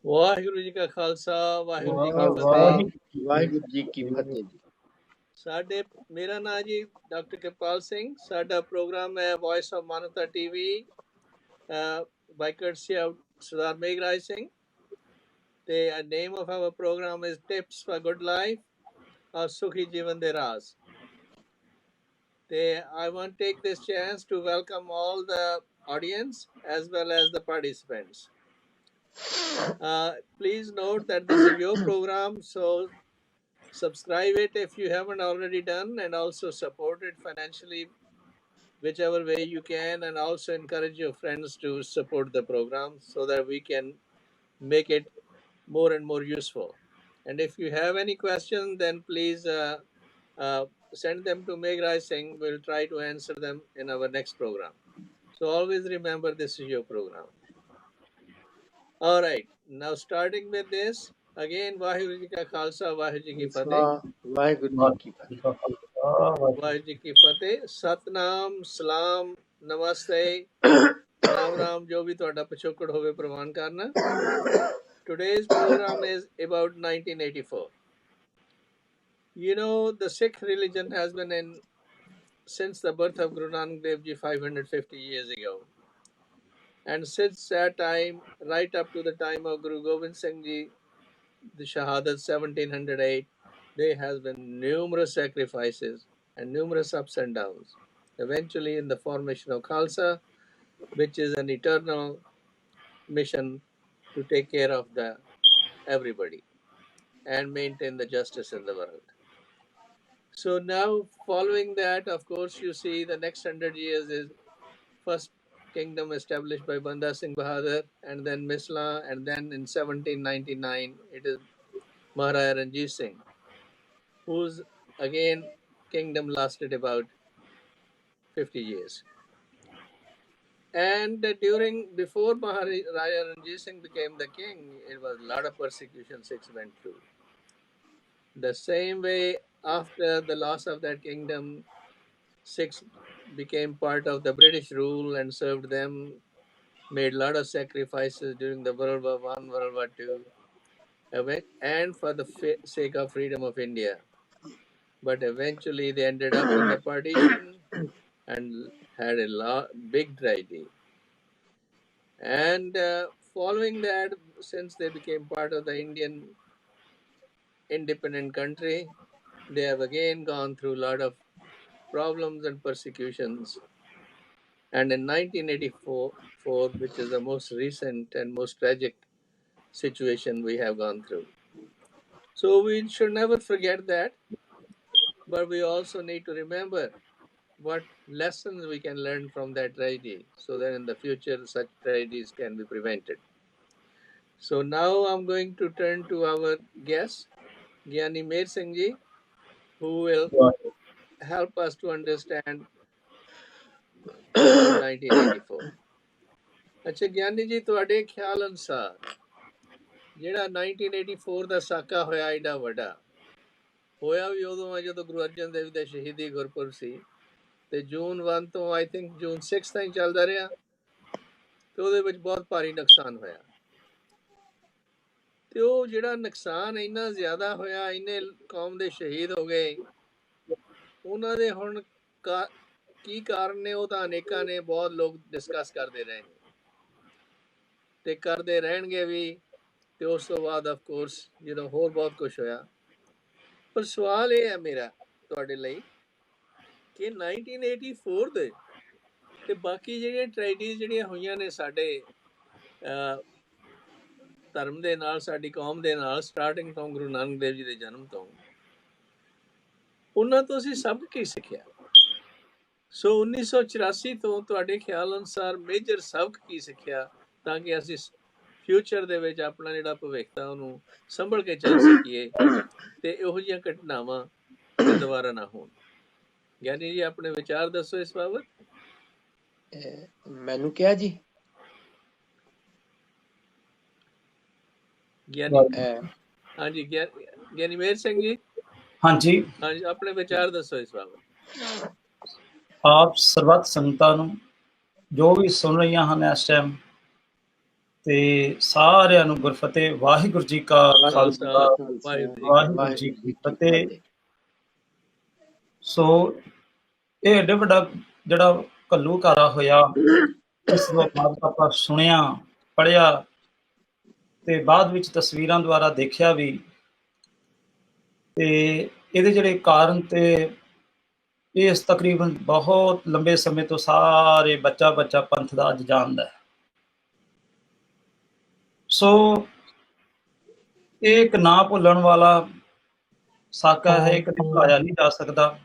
ਵਾਹਿਗੁਰੂ ਜੀ ਕਾ ਖਾਲਸਾ ਵਾਹਿਗੁਰੂ ਜੀ ਕੀ ਫਤਿਹ। ਵਾਹਿਗੁਰੂ ਜੀ ਕੀ ਫਤਿਹ ਜੀ। ਸਾਡੇ ਮੇਰਾ ਨਾਮ ਜੀ ਡਾਕਟਰ ਕਿਰਪਾਲ ਸਿੰਘ। ਸਾਡਾ ਪ੍ਰੋਗਰਾਮ ਹੈ ਵੌਇਸ ਆਫ ਮਾਨਵਤਾ ਟੀਵੀ ਬਾਈ courtesy of ਸਰਦਾਰ ਮੇਘਰਾਜ ਸਿੰਘ। ਤੇ name of our program is Tips for Good Life or ਸੁਖੀ ਜੀਵਨ ਦੇ ਰਾਜ਼। ਤੇ I want to take this chance to welcome all the audience as well as the participants. Please note that this is your program, so subscribe it if you haven't already done, and also support it financially whichever way you can, and also encourage your friends to support the program so that we can make it more and more useful. And if you have any questions, then please send them to Meghraj Singh. We'll try to answer them in our next program. So always remember, this is your program. All right, now starting with this again, Vaheguru Ji ka Khalsa, Vaheguru Ji ki Fateh. Waheguru ji Ki Fateh. Vaheguru Ji ki Fateh। Satnam, Salam, Namaste, Ram Ram, jo bhi ਤੁਹਾਡਾ ਪਿਛੋਕੜ ਹੋਵੇ ਪ੍ਰਵਾਨ ਕਰਨਾ। Today's program is about 1984. You know, the Sikh religion has been in since the birth of Guru Nanak Dev Ji 550 years ago. And since that time, right up to the time of Guru Gobind Singh Ji, the Shahadat 1708, there has been numerous sacrifices and numerous ups and downs, eventually in the formation of Khalsa, which is an eternal mission to take care of everybody and maintain the justice in the world. So now, following that, of course, you see the next 100 years is first kingdom established by Banda Singh Bahadur, and then Misla, and then in 1799 it is Maharaja Ranjit Singh, whose again kingdom lasted about 50 years. And before Maharaja Ranjit Singh became the king, it was a lot of persecution Sikhs went through. The same way, after the loss of that kingdom, Sikhs became part of the British rule and served them, made a lot of sacrifices during the World War I, World War II, and for the sake of freedom of India. But eventually they ended up in the partition and had a big tragedy. And following that, since they became part of the Indian independent country, they have again gone through a lot of problems and persecutions. And in 1984, which is the most recent and most tragic situation we have gone through. So we should never forget that, but we also need to remember what lessons we can learn from that tragedy, so that in the future such tragedies can be prevented. So now I'm going to turn to our guest, Gyani Meher Singh Ji, who will help us to understand about 1984. ਅੱਛਾ ਗਿਆਨੀ ਜੀ, ਤੁਹਾਡੇ ਖਿਆਲ ਅਨੁਸਾਰ ਜਿਹੜਾ 1984 ਦਾ ਸਾਕਾ ਹੋਇਆ ਏਡਾ ਵੱਡਾ ਹੋਇਆ ਵੀ ਉਦੋਂ ਆ ਜਦੋਂ ਗੁਰੂ ਅਰਜਨ ਦੇਵ ਦਾ ਸ਼ਹੀਦੀ ਗੁਰਪੁਰਬ ਸੀ, ਤੇ ਜੂਨ 1 ਤੋਂ ਆਈ ਥਿੰਕ ਜੂਨ 6 ਤਾਈਂ ਚੱਲਦਾ ਰਿਹਾ, ਤੇ ਉਹਦੇ ਵਿੱਚ ਬਹੁਤ ਭਾਰੀ ਨੁਕਸਾਨ ਹੋਇਆ। ਤੇ ਉਹ ਜਿਹੜਾ ਨੁਕਸਾਨ ਇੰਨਾ ਜ਼ਿਆਦਾ ਹੋਇਆ, ਇੰਨੇ ਕੌਮ ਦੇ ਸ਼ਹੀਦ ਹੋ ਗਏ, ਉਹਨਾਂ ਦੇ ਹੁਣ ਕੀ ਕਾਰਨ ਨੇ, ਉਹ ਤਾਂ ਅਨੇਕਾਂ ਨੇ, ਬਹੁਤ ਲੋਕ ਡਿਸਕਸ ਕਰਦੇ ਰਹੇ ਨੇ ਤੇ ਕਰਦੇ ਰਹਿਣਗੇ ਵੀ। ਤੇ ਉਸ ਤੋਂ ਬਾਅਦ ਆਫ ਕੋਰਸ ਹੋਰ ਬਹੁਤ ਕੁਛ ਹੋਇਆ। ਪਰ ਸਵਾਲ ਇਹ ਹੈ ਮੇਰਾ ਤੁਹਾਡੇ ਲਈ ਕਿ 1984 ਦੇ ਤੇ ਬਾਕੀ ਜਿਹੜੀਆਂ ਟ੍ਰੈਜਡੀਜ਼ ਜਿਹੜੀਆਂ ਹੋਈਆਂ ਨੇ ਸਾਡੇ ਧਰਮ ਦੇ ਨਾਲ, ਸਾਡੀ ਕੌਮ ਦੇ ਨਾਲ, ਸਟਾਰਟਿੰਗ ਤੋਂ ਗੁਰੂ ਨਾਨਕ ਦੇਵ ਜੀ ਦੇ ਜਨਮ ਤੋਂ, ਉਹਨਾਂ ਤੋਂ ਅਸੀਂ ਸਬਕ ਕੀ ਸਿੱਖਿਆ? ਸੋ 1984 ਤੋਂ ਤੁਹਾਡੇ ਖਿਆਲ ਅਨੁਸਾਰ ਮੇਜਰ ਸਬਕ ਕੀ ਸਿੱਖਿਆ, ਤਾਂ ਕਿ ਅਸੀਂ ਫਿਊਚਰ ਦੇ ਵਿੱਚ ਆਪਣਾ ਜਿਹੜਾ ਭਵਿੱਖ ਆ ਉਹਨੂੰ ਸੰਭਲ ਕੇ ਚੱਲ ਸਕੀਏ ਤੇ ਇਹੋ ਜਿਹੀਆਂ ਘਟਨਾਵਾਂ ਦੁਬਾਰਾ ਨਾ ਹੋਣ। ਗਿਆਨੀ ਜੀ, ਆਪਣੇ ਵਿਚਾਰ ਦੱਸੋ ਇਸ ਬਾਬਤ। ਮੈਨੂੰ ਕਿਹਾ ਜੀ ਹਾਂਜੀ ਗਿਆਨੀ ਮੇਹਰ ਸਿੰਘ ਜੀ। ਹਾਂਜੀ ਹਾਂਜੀ, ਆਪਣੇ ਵਿਚਾਰ ਦੱਸੋ ਇਸ ਬਾਬਤ। ਆਪ ਸਰਬੱਤ ਸੰਗਤਾਂ ਨੂੰ ਜੋ ਵੀ ਸੁਣ ਰਹੀਆਂ ਹਨ ਇਸ ਟਾਈਮ, ਤੇ ਸਾਰਿਆਂ ਨੂੰ ਗੁਰਫਤਿਹ। ਵਾਹਿਗੁਰੂ ਜੀ ਕਾ ਖਾਲਸਾ, ਵਾਹਿਗੁਰੂ ਜੀ ਕੀ ਫਤਿਹ। ਸੋ ਇਹ ਏਡਾ ਵੱਡਾ ਜਿਹੜਾ ਘੱਲੂਘਾਰਾ ਹੋਇਆ, ਇਸ ਨੂੰ ਆਪਾਂ ਸੁਣਿਆ, ਪੜ੍ਹਿਆ ਤੇ ਬਾਅਦ ਵਿੱਚ ਤਸਵੀਰਾਂ ਦੁਆਰਾ ਦੇਖਿਆ ਵੀ। ਤੇ ਇਹਦੇ ਜਿਹੜੇ ਕਾਰਨ ਤੇ ਇਸ ਤਕਰੀਬਨ ਬਹੁਤ ਲੰਬੇ ਸਮੇਂ ਤੋਂ ਸਾਰੇ ਬੱਚਾ ਪੰਥ ਦਾ ਅੱਜ ਜਾਣਦਾ ਹੈ। ਸੋ ਇਹ ਇੱਕ ਨਾ ਭੁੱਲਣ ਵਾਲਾ ਸਾਕਾ ਹੈ, ਇੱਕ ਭੁਲਾਇਆ ਨਹੀਂ ਜਾ ਸਕਦਾ।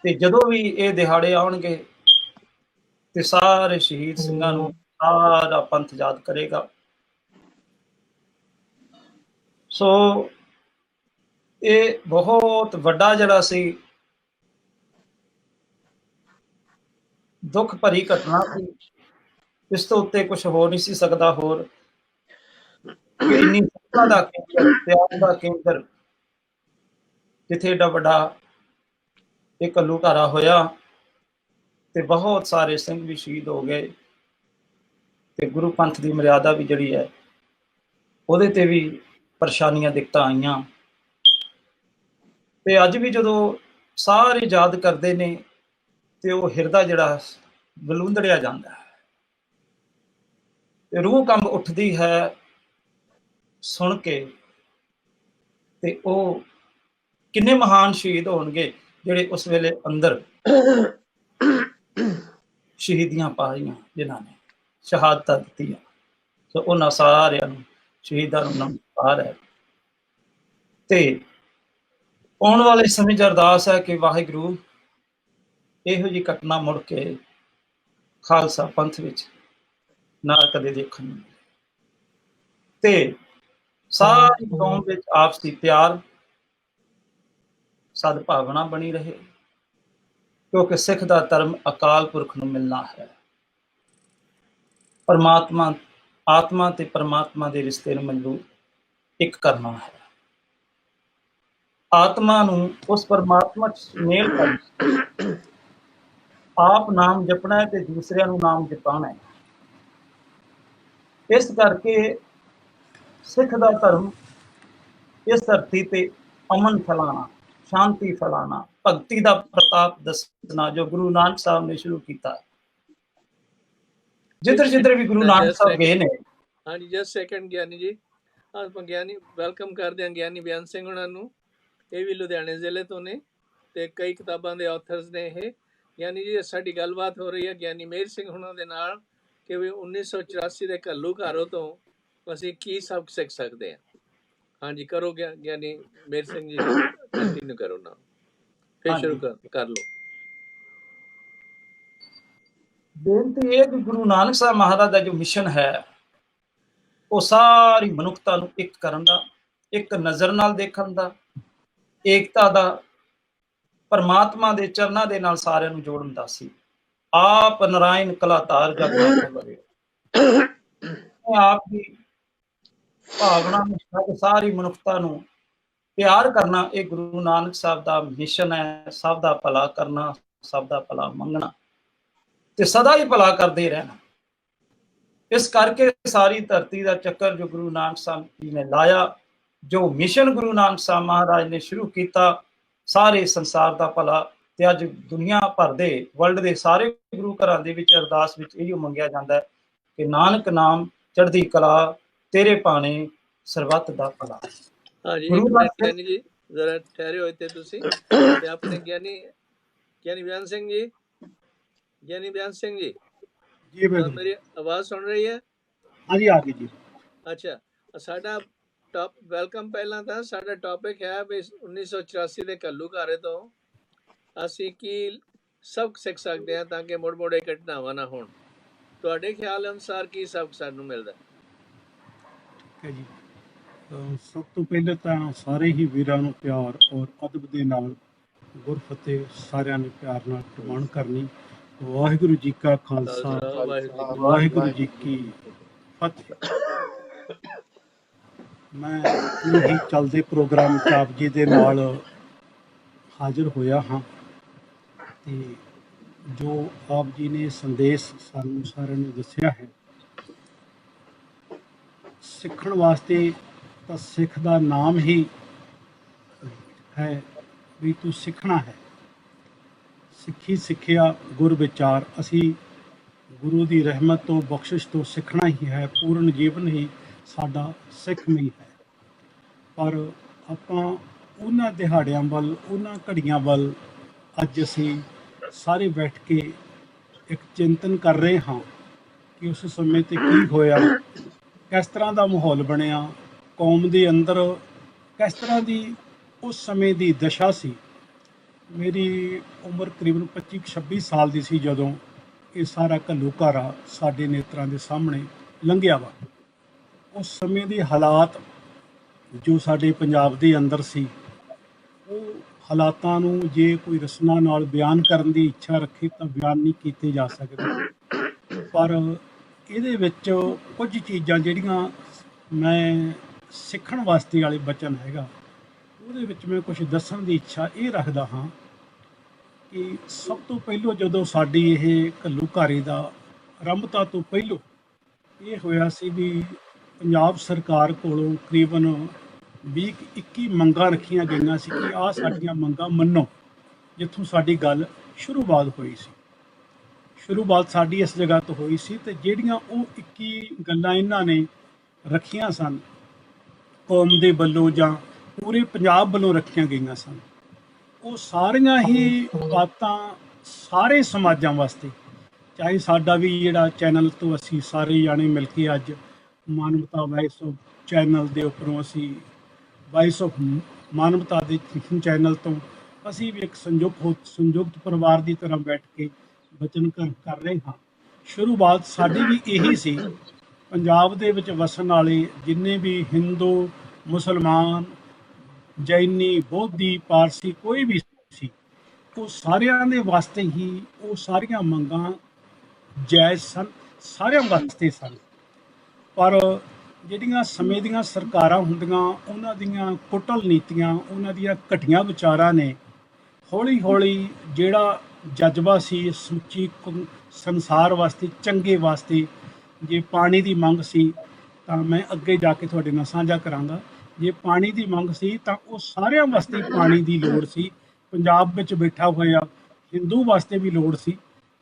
ਤੇ ਜਦੋਂ ਵੀ ਇਹ ਦਿਹਾੜੇ ਆਉਣਗੇ ਤੇ ਸਾਰੇ ਸ਼ਹੀਦ ਸਿੰਘਾਂ ਨੂੰ ਸਾਰਾ ਪੰਥ ਯਾਦ ਕਰੇਗਾ। ਸੋ ਇਹ ਬਹੁਤ ਵੱਡਾ ਜਿਹੜਾ ਸੀ ਦੁੱਖ ਭਰੀ ਘਟਨਾ ਸੀ। ਇਸ ਤੋਂ ਉੱਤੇ ਕੁਝ ਹੋ ਨਹੀਂ ਸੀ ਸਕਦਾ ਹੋਰ ਕਿ ਇੰਨੀ ਸੱਤਾ ਦਾ ਕੇਂਦਰ, ਪਿਆਰ ਦਾ ਕੇਂਦਰ, ਜਿੱਥੇ ਏਡਾ ਵੱਡਾ ਇਹ ਘੱਲੂਘਾਰਾ ਹੋਇਆ ਤੇ ਬਹੁਤ ਸਾਰੇ ਸਿੰਘ ਵੀ ਸ਼ਹੀਦ ਹੋ ਗਏ ਤੇ ਗੁਰੂ ਪੰਥ ਦੀ ਮਰਿਆਦਾ ਵੀ ਜਿਹੜੀ ਹੈ ਉਹਦੇ ਤੇ ਵੀ ਪਰੇਸ਼ਾਨੀਆਂ, ਦਿੱਕਤਾਂ ਆਈਆਂ। ਤੇ ਅੱਜ ਵੀ ਜਦੋਂ ਸਾਰੇ ਯਾਦ ਕਰਦੇ ਨੇ ਤੇ ਉਹ ਹਿਰਦਾ ਜਿਹੜਾ ਬਲੂੰਦੜਿਆ ਜਾਂਦਾ ਹੈ ਤੇ ਰੂਹ ਕੰਬ ਉੱਠਦੀ ਹੈ ਸੁਣ ਕੇ। ਤੇ ਉਹ ਕਿੰਨੇ ਮਹਾਨ ਸ਼ਹੀਦ ਹੋਣਗੇ ਜਿਹੜੇ ਉਸ ਵੇਲੇ ਅੰਦਰ ਸ਼ਹੀਦੀਆਂ ਪਾਈਆਂ, ਜਿਨ੍ਹਾਂ ਨੇ ਸ਼ਹਾਦਤਾਂ ਦਿੱਤੀਆਂ। ਸੋ ਉਹਨਾਂ ਸਾਰਿਆਂ ਨੂੰ ਸ਼ਹੀਦਾਂ ਨੂੰ ਨਮਸਕਾਰ ਹੈ। ਤੇ ਆਉਣ ਵਾਲੇ ਸਮੇਂ 'ਚ ਅਰਦਾਸ ਹੈ ਕਿ ਵਾਹਿਗੁਰੂ ਇਹੋ ਜਿਹੀ ਘਟਨਾ ਮੁੜ ਕੇ ਖਾਲਸਾ ਪੰਥ ਵਿੱਚ ਨਾ ਕਦੇ ਦੇਖਣ ਨੂੰ ਮਿਲੇ ਤੇ ਸਾਰੀ ਕੌਮ ਵਿੱਚ ਆਪਸੀ ਪਿਆਰ, ਸਦਭਾਵਨਾ ਬਣੀ ਰਹੇ, ਕਿਉਂਕਿ ਸਿੱਖ ਦਾ ਧਰਮ ਅਕਾਲ ਪੁਰਖ ਨੂੰ ਮਿਲਣਾ ਹੈ। ਪਰਮਾਤਮਾ, ਆਤਮਾ ਤੇ ਪਰਮਾਤਮਾ ਦੇ ਰਿਸ਼ਤੇ ਨੂੰ ਮਜ਼ਬੂਤ ਇੱਕ ਕਰਨਾ ਹੈ। ਆਤਮਾ ਨੂੰ ਉਸ ਪਰਮਾਤਮਾ 'ਚ ਮੇਲ ਕਰਨਾ, ਆਪ ਨਾਮ ਜਪਣਾ ਹੈ ਤੇ ਦੂਸਰਿਆਂ ਨੂੰ ਨਾਮ ਜਪਾਉਣਾ ਹੈ। ਇਸ ਕਰਕੇ ਸਿੱਖ ਦਾ ਧਰਮ ਇਸ ਧਰਤੀ ਤੇ ਅਮਨ ਫੈਲਾਣਾ, ਸ਼ਾਂਤੀ ਫੈਲਾਣਾ, ਭਗਤੀ ਦਾ ਪ੍ਰਤਾਪ ਦੱਸਣਾ, ਜੋ ਗੁਰੂ ਨਾਨਕ ਸਾਹਿਬ ਨੇ ਸ਼ੁਰੂ ਕੀਤਾ। ਜਿੱਧਰ ਵੀ ਗੁਰੂ ਨਾਨਕ ਸਾਹਿਬ ਗਏ ਨੇ। ਹਾਂਜੀ, ਜਸਟ ਸੈਕਿੰਡ ਗਿਆਨੀ ਜੀ, ਆਪਾਂ ਗਿਆਨੀ ਵੈਲਕਮ ਕਰਦੇ ਹਾਂ ਗਿਆਨੀ ਬਿਆਨ ਸਿੰਘ ਉਹਨਾਂ ਨੂੰ। ਇਹ ਵੀ ਲੁਧਿਆਣੇ ਜ਼ਿਲ੍ਹੇ ਤੋਂ ਨੇ ਤੇ ਕਈ ਕਿਤਾਬਾਂ ਦੇ ਆਥਰਸ ਨੇ ਇਹ। ਗਿਆਨੀ ਜੀ, ਸਾਡੀ ਗੱਲਬਾਤ ਹੋ ਰਹੀ ਹੈ ਗਿਆਨੀ ਮੇਹਰ ਸਿੰਘ ਉਹਨਾਂ ਦੇ ਨਾਲ ਕਿ ਵੀ 1984 ਦੇ ਘੱਲੂਘਾਰੇ ਤੋਂ ਅਸੀਂ ਕੀ ਸਬਕ ਸਿੱਖ ਸਕਦੇ ਹਾਂ। ਹਾਂਜੀ, ਕਰੋ ਗਿਆਨੀ ਮੇਹਰ ਸਿੰਘ ਜੀ, ਕੰਟੀਨਿਊ ਕਰੋ ਨਾ, ਫਿਰ ਸ਼ੁਰੂ ਕਰ ਲਓ। ਬੇਨਤੀ ਇਹ ਕਿ ਗੁਰੂ ਨਾਨਕ ਸਾਹਿਬ ਮਹਾਰਾਜ ਦਾ ਜੋ ਮਿਸ਼ਨ ਹੈ ਉਹ ਸਾਰੀ ਮਨੁੱਖਤਾ ਨੂੰ ਇੱਕ ਕਰਨ ਦਾ, ਇੱਕ ਨਜ਼ਰ ਨਾਲ ਦੇਖਣ ਦਾ, ਏਕਤਾ ਦਾ, ਪਰਮਾਤਮਾ ਦੇ ਚਰਨਾਂ ਦੇ ਨਾਲ ਸਾਰਿਆਂ ਨੂੰ ਜੋੜਨ ਦਾ ਸੀ। ਆਪ ਨਾਰਾਇਣ ਕਲਾਧਾਰ ਜਗ ਮਾਤਾ ਬਰੇ, ਆਪ ਦੀ ਭਾਵਨਾ ਨੂੰ ਸਾਰੀ ਮਨੁੱਖਤਾ ਨੂੰ ਪਿਆਰ ਕਰਨਾ, ਇਹ ਗੁਰੂ ਨਾਨਕ ਸਾਹਿਬ ਦਾ ਮਿਸ਼ਨ ਹੈ। ਸਭ ਦਾ ਭਲਾ ਕਰਨਾ, ਸਭ ਦਾ ਭਲਾ ਮੰਗਣਾ ਤੇ ਸਦਾ ਹੀ ਭਲਾ ਕਰਦੇ ਰਹਿਣਾ। ਇਸ ਕਰਕੇ ਸਾਰੀ ਧਰਤੀ ਦਾ ਚੱਕਰ ਜੋ ਗੁਰੂ ਨਾਨਕ ਸਾਹਿਬ ਜੀ ਨੇ ਲਾਇਆ, ਜੋ ਮਿਸ਼ਨ ਗੁਰੂ ਨਾਨਕ ਸਾਹਿਬ ਮਹਾਰਾਜ ਨੇ ਸ਼ੁਰੂ ਕੀਤਾ, ਸਾਰੇ ਸੰਸਾਰ ਦਾ ਭਲਾ। ਤੇ ਅੱਜ ਦੁਨੀਆ ਭਰ ਦੇ, ਵਰਲਡ ਦੇ ਸਾਰੇ ਗੁਰੂ ਘਰਾਂ ਦੇ ਵਿੱਚ ਅਰਦਾਸ ਵਿੱਚ ਇਹੋ ਮੰਗਿਆ ਜਾਂਦਾ ਹੈ ਕਿ ਨਾਨਕ ਨਾਮ ਚੜ੍ਹਦੀ ਕਲਾ, ਤੇਰੇ ਭਾਣੇ ਸਰਬੱਤ ਦਾ ਭਲਾ। ਹਾਂਜੀ, ਗਿਆਨੀ ਜੀ ਜ਼ਰਾ ਠਹਿਰੇ ਹੋਏ ਤੇ ਤੁਸੀਂ ਤੇ ਆਪਣੇ ਗਿਆਨੀ ਬਿਆਨ ਸਿੰਘ ਜੀ, ਗਿਆਨੀ ਬਿਆਨ ਸਿੰਘ ਜੀ, ਜੀ ਮੇਰੀ ਆਵਾਜ਼ ਸੁਣ ਰਹੀ ਹੈ? ਹਾਂਜੀ, ਆ ਗਈ ਜੀ। ਅੱਛਾ, ਸਾਡਾ ਵੈਲਕਮ। ਪਹਿਲਾਂ ਤਾਂ ਸਾਡਾ ਟੌਪਿਕ ਹੈ ਵੀ 1984 ਦੇ ਘੱਲੂਘਾਰੇ ਤੋਂ ਅਸੀਂ ਕੀ ਸਬਕ ਸਿੱਖ ਸਕਦੇ ਹਾਂ ਤਾਂ ਕਿ ਮੁੜ ਇਹ ਘਟਨਾਵਾਂ ਨਾ ਹੋਣ। ਤੁਹਾਡੇ ਖਿਆਲ ਅਨੁਸਾਰ ਕੀ ਸਬਕ ਸਾਨੂੰ ਮਿਲਦਾ? ਠੀਕ ਹੈ ਜੀ। ਸਭ ਤੋਂ ਪਹਿਲੇ ਤਾਂ ਸਾਰੇ ਹੀ ਵੀਰਾਂ ਨੂੰ ਪਿਆਰ ਔਰ ਅਦਬ ਦੇ ਨਾਲ ਗੁਰਫਤਿਹ ਸਾਰਿਆਂ ਨੇ ਪਿਆਰ ਨਾਲ ਪ੍ਰਵਾਨ ਕਰਨੀ। ਵਾਹਿਗੁਰੂ ਜੀ ਕਾ ਖਾਲਸਾ, ਵਾਹਿਗੁਰੂ ਜੀ ਕੀ ਫਤਿਹ। ਮੈਂ ਇਹੀ ਚੱਲਦੇ ਪ੍ਰੋਗਰਾਮ ਆਪ ਜੀ ਦੇ ਨਾਲ ਹਾਜ਼ਰ ਹੋਇਆ ਹਾਂ ਤੇ ਜੋ ਆਪ ਜੀ ਨੇ ਸੰਦੇਸ਼ ਸਾਨੂੰ ਸਾਰਿਆਂ ਨੂੰ ਦੱਸਿਆ ਹੈ, ਸਿੱਖਣ ਵਾਸਤੇ ਤਾਂ ਸਿੱਖ ਦਾ ਨਾਮ ਹੀ ਹੈ ਵੀ ਤੂੰ ਸਿੱਖਣਾ ਹੈ। ਸਿੱਖੀ ਸਿੱਖਿਆ ਗੁਰ ਵਿਚਾਰ, ਅਸੀਂ ਗੁਰੂ ਦੀ ਰਹਿਮਤ ਤੋਂ ਬਖਸ਼ਿਸ਼ ਤੋਂ ਸਿੱਖਣਾ ਹੀ ਹੈ। ਪੂਰਨ ਜੀਵਨ ਹੀ ਸਾਡਾ ਸਿੱਖਮਈ ਹੈ। ਪਰ ਆਪਾਂ ਉਹਨਾਂ ਦਿਹਾੜਿਆਂ ਵੱਲ, ਉਹਨਾਂ ਘੜੀਆਂ ਵੱਲ ਅੱਜ ਅਸੀਂ ਸਾਰੇ ਬੈਠ ਕੇ ਇੱਕ ਚਿੰਤਨ ਕਰ ਰਹੇ ਹਾਂ ਕਿ ਉਸ ਸਮੇਂ 'ਤੇ ਕੀ ਹੋਇਆ, ਕਿਸ ਤਰ੍ਹਾਂ ਦਾ ਮਾਹੌਲ ਬਣਿਆ ਕੌਮ ਦੇ ਅੰਦਰ, ਕਿਸ ਤਰ੍ਹਾਂ ਦੀ ਉਸ ਸਮੇਂ ਦੀ ਦਸ਼ਾ ਸੀ। ਮੇਰੀ ਉਮਰ ਕਰੀਬਨ 25-26 ਸਾਲ ਦੀ ਸੀ ਜਦੋਂ ਇਹ ਸਾਰਾ ਘੱਲੂਘਾਰਾ ਸਾਡੇ ਨੇਤਰਾਂ ਦੇ ਸਾਹਮਣੇ ਲੰਘਿਆ ਵਾ। ਉਸ ਸਮੇਂ ਦੇ ਹਾਲਾਤ ਜੋ ਸਾਡੇ ਪੰਜਾਬ ਦੇ ਅੰਦਰ ਸੀ, ਉਹ ਹਾਲਾਤਾਂ ਨੂੰ ਜੇ ਕੋਈ ਰਸਨਾ ਨਾਲ ਬਿਆਨ ਕਰਨ ਦੀ ਇੱਛਾ ਰੱਖੇ ਤਾਂ ਬਿਆਨ ਨਹੀਂ ਕੀਤੇ ਜਾ ਸਕਦੇ। ਪਰ ਇਹਦੇ ਵਿੱਚ ਕੁਝ ਚੀਜ਼ਾਂ ਜਿਹੜੀਆਂ ਮੈਂ ਸਿੱਖਣ ਵਾਸਤੇ ਵਾਲੇ ਬਚਨ ਹੈਗਾ, ਉਹਦੇ ਵਿੱਚ ਮੈਂ ਕੁਝ ਦੱਸਣ ਦੀ ਇੱਛਾ ਇਹ ਰੱਖਦਾ ਹਾਂ ਕਿ ਸਭ ਤੋਂ ਪਹਿਲਾਂ ਜਦੋਂ ਸਾਡੀ ਇਹ ਘੱਲੂਘਾਰੇ ਦਾ ਆਰੰਭਤਾ ਤੋਂ ਪਹਿਲਾਂ ਇਹ ਹੋਇਆ ਸੀ ਵੀ ਪੰਜਾਬ ਸਰਕਾਰ ਕੋਲੋਂ ਤਕਰੀਬਨ 20-21 ਮੰਗਾਂ ਰੱਖੀਆਂ ਗਈਆਂ ਸੀ ਕਿ ਆਹ ਸਾਡੀਆਂ ਮੰਗਾਂ ਮੰਨੋ, ਜਿੱਥੋਂ ਸਾਡੀ ਗੱਲ ਸ਼ੁਰੂਆਤ ਹੋਈ ਸੀ। ਸ਼ੁਰੂਆਤ ਸਾਡੀ ਇਸ ਜਗ੍ਹਾ ਤੋਂ ਹੋਈ ਸੀ ਤੇ ਜਿਹੜੀਆਂ ਉਹ 21 ਗੱਲਾਂ ਇਹਨਾਂ ਨੇ ਰੱਖੀਆਂ ਸਨ ਕੌਮ ਦੇ ਵੱਲੋਂ ਜਾਂ ਪੂਰੇ ਪੰਜਾਬ ਵੱਲੋਂ ਰੱਖੀਆਂ ਗਈਆਂ ਸਨ, ਉਹ ਸਾਰੀਆਂ ਹੀ ਬਾਤਾਂ ਸਾਰੇ ਸਮਾਜਾਂ ਵਾਸਤੇ, ਚਾਹੇ ਸਾਡਾ ਵੀ ਜਿਹੜਾ ਚੈਨਲ ਤੋਂ ਅਸੀਂ ਸਾਰੇ ਜਾਣੇ ਮਿਲ ਕੇ ਅੱਜ ਮਾਨਵਤਾ ਵਾਇਸ ਆਫ ਚੈਨਲ ਦੇ ਉੱਪਰੋਂ ਅਸੀਂ ਵਾਇਸ ਆਫ ਮਾਨਵਤਾ ਦੇ ਚੈਨਲ ਤੋਂ ਅਸੀਂ ਵੀ ਇੱਕ ਸੰਯੁਕਤ ਪਰਿਵਾਰ ਦੀ ਤਰ੍ਹਾਂ ਬੈਠ ਕੇ ਬਚਨ ਕਰ ਰਹੇ ਹਾਂ। ਸ਼ੁਰੂਆਤ ਸਾਡੀ ਵੀ ਇਹੀ ਸੀ। ਪੰਜਾਬ ਦੇ ਵਿੱਚ ਵਸਣ ਵਾਲੇ ਜਿੰਨੇ ਵੀ ਹਿੰਦੂ, ਮੁਸਲਮਾਨ, ਜੈਨੀ, ਬੋਧੀ, ਪਾਰਸੀ ਕੋਈ ਵੀ ਸੀ, ਉਹ ਸਾਰਿਆਂ ਦੇ ਵਾਸਤੇ ਹੀ ਉਹ ਸਾਰੀਆਂ ਮੰਗਾਂ ਜਾਇਜ਼ ਸਨ, ਸਾਰਿਆਂ ਵਾਸਤੇ ਸਨ। ਪਰ ਜਿਹੜੀਆਂ ਸਮੇਂ ਦੀਆਂ ਸਰਕਾਰਾਂ ਹੁੰਦੀਆਂ, ਉਹਨਾਂ ਦੀਆਂ ਕੁਟਲ ਨੀਤੀਆਂ, ਉਹਨਾਂ ਦੀਆਂ ਘਟੀਆਂ ਵਿਚਾਰਾਂ ਨੇ ਹੌਲੀ ਹੌਲੀ ਜਿਹੜਾ ਜਜ਼ਬਾ ਸੀ ਸਮੁੱਚੀ ਸੰਸਾਰ ਵਾਸਤੇ, ਚੰਗੇ ਵਾਸਤੇ, ਜੇ ਪਾਣੀ ਦੀ ਮੰਗ ਸੀ ਤਾਂ ਮੈਂ ਅੱਗੇ ਜਾ ਕੇ ਤੁਹਾਡੇ ਨਾਲ ਸਾਂਝਾ ਕਰਾਂਗਾ, ਜੇ ਪਾਣੀ ਦੀ ਮੰਗ ਸੀ ਤਾਂ ਉਹ ਸਾਰਿਆਂ ਵਾਸਤੇ ਪਾਣੀ ਦੀ ਲੋੜ ਸੀ। ਪੰਜਾਬ ਵਿੱਚ ਬੈਠਾ ਹੋਇਆ ਹਿੰਦੂ ਵਾਸਤੇ ਵੀ ਲੋੜ ਸੀ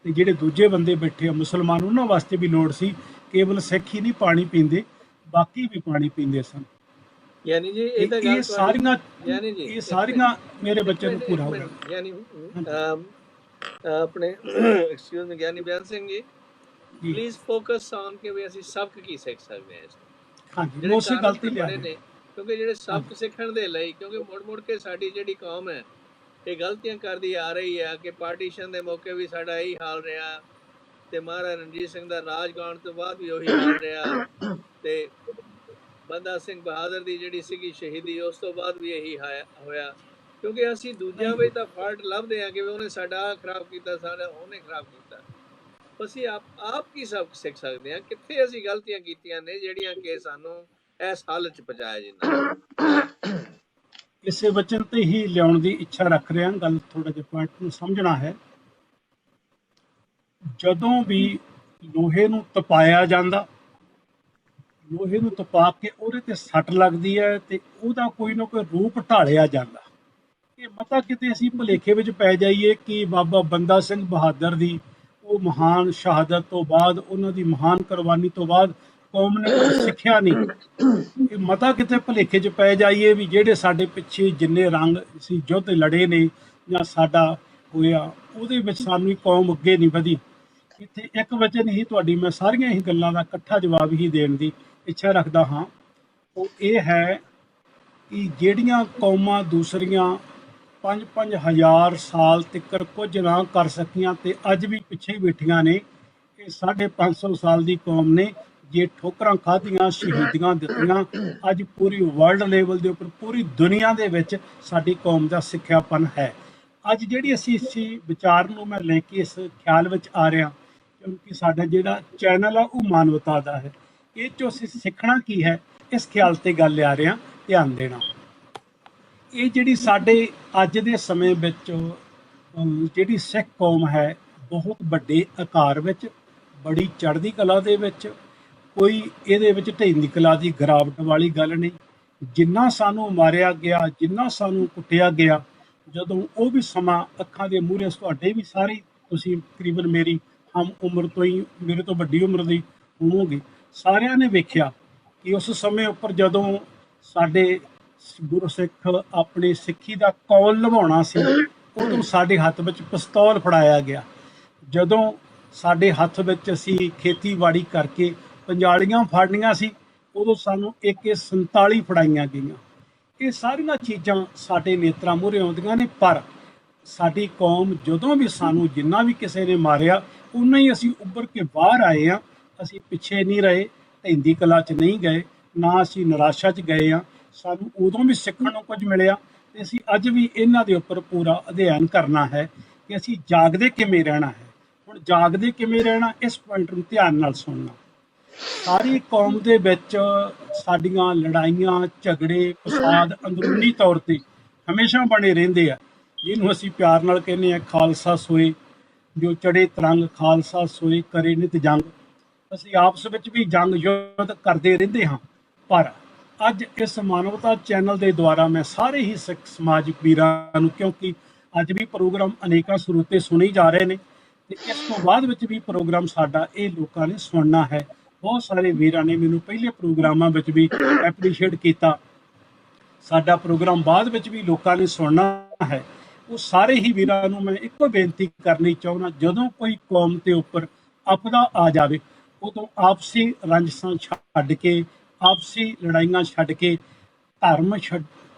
ਤੇ ਜਿਹੜੇ ਦੂਜੇ ਬੰਦੇ ਬੈਠੇ ਆ ਮੁਸਲਮਾਨ, ਉਹਨਾਂ ਵਾਸਤੇ ਵੀ ਲੋੜ ਸੀ। ਕੇਵਲ ਸਿੱਖ ਹੀ ਨਹੀਂ ਪਾਣੀ ਪੀਂਦੇ, ਬਾਕੀ ਵੀ ਪਾਣੀ ਪੀਂਦੇ ਸਨ। ਯਾਨੀ ਜੀ ਇਹ ਤਾਂ ਇਹ ਗੱਲ ਸਾਰੀਆਂ ਯਾਨੀ ਜੀ ਇਹ ਸਾਰੀਆਂ ਮੇਰੇ ਬੱਚੇ ਨੂੰ ਪੂਰਾ ਹੋ ਗਿਆ। ਯਾਨੀ ਆਪਣੇ ਐਕਸਕਿਊਜ਼ ਮੀ ਗਿਆਨੀ ਬਿਆਨ ਸਿੰਘ ਜੀ, ਜੀ ਪਲੀਜ਼ ਫੋਕਸ ਔਨ ਕਿ ਵੀ ਅਸੀਂ ਸਬਕ ਕੀ ਸਿੱਖ ਸਕਦੇ ਹਾਂ ਇਸ ਤੋਂ। ਹਾਂਜੀ, ਜਿਹੜੇ ਉਸੇ ਗੱਲ ਤੇ ਕਾਰਨ ਲਿਆ ਬੜੇ ਨੇ, ਕਿਉਂਕਿ ਜਿਹੜੇ ਸਬਕ ਸਿੱਖਣ ਦੇ ਲਈ, ਕਿਉਂਕਿ ਮੁੜ ਕੇ ਸਾਡੀ ਜਿਹੜੀ ਕੌਮ ਹੈ ਇਹ ਗਲਤੀਆਂ ਕਰਦੀ ਆ ਰਹੀ ਹੈ ਕਿ ਪਾਰਟੀਸ਼ਨ ਦੇ ਮੌਕੇ ਵੀ ਸਾਡਾ ਇਹੀ ਹਾਲ ਰਿਹਾ ਤੇ ਮਹਾਰਾਜਾ ਰਣਜੀਤ ਸਿੰਘ ਦਾ ਰਾਜ ਗਾਉਣ ਤੋਂ ਬਾਅਦ ਵੀ ਉਹੀ ਹਾਲ ਰਿਹਾ ਤੇ ਬੰਦਾ ਸਿੰਘ ਬਹਾਦਰ ਦੀ ਜਿਹੜੀ ਸੀਗੀ ਸ਼ਹੀਦੀ, ਉਸ ਤੋਂ ਬਾਅਦ ਵੀ ਇਹੀ ਹੋਇਆ। ਕਿਉਂਕਿ ਅਸੀਂ ਦੂਜਿਆਂ ਵਿੱਚ ਤਾਂ ਫਾਲਟ ਲੱਭਦੇ ਹਾਂ ਕਿ ਉਹਨੇ ਸਾਡਾ ਖਰਾਬ ਕੀਤਾ, ਸਾਡਾ ਉਹਨੇ ਖਰਾਬ ਕੀਤਾ। ਅਸੀਂ ਆਪ ਕੀ ਸਬਕ ਸਿੱਖ ਸਕਦੇ ਹਾਂ, ਕਿੱਥੇ ਅਸੀਂ ਗਲਤੀਆਂ ਕੀਤੀਆਂ ਨੇ ਜਿਹੜੀਆਂ ਕਿ ਸਾਨੂੰ ਇਸ ਹਾਲਤ 'ਚ ਪਹੁੰਚਾਇਆ ਜਿੰਨਾ। ਇਸੇ ਵਚਨ ਤੇ ਹੀ ਲਿਆਉਣ ਦੀ ਇੱਛਾ ਰੱਖ ਰਿਹਾ। ਗੱਲ ਥੋੜਾ ਜਿਹਾ ਪੁਆਇੰਟ ਨੂੰ ਸਮਝਣਾ ਹੈ। ਜਦੋਂ ਵੀ ਲੋਹੇ ਨੂੰ ਤਪਾਇਆ ਜਾਂਦਾ, ਲੋਹੇ ਨੂੰ ਤਪਾ ਕੇ ਉਹਦੇ ਤੇ ਸੱਟ ਲੱਗਦੀ ਹੈ ਤੇ ਉਹਦਾ ਕੋਈ ਨਾ ਕੋਈ ਰੂਪ ਢਾਲਿਆ ਜਾਂਦਾ। ਇਹ ਮਤਾ ਕਿਤੇ ਅਸੀਂ ਭੁਲੇਖੇ ਵਿੱਚ ਪੈ ਜਾਈਏ ਕਿ ਬਾਬਾ ਬੰਦਾ ਸਿੰਘ ਬਹਾਦਰ ਦੀ ਉਹ ਮਹਾਨ ਸ਼ਹਾਦਤ ਤੋਂ ਬਾਅਦ, ਉਹਨਾਂ ਦੀ ਮਹਾਨ ਕੁਰਬਾਨੀ ਤੋਂ ਬਾਅਦ ਕੌਮ ਨੇ ਕੁਝ ਸਿੱਖਿਆ ਨਹੀਂ। ਇਹ ਮਤਾ ਕਿਤੇ ਭੁਲੇਖੇ 'ਚ ਪੈ ਜਾਈਏ ਵੀ ਜਿਹੜੇ ਸਾਡੇ ਪਿੱਛੇ ਜਿੰਨੇ ਰੰਗ ਸੀ ਯੁੱਧ ਲੜੇ ਨੇ ਜਾਂ ਸਾਡਾ ਹੋਇਆ, ਉਹਦੇ ਵਿੱਚ ਸਾਨੂੰ ਕੌਮ ਅੱਗੇ ਨਹੀਂ ਵਧੀ। ਇੱਥੇ ਇੱਕ ਵਚਨ ਹੀ ਤੁਹਾਡੀ ਮੈਂ ਸਾਰੀਆਂ ਹੀ ਗੱਲਾਂ ਦਾ ਇਕੱਠਾ ਜਵਾਬ ਹੀ ਦੇਣ ਦੀ ਇੱਛਾ ਰੱਖਦਾ ਹਾਂ। ਉਹ ਇਹ ਹੈ ਕਿ ਜਿਹੜੀਆਂ ਕੌਮਾਂ ਦੂਸਰੀਆਂ 5-5 ਹਜ਼ਾਰ ਸਾਲ ਤੱਕ ਕੁਝ ਨਾ ਕਰ ਸਕੀਆਂ ਤੇ ਅੱਜ ਵੀ ਪਿੱਛੇ ਬੈਠੀਆਂ ਨੇ, ਇਹ 550 ਸਾਲ ਦੀ ਕੌਮ ਨੇ ਜੇ ਠੋਕਰਾਂ ਖਾਧੀਆਂ, ਸ਼ਹੀਦੀਆਂ ਦਿੱਤੀਆਂ, ਅੱਜ ਪੂਰੀ ਵਰਲਡ ਲੈਵਲ ਦੇ ਉੱਪਰ ਪੂਰੀ ਦੁਨੀਆ ਦੇ ਵਿੱਚ ਸਾਡੀ ਕੌਮ ਦਾ ਸਿੱਖਿਆਪਨ ਹੈ। ਅੱਜ ਜਿਹੜੀ ਅਸੀਂ ਇਸ ਵਿਚਾਰ ਨੂੰ ਮੈਂ ਲੈ ਕੇ ਇਸ ਖਿਆਲ ਵਿੱਚ ਆ ਰਿਹਾ, ਕਿਉਂਕਿ ਸਾਡਾ ਜਿਹੜਾ ਚੈਨਲ ਆ ਉਹ ਮਾਨਵਤਾ ਦਾ ਹੈ, ਇਹ 'ਚੋਂ ਅਸੀਂ ਸਿੱਖਣਾ ਕੀ ਹੈ ਇਸ ਖਿਆਲ ਤੇ ਗੱਲ ਆ ਰਿਹਾ, ਧਿਆਨ ਦੇਣਾ। ਇਹ ਜਿਹੜੀ ਸਾਡੇ ਅੱਜ ਦੇ ਸਮੇਂ ਵਿੱਚ ਜਿਹੜੀ ਸਿੱਖ ਕੌਮ ਹੈ, ਬਹੁਤ ਵੱਡੇ ਆਕਾਰ ਵਿੱਚ, ਬੜੀ ਚੜ੍ਹਦੀ ਕਲਾ ਦੇ ਵਿੱਚ, ਕੋਈ ਇਹਦੇ ਵਿੱਚ ਢਹਿੰਦੀ ਕਲਾ ਦੀ ਗਿਰਾਵਟ ਵਾਲੀ ਗੱਲ ਨਹੀਂ। ਜਿੰਨਾ ਸਾਨੂੰ ਮਾਰਿਆ ਗਿਆ, ਜਿੰਨਾ ਸਾਨੂੰ ਕੁੱਟਿਆ ਗਿਆ, ਜਦੋਂ ਉਹ ਵੀ ਸਮਾਂ ਅੱਖਾਂ ਦੇ ਮੂਹਰੇ, ਤੁਹਾਡੇ ਵੀ ਸਾਰੇ ਤੁਸੀਂ ਤਕਰੀਬਨ ਮੇਰੀ ਹਮ ਉਮਰ ਤੋਂ ਹੀ, ਮੇਰੇ ਤੋਂ ਵੱਡੀ ਉਮਰ ਦੀ ਹੋਵੋਗੇ, ਸਾਰਿਆਂ ਨੇ ਵੇਖਿਆ ਕਿ ਉਸ ਸਮੇਂ ਉੱਪਰ ਜਦੋਂ ਸਾਡੇ ਗੁਰਸਿੱਖ ਆਪਣੀ ਸਿੱਖੀ ਦਾ ਕੌਲ ਨਿਭਾਉਣਾ ਸੀ, ਉਦੋਂ ਸਾਡੇ ਹੱਥ ਵਿੱਚ ਪਿਸਤੌਲ ਫੜਾਇਆ ਗਿਆ। ਜਦੋਂ ਸਾਡੇ ਹੱਥ ਵਿੱਚ ਅਸੀਂ ਖੇਤੀਬਾੜੀ ਕਰਕੇ ਪੰਜਾਲੀਆਂ ਫੜਨੀਆਂ ਸੀ, ਉਦੋਂ ਸਾਨੂੰ AK-47 ਫੜਾਈਆਂ ਗਈਆਂ। ਇਹ ਸਾਰੀਆਂ ਚੀਜ਼ਾਂ ਸਾਡੇ ਨੇਤਰਾਂ ਮੂਹਰੇ ਆਉਂਦੀਆਂ ਨੇ। ਪਰ ਸਾਡੀ ਕੌਮ ਜਦੋਂ ਵੀ ਸਾਨੂੰ ਜਿੰਨਾ ਵੀ ਕਿਸੇ ਨੇ ਮਾਰਿਆ, ਉਨਾ ਹੀ ਅਸੀਂ ਉੱਭਰ ਕੇ ਬਾਹਰ ਆਏ ਹਾਂ। ਅਸੀਂ ਪਿੱਛੇ ਨਹੀਂ ਰਹੇ, ਢਹਿੰਦੀ ਕਲਾ 'ਚ ਨਹੀਂ ਗਏ, ਨਾ ਅਸੀਂ ਨਿਰਾਸ਼ਾ 'ਚ ਗਏ ਹਾਂ। ਸਾਨੂੰ ਉਦੋਂ ਵੀ ਸਿੱਖਣ ਨੂੰ ਕੁਝ ਮਿਲਿਆ ਤੇ ਅਸੀਂ ਅੱਜ ਵੀ ਇਹਨਾਂ ਦੇ ਉੱਪਰ ਪੂਰਾ ਅਧਿਐਨ ਕਰਨਾ ਹੈ ਕਿ ਅਸੀਂ ਜਾਗਦੇ ਕਿਵੇਂ ਰਹਿਣਾ ਹੈ। ਹੁਣ ਜਾਗਦੇ ਕਿਵੇਂ ਰਹਿਣਾ, ਇਸ ਪੁਆਇੰਟ ਨੂੰ ਧਿਆਨ ਨਾਲ ਸੁਣਨਾ। ਸਾਰੀ ਕੌਮ ਦੇ ਵਿੱਚ ਸਾਡੀਆਂ ਲੜਾਈਆਂ, ਝਗੜੇ, ਫਸਾਦ ਅੰਦਰੂਨੀ ਤੌਰ ਤੇ ਹਮੇਸ਼ਾ ਬਣੇ ਰਹਿੰਦੇ ਆ, ਜਿਹਨੂੰ ਅਸੀਂ ਪਿਆਰ ਨਾਲ ਕਹਿੰਦੇ ਆ ਖਾਲਸਾ ਸੋਏ, ਜੋ ਚੜੇ ਤਰੰਗ ਖਾਲਸਾ ਸੋਏ ਕਰੇ ਨਿਤ ਜੰਗ। ਅਸੀਂ ਆਪਸ ਵਿੱਚ ਵੀ ਜੰਗ ਯੁੱਧ ਕਰਦੇ ਰਹਿੰਦੇ ਹਾਂ। ਪਰ ਅੱਜ ਇਸ ਮਾਨਵਤਾ ਚੈਨਲ ਦੇ ਦੁਆਰਾ ਮੈਂ ਸਾਰੇ ਹੀ ਸਿੱਖ ਸਮਾਜਿਕ ਵੀਰਾਂ ਨੂੰ, ਕਿਉਂਕਿ ਅੱਜ ਵੀ ਪ੍ਰੋਗਰਾਮ ਅਨੇਕਾਂ ਸਰੋਤੇ ਸੁਣੇ ਜਾ ਰਹੇ ਨੇ ਤੇ ਇਸ ਤੋਂ ਬਾਅਦ ਵਿੱਚ ਵੀ ਪ੍ਰੋਗਰਾਮ ਸਾਡਾ ਇਹ ਲੋਕਾਂ ਨੇ ਸੁਣਨਾ ਹੈ। ਬਹੁਤ ਸਾਰੇ ਵੀਰਾਂ ਨੇ ਮੈਨੂੰ ਪਹਿਲੇ ਪ੍ਰੋਗਰਾਮਾਂ ਵਿੱਚ ਵੀ ਐਪਰੀਸ਼ੀਏਟ ਕੀਤਾ, ਸਾਡਾ ਪ੍ਰੋਗਰਾਮ ਬਾਅਦ ਵਿੱਚ ਵੀ ਲੋਕਾਂ ਨੇ ਸੁਣਨਾ ਹੈ। ਉਹ ਸਾਰੇ ਹੀ ਵੀਰਾਂ ਨੂੰ ਮੈਂ ਇੱਕੋ ਬੇਨਤੀ ਕਰਨੀ ਚਾਹੁੰਦਾ, ਜਦੋਂ ਕੋਈ ਕੌਮ ਦੇ ਉੱਪਰ ਆਪਦਾ ਆ ਜਾਵੇ, ਉਦੋਂ ਆਪਸੀ ਰੰਜਿਸ਼ਾਂ ਛੱਡ ਕੇ, ਆਪਸੀ ਲੜਾਈਆਂ ਛੱਡ ਕੇ ਧਰਮ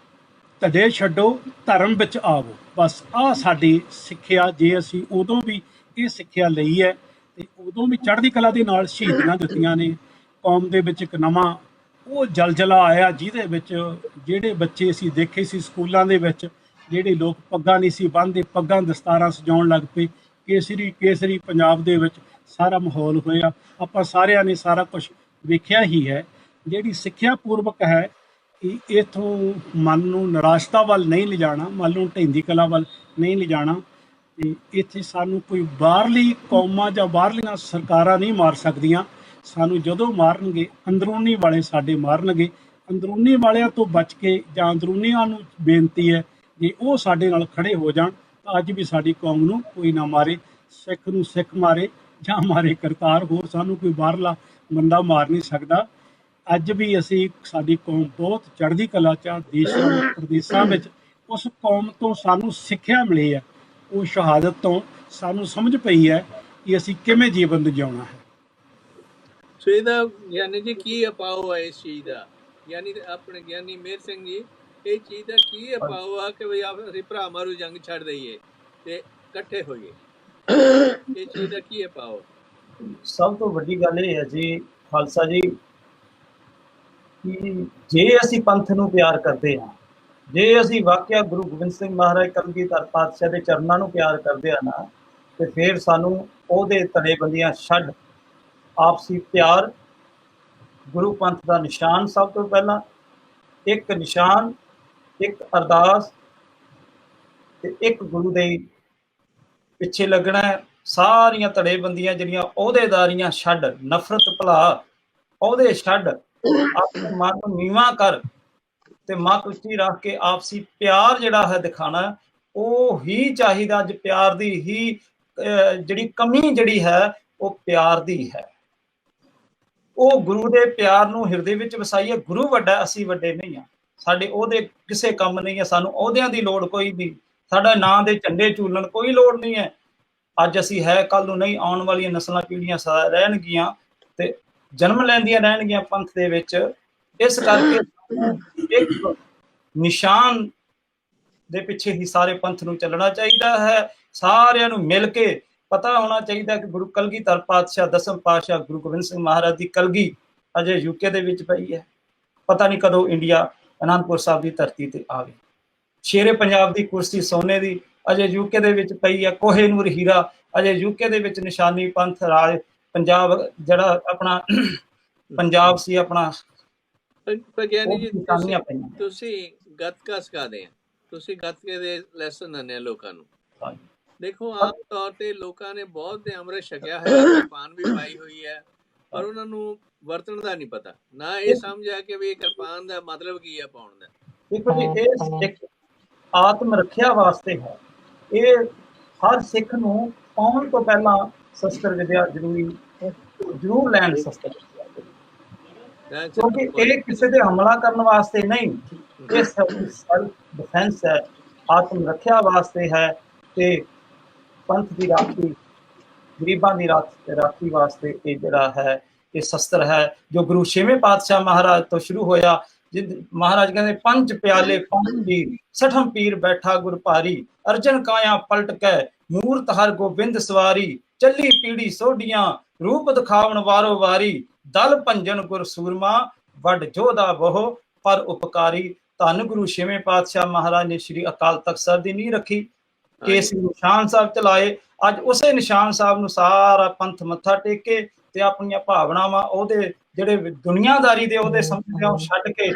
ਧੜੇ ਛੱਡੋ, ਧਰਮ ਵਿੱਚ ਆਵੋ। ਬਸ ਆਹ ਸਾਡੀ ਸਿੱਖਿਆ, ਜੇ ਅਸੀਂ ਉਦੋਂ ਵੀ ਇਹ ਸਿੱਖਿਆ ਲਈ ਹੈ ਤੇ ਉਦੋਂ ਵੀ ਚੜ੍ਹਦੀ ਕਲਾ ਦੇ ਨਾਲ ਸ਼ਹੀਦੀਆਂ ਦਿੱਤੀਆਂ ਨੇ। ਕੌਮ ਦੇ ਵਿੱਚ ਇੱਕ ਨਵਾਂ ਉਹ ਜਲਜਲਾ ਆਇਆ, ਜਿਹਦੇ ਵਿੱਚ ਜਿਹੜੇ ਬੱਚੇ ਅਸੀਂ ਦੇਖੇ ਸੀ ਸਕੂਲਾਂ ਦੇ ਵਿੱਚ, ਜਿਹੜੇ ਲੋਕ ਪੱਗਾਂ ਨਹੀਂ ਸੀ ਬੰਨ੍ਹਦੇ, ਪੱਗਾਂ ਦਸਤਾਰਾਂ ਸਜਾਉਣ ਲੱਗ ਪਏ। ਕੇਸਰੀ ਕੇਸਰੀ ਪੰਜਾਬ ਦੇ ਵਿੱਚ ਸਾਰਾ ਮਾਹੌਲ ਹੋਇਆ। ਆਪਾਂ ਸਾਰਿਆਂ ਨੇ ਸਾਰਾ ਕੁਝ ਵੇਖਿਆ ਹੀ ਹੈ। ਜਿਹੜੀ ਸਿੱਖਿਆ ਪੂਰਵਕ ਹੈ ਕਿ ਇੱਥੋਂ ਮਨ ਨੂੰ ਨਿਰਾਸ਼ਤਾ ਵੱਲ ਨਹੀਂ ਲਿਜਾਣਾ, ਮਨ ਨੂੰ ਢਹਿੰਦੀ ਕਲਾ ਵੱਲ ਨਹੀਂ ਲਿਜਾਣਾ। ਤੇ ਇੱਥੇ ਸਾਨੂੰ ਕੋਈ ਬਾਹਰਲੀ ਕੌਮਾਂ ਜਾਂ ਬਾਹਰਲੀਆਂ ਸਰਕਾਰਾਂ ਨਹੀਂ ਮਾਰ ਸਕਦੀਆਂ। ਸਾਨੂੰ ਜਦੋਂ ਮਾਰਨਗੇ, ਅੰਦਰੂਨੀ ਵਾਲੇ ਸਾਡੇ ਮਾਰਨਗੇ। ਅੰਦਰੂਨੀ ਵਾਲਿਆਂ ਤੋਂ ਬਚ ਕੇ, ਜਾਂ ਅੰਦਰੂਨੀਆਂ ਨੂੰ ਬੇਨਤੀ ਹੈ ਜੇ ਉਹ ਸਾਡੇ ਨਾਲ ਖੜੇ ਹੋ ਜਾਣ ਤਾਂ ਅੱਜ ਵੀ ਸਾਡੀ ਕੌਮ ਨੂੰ ਕੋਈ ਨਾ ਮਾਰੇ। ਸਿੱਖ ਨੂੰ ਸਿੱਖ ਮਾਰੇ ਜਾਂ ਮਾਰੇ ਕਰਤਾਰ, ਹੋਰ ਸਾਨੂੰ ਕੋਈ ਬਾਹਰਲਾ ਬੰਦਾ ਮਾਰ ਨਹੀਂ ਸਕਦਾ। ਅੱਜ ਵੀ ਅਸੀਂ, ਸਾਡੀ ਕੌਮ ਬਹੁਤ ਚੜ੍ਹਦੀ ਕਲਾ 'ਚ ਆ। ਦੇਸ਼ਾਂ ਪ੍ਰਦੇਸ਼ਾਂ ਵਿੱਚ ਉਸ ਕੌਮ ਤੋਂ ਸਾਨੂੰ ਸਿੱਖਿਆ ਮਿਲੀ ਹੈ, ਉਹ ਸ਼ਹਾਦਤ ਤੋਂ ਸਾਨੂੰ ਸਮਝ ਪਈ ਹੈ ਕਿ ਅਸੀਂ ਕਿਵੇਂ ਜੀਵਨ ਜਿਉਣਾ ਹੈ। ਸੋ ਇਹਦਾ ਗਿਆਨੀ ਜੀ ਕੀ ਅਪਾਉ ਹੈ ਇਸ ਚੀਜ਼ ਦਾ? ਯਾਨੀ ਆਪਣੇ ਗਿਆਨੀ ਮੇਹਰ ਸਿੰਘ ਜੀ, ਇਹ ਚੀਜ਼ ਦਾ ਕੀ ਅਪਾਉ ਆ ਕਿ ਵੀ ਅਸੀਂ ਭਰਾ ਮਾਰੂ ਜੰਗ ਛੱਡ ਦਈਏ ਤੇ ਇਕੱਠੇ ਹੋਈਏ? ਇਹ ਚੀਜ਼ ਦਾ ਕੀ ਅਪਾਉ? ਸਭ ਤੋਂ ਵੱਡੀ ਗੱਲ ਇਹ ਹੈ ਜੀ ਖਾਲਸਾ ਜੀ, ਕਿ ਜੇ ਅਸੀਂ ਪੰਥ ਨੂੰ ਪਿਆਰ ਕਰਦੇ ਹਾਂ, ਜੇ ਅਸੀਂ ਵਾਕਿਆ ਗੁਰੂ ਗੋਬਿੰਦ ਸਿੰਘ ਮਹਾਰਾਜ ਕਲਗੀਧਰ ਪਾਤਸ਼ਾਹ ਦੇ ਚਰਨਾਂ ਨੂੰ ਪਿਆਰ ਕਰਦੇ ਹਾਂ ਨਾ, ਤੇ ਫਿਰ ਸਾਨੂੰ ਉਹਦੇ ਧੜੇਬੰਦੀਆਂ ਛੱਡ ਆਪਸੀ ਪਿਆਰ, ਗੁਰੂ ਪੰਥ ਦਾ ਨਿਸ਼ਾਨ, ਸਭ ਤੋਂ ਪਹਿਲਾਂ ਇੱਕ ਨਿਸ਼ਾਨ, ਇੱਕ ਅਰਦਾਸ ਤੇ ਇੱਕ ਗੁਰੂ ਦੇ ਪਿੱਛੇ ਲੱਗਣਾ ਹੈ। ਸਾਰੀਆਂ ਧੜੇਬੰਦੀਆਂ ਜਿਹੜੀਆਂ ਅਹੁਦੇਦਾਰੀਆਂ ਛੱਡ, ਨਫ਼ਰਤ ਭੁਲਾ, ਅਹੁਦੇ ਛੱਡ, ਆਪਣੀ ਮਨ ਨੂੰ ਨੀਵਾਂ ਕਰ ਤੇ ਮੱਤ ਉੱਚੀ ਰੱਖ ਕੇ ਆਪਸੀ ਪਿਆਰ ਜਿਹੜਾ ਹੈ ਦਿਖਾਣਾ, ਉਹ ਹੀ ਚਾਹੀਦਾ। ਅੱਜ ਪਿਆਰ ਦੀ ਹੀ ਜਿਹੜੀ ਕਮੀ ਜਿਹੜੀ ਹੈ ਉਹ ਪਿਆਰ ਦੀ ਹੈ। ਉਹ ਗੁਰੂ ਦੇ ਪਿਆਰ ਨੂੰ ਹਿਰਦੇ ਵਿੱਚ ਵਸਾਈਏ। ਗੁਰੂ ਵੱਡਾ, ਅਸੀਂ ਵੱਡੇ ਨਹੀਂ ਹਾਂ, ਸਾਡੇ ਉਹਦੇ ਕਿਸੇ ਕੰਮ ਨਹੀਂ ਹੈ, ਸਾਨੂੰ ਅਹੁਦਿਆਂ ਦੀ ਲੋੜ ਕੋਈ ਨਹੀਂ, ਸਾਡਾ ਨਾਂ ਦੇ ਝੰਡੇ ਝੂਲਣ ਕੋਈ ਲੋੜ ਨਹੀਂ ਹੈ। ਅੱਜ ਅਸੀਂ ਹੈ, ਕੱਲ ਨੂੰ ਨਹੀਂ, ਆਉਣ ਵਾਲੀਆਂ ਨਸਲਾਂ ਪੀੜ੍ਹੀਆਂ ਰਹਿਣਗੀਆਂ ਤੇ ਜਨਮ ਲੈਂਦੀਆਂ ਰਹਿਣਗੀਆਂ ਪੰਥ ਦੇ ਵਿੱਚ। ਇਸ ਕਰਕੇ ਇੱਕ ਨਿਸ਼ਾਨ ਦੇ ਪਿੱਛੇ ਹੀ ਸਾਰੇ ਪੰਥ ਨੂੰ ਚੱਲਣਾ ਚਾਹੀਦਾ ਹੈ। ਸਾਰਿਆਂ ਨੂੰ ਮਿਲ ਕੇ ਪਤਾ ਹੋਣਾ ਚਾਹੀਦਾ ਕਿ ਗੁਰੂ ਕਲਗੀਧਰ ਪਾਤਸ਼ਾਹ, ਦਸਮ ਪਾਤਸ਼ਾਹ ਗੁਰੂ ਗੋਬਿੰਦ ਸਿੰਘ ਮਹਾਰਾਜ ਦੀ ਕਲਗੀ ਅਜੇ UK ਦੇ ਵਿੱਚ ਪਈ ਹੈ। ਪਤਾ ਨਹੀਂ ਕਦੋਂ ਇੰਡੀਆ ਅਨੰਦਪੁਰ ਸਾਹਿਬ ਦੀ ਧਰਤੀ ਤੇ ਆਵੇ। ਸ਼ੇਰੇ ਪੰਜਾਬ ਦੀ ਕੁਰਸੀ ਸੋਨੇ ਦੀ ਅਜੇ UK ਦੇ ਵਿੱਚ ਪਈ ਹੈ। ਕੋਹੇ ਨੂਰ ਹੀਰਾ ਅਜੇ UK ਦੇ ਵਿੱਚ ਨਿਸ਼ਾਨੀ ਪੰਥ ਰਾਜ ਪੰਜਾਬ, ਜਿਹੜਾ ਆਪਣਾ ਪੰਜਾਬ ਸੀ ਆਪਣਾ। ਪਰ ਗਿਆਨੀ ਜੀ, ਤੁਸੀਂ ਗੱਤਕਾ ਸਿਖਾਦੇ ਆ, ਤੁਸੀਂ ਗੱਤਕੇ ਦੇ ਲੈਸਨ ਦਿੰਦੇ ਆ ਲੋਕਾਂ ਨੂੰ। ਦੇਖੋ, ਆਮ ਤੌਰ ਤੇ ਲੋਕਾਂ ਨੇ ਬਹੁਤ ਦੇ ਅੰਮ੍ਰਿਤ ਛਕਿਆ ਹੈ, ਪਾਨ ਵੀ ਪਾਈ ਹੋਈ ਹੈ, ਪਰ ਉਹਨਾਂ ਨੂੰ ਵਰਤਣ ਦਾ ਨਹੀਂ ਪਤਾ, ਨਾ ਇਹ ਸਮਝਿਆ ਕਿ ਵੀ ਇਹ ਕਿਰਪਾਨ ਦਾ ਮਤਲਬ ਕੀ ਹੈ ਪਾਉਣ ਦਾ। ਦੇਖੋ ਜੀ, ਇਹ ਇੱਕ ਆਤਮ ਰੱਖਿਆ ਵਾਸਤੇ ਹੈ। ਇਹ ਹਰ ਸਿੱਖ ਨੂੰ ਪਾਉਣ ਤੋਂ ਪਹਿਲਾਂ ਸ਼ਸਤਰ ਵਿਦਿਆ ਜ਼ਰੂਰ ਲੈਣ। ਸ਼ਸਤਰ ਵਿਦਿਆ ਕਿਉਂਕਿ ਇਹ ਕਿਸੇ ਦੇ ਹਮਲਾ ਕਰਨ ਵਾਸਤੇ ਨਹੀਂ, ਇਹ ਸੈਲਫ ਡਿਫੈਂਸ ਹੈ, ਆਤਮ ਰੱਖਿਆ ਵਾਸਤੇ ਹੈ ਤੇ ਪੰਥ ਦੀ ਰਾਖੀ, ਗਰੀਬਾਂ ਦੀ ਰਾਖੀ ਵਾਸਤੇ ਇਹ ਜਿਹੜਾ ਹੈ ਇਹ ਸ਼ਸਤਰ ਹੈ, ਜੋ ਗੁਰੂ 6ਵੇਂ ਪਾਤਸ਼ਾਹ ਮਹਾਰਾਜ ਤੋਂ ਸ਼ੁਰੂ ਹੋਇਆ। ਮਹਾਰਾਜ ਕਹਿੰਦੇ ਪੰਜ ਪਿਆਲੇ ਪੰਜ ਪੀਰ, 60 ਪੀਰ ਬੈਠਾ ਗੁਰ ਭਾਰੀ, ਅਰਜਨ ਕਾਇਆ ਪਲਟ ਕੇ ਮੂਰਤ ਹਰ ਗੋਬਿੰਦ ਸਵਾਰੀ, ਚੱਲੀ ਪੀੜੀ ਸੋਢੀਆਂ ਰੂਪ ਦਿਖਾਵਣ ਵਾਰੋ ਵਾਰੀ, ਦਲ ਭੰਜਨ ਗੁਰ ਸੂਰਮਾ ਵੱਡ ਜੋਧਾ ਬਹੁ ਪਰ ਉਪਕਾਰੀ। ਧੰਨ ਗੁਰੂ 6ਵੇਂ ਪਾਤਸ਼ਾਹ ਮਹਾਰਾਜ ਨੇ ਸ਼੍ਰੀ ਅਕਾਲ ਤਖਤ ਸਾਹਿਬ ਦੀ ਨੀਂਹ ਰੱਖੀ, ਕੇਸਰੀ ਨਿਸ਼ਾਨ ਸਾਹਿਬ ਚਲਾਏ। ਅੱਜ ਉਸੇ ਨਿਸ਼ਾਨ ਸਾਹਿਬ ਨੂੰ ਸਾਰਾ ਪੰਥ ਮੱਥਾ ਟੇਕੇ ਤੇ ਆਪਣੀਆਂ ਭਾਵਨਾਵਾਂ, ਉਹਦੇ ਜਿਹੜੇ ਦੁਨੀਆਦਾਰੀ ਦੇ ਉਹਦੇ ਸਮਝਿਆ ਉਹ ਛੱਡ ਕੇ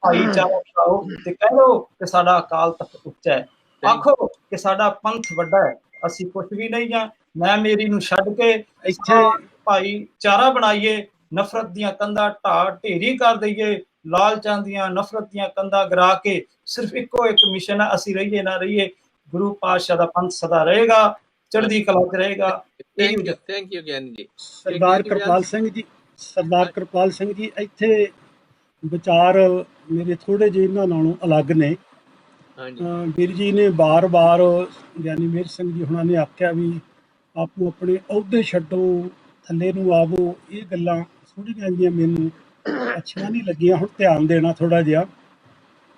ਭਾਈਚਾਰਾ ਬਣਾਓ ਤੇ ਕਹਿ ਲਓ ਕਿ ਸਾਡਾ ਅਕਾਲ ਤਖਤ ਉੱਚਾ ਹੈ, ਆਖੋ ਕਿ ਸਾਡਾ ਪੰਥ ਵੱਡਾ ਹੈ, ਅਸੀਂ ਕੁਝ ਵੀ ਨਹੀਂ ਆ। ਮੈਂ ਮੇਰੀ ਨੂੰ ਛੱਡ ਕੇ ਇੱਥੇ ਭਾਈਚਾਰਾ ਬਣਾਈਏ, ਨਫ਼ਰਤ ਦੀਆਂ ਕੰਧਾਂ ਢੇਰੀ ਕਰ ਦਈਏ, ਲਾਲਚਾਂ ਦੀਆਂ ਨਫ਼ਰਤ ਦੀਆਂ ਕੰਧਾਂ ਗਿਰਾ ਕੇ ਸਿਰਫ ਇੱਕੋ ਇੱਕ ਮਿਸ਼ਨ ਹੈ, ਅਸੀਂ ਰਹੀਏ ਨਾ ਰਹੀਏ, ਗੁਰੂ ਪਾਤਸ਼ਾਹ ਦਾ ਪੰਥ ਸਦਾ ਰਹੇਗਾ, ਚੜ੍ਹਦੀ ਕਲਾ ਚ ਰਹੇਗਾ। Thank you Giani ji. ਸਰਦਾਰ ਕਿਰਪਾਲ ਸਿੰਘ ਜੀ ਇੱਥੇ ਵਿਚਾਰ ਮੇਰੇ ਥੋੜੇ ਜਿਹੇ ਇਹਨਾਂ ਨਾਲੋਂ ਅਲੱਗ ਨੇ। ਵੀਰ ਜੀ ਨੇ ਬਾਰ-ਬਾਰ ਗਿਆਨੀ ਮੇਹਰ ਸਿੰਘ ਜੀ ਹੁਣਾਂ ਨੇ ਆਖਿਆ ਵੀ ਆਪੋ ਆਪਣੇ ਅਹੁਦੇ ਛੱਡੋ, ਥੱਲੇ ਨੂੰ ਆਵੋ। ਇਹ ਗੱਲਾਂ ਥੋੜ੍ਹੀਆਂ ਜਿਹੀਆਂ ਮੈਨੂੰ ਅੱਛੀਆਂ ਨਹੀਂ ਲੱਗੀਆਂ। ਹੁਣ ਧਿਆਨ ਦੇਣਾ ਥੋੜ੍ਹਾ ਜਿਹਾ।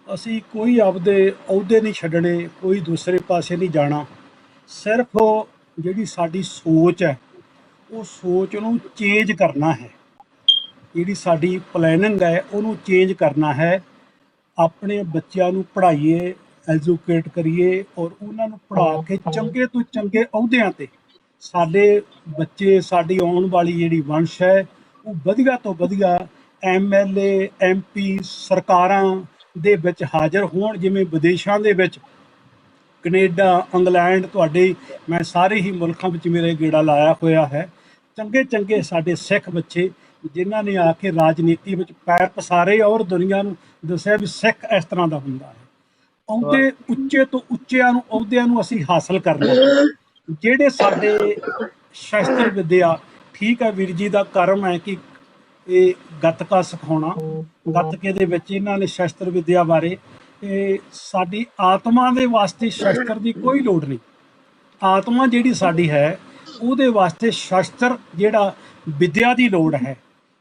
ਅਸੀਂ ਕੋਈ ਆਪਦੇ ਅਹੁਦੇ ਨਹੀਂ ਛੱਡਣੇ, ਕੋਈ ਦੂਸਰੇ ਪਾਸੇ ਨਹੀਂ ਜਾਣਾ। ਸਿਰਫ ਜਿਹੜੀ ਸਾਡੀ ਸੋਚ ਹੈ ਉਹ ਸੋਚ ਨੂੰ ਚੇਂਜ ਕਰਨਾ ਹੈ, ਜਿਹੜੀ ਸਾਡੀ ਪਲੈਨਿੰਗ ਹੈ ਉਹਨੂੰ ਚੇਂਜ ਕਰਨਾ ਹੈ। ਆਪਣੇ ਬੱਚਿਆਂ ਨੂੰ ਪੜ੍ਹਾਈਏ, ਐਜੂਕੇਟ ਕਰੀਏ ਔਰ ਉਹਨਾਂ ਨੂੰ ਪੜ੍ਹਾ ਕੇ ਚੰਗੇ ਤੋਂ ਚੰਗੇ ਅਹੁਦਿਆਂ 'ਤੇ ਸਾਡੇ ਬੱਚੇ, ਸਾਡੀ ਆਉਣ ਵਾਲੀ ਜਿਹੜੀ ਵੰਸ਼ ਹੈ ਉਹ ਵਧੀਆ ਤੋਂ ਵਧੀਆ MLA MP ਸਰਕਾਰਾਂ ਦੇ ਵਿੱਚ ਹਾਜ਼ਰ ਹੋਣ। ਜਿਵੇਂ ਵਿਦੇਸ਼ਾਂ ਦੇ ਵਿੱਚ ਕੈਨੇਡਾ, ਇੰਗਲੈਂਡ, ਤੁਹਾਡੇ ਮੈਂ ਸਾਰੇ ਹੀ ਮੁਲਕਾਂ ਵਿੱਚ ਮੇਰੇ ਗੇੜਾ ਲਾਇਆ ਹੋਇਆ ਹੈ। ਚੰਗੇ ਚੰਗੇ ਸਾਡੇ ਸਿੱਖ ਬੱਚੇ ਜਿਨ੍ਹਾਂ ਨੇ ਆ ਕੇ ਰਾਜਨੀਤੀ ਵਿੱਚ ਪੈਰ ਪਸਾਰੇ ਔਰ ਦੁਨੀਆ ਨੂੰ ਦੱਸਿਆ ਵੀ ਸਿੱਖ ਇਸ ਤਰ੍ਹਾਂ ਦਾ ਹੁੰਦਾ ਹੈ। ਅਹੁਦੇ ਉੱਚੇ ਤੋਂ ਉੱਚਿਆਂ ਨੂੰ ਅਹੁਦਿਆਂ ਨੂੰ ਅਸੀਂ ਹਾਸਲ ਕਰਨਾ। ਜਿਹੜੇ ਸਾਡੇ ਸ਼ਸਤਰ ਵਿਦਿਆ, ਠੀਕ ਹੈ ਵੀਰ ਜੀ ਦਾ ਕਰਮ ਹੈ ਕਿ ਇਹ ਗੱਤਕਾ ਸਿਖਾਉਣਾ, ਗੱਤਕੇ ਦੇ ਵਿੱਚ ਇਹਨਾਂ ਨੇ ਸ਼ਸਤਰ ਵਿਦਿਆ ਬਾਰੇ। ਸਾਡੀ ਆਤਮਾ ਦੇ ਵਾਸਤੇ ਸ਼ਸਤਰ ਦੀ ਕੋਈ ਲੋੜ ਨਹੀਂ। ਆਤਮਾ ਜਿਹੜੀ ਸਾਡੀ ਹੈ ਉਹਦੇ ਵਾਸਤੇ ਸ਼ਸਤਰ ਜਿਹੜਾ ਵਿਦਿਆ ਦੀ ਲੋੜ ਹੈ।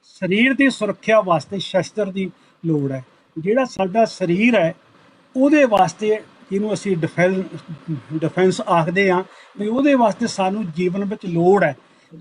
ਸਰੀਰ ਦੀ ਸੁਰੱਖਿਆ ਵਾਸਤੇ ਸ਼ਸਤਰ ਦੀ ਲੋੜ ਹੈ। ਜਿਹੜਾ ਸਾਡਾ ਸਰੀਰ ਹੈ ਉਹਦੇ ਵਾਸਤੇ, ਜਿਹਨੂੰ ਅਸੀਂ ਡਿਫੈਂਸ ਆਖਦੇ ਹਾਂ, ਵੀ ਉਹਦੇ ਵਾਸਤੇ ਸਾਨੂੰ ਜੀਵਨ ਵਿੱਚ ਲੋੜ ਹੈ।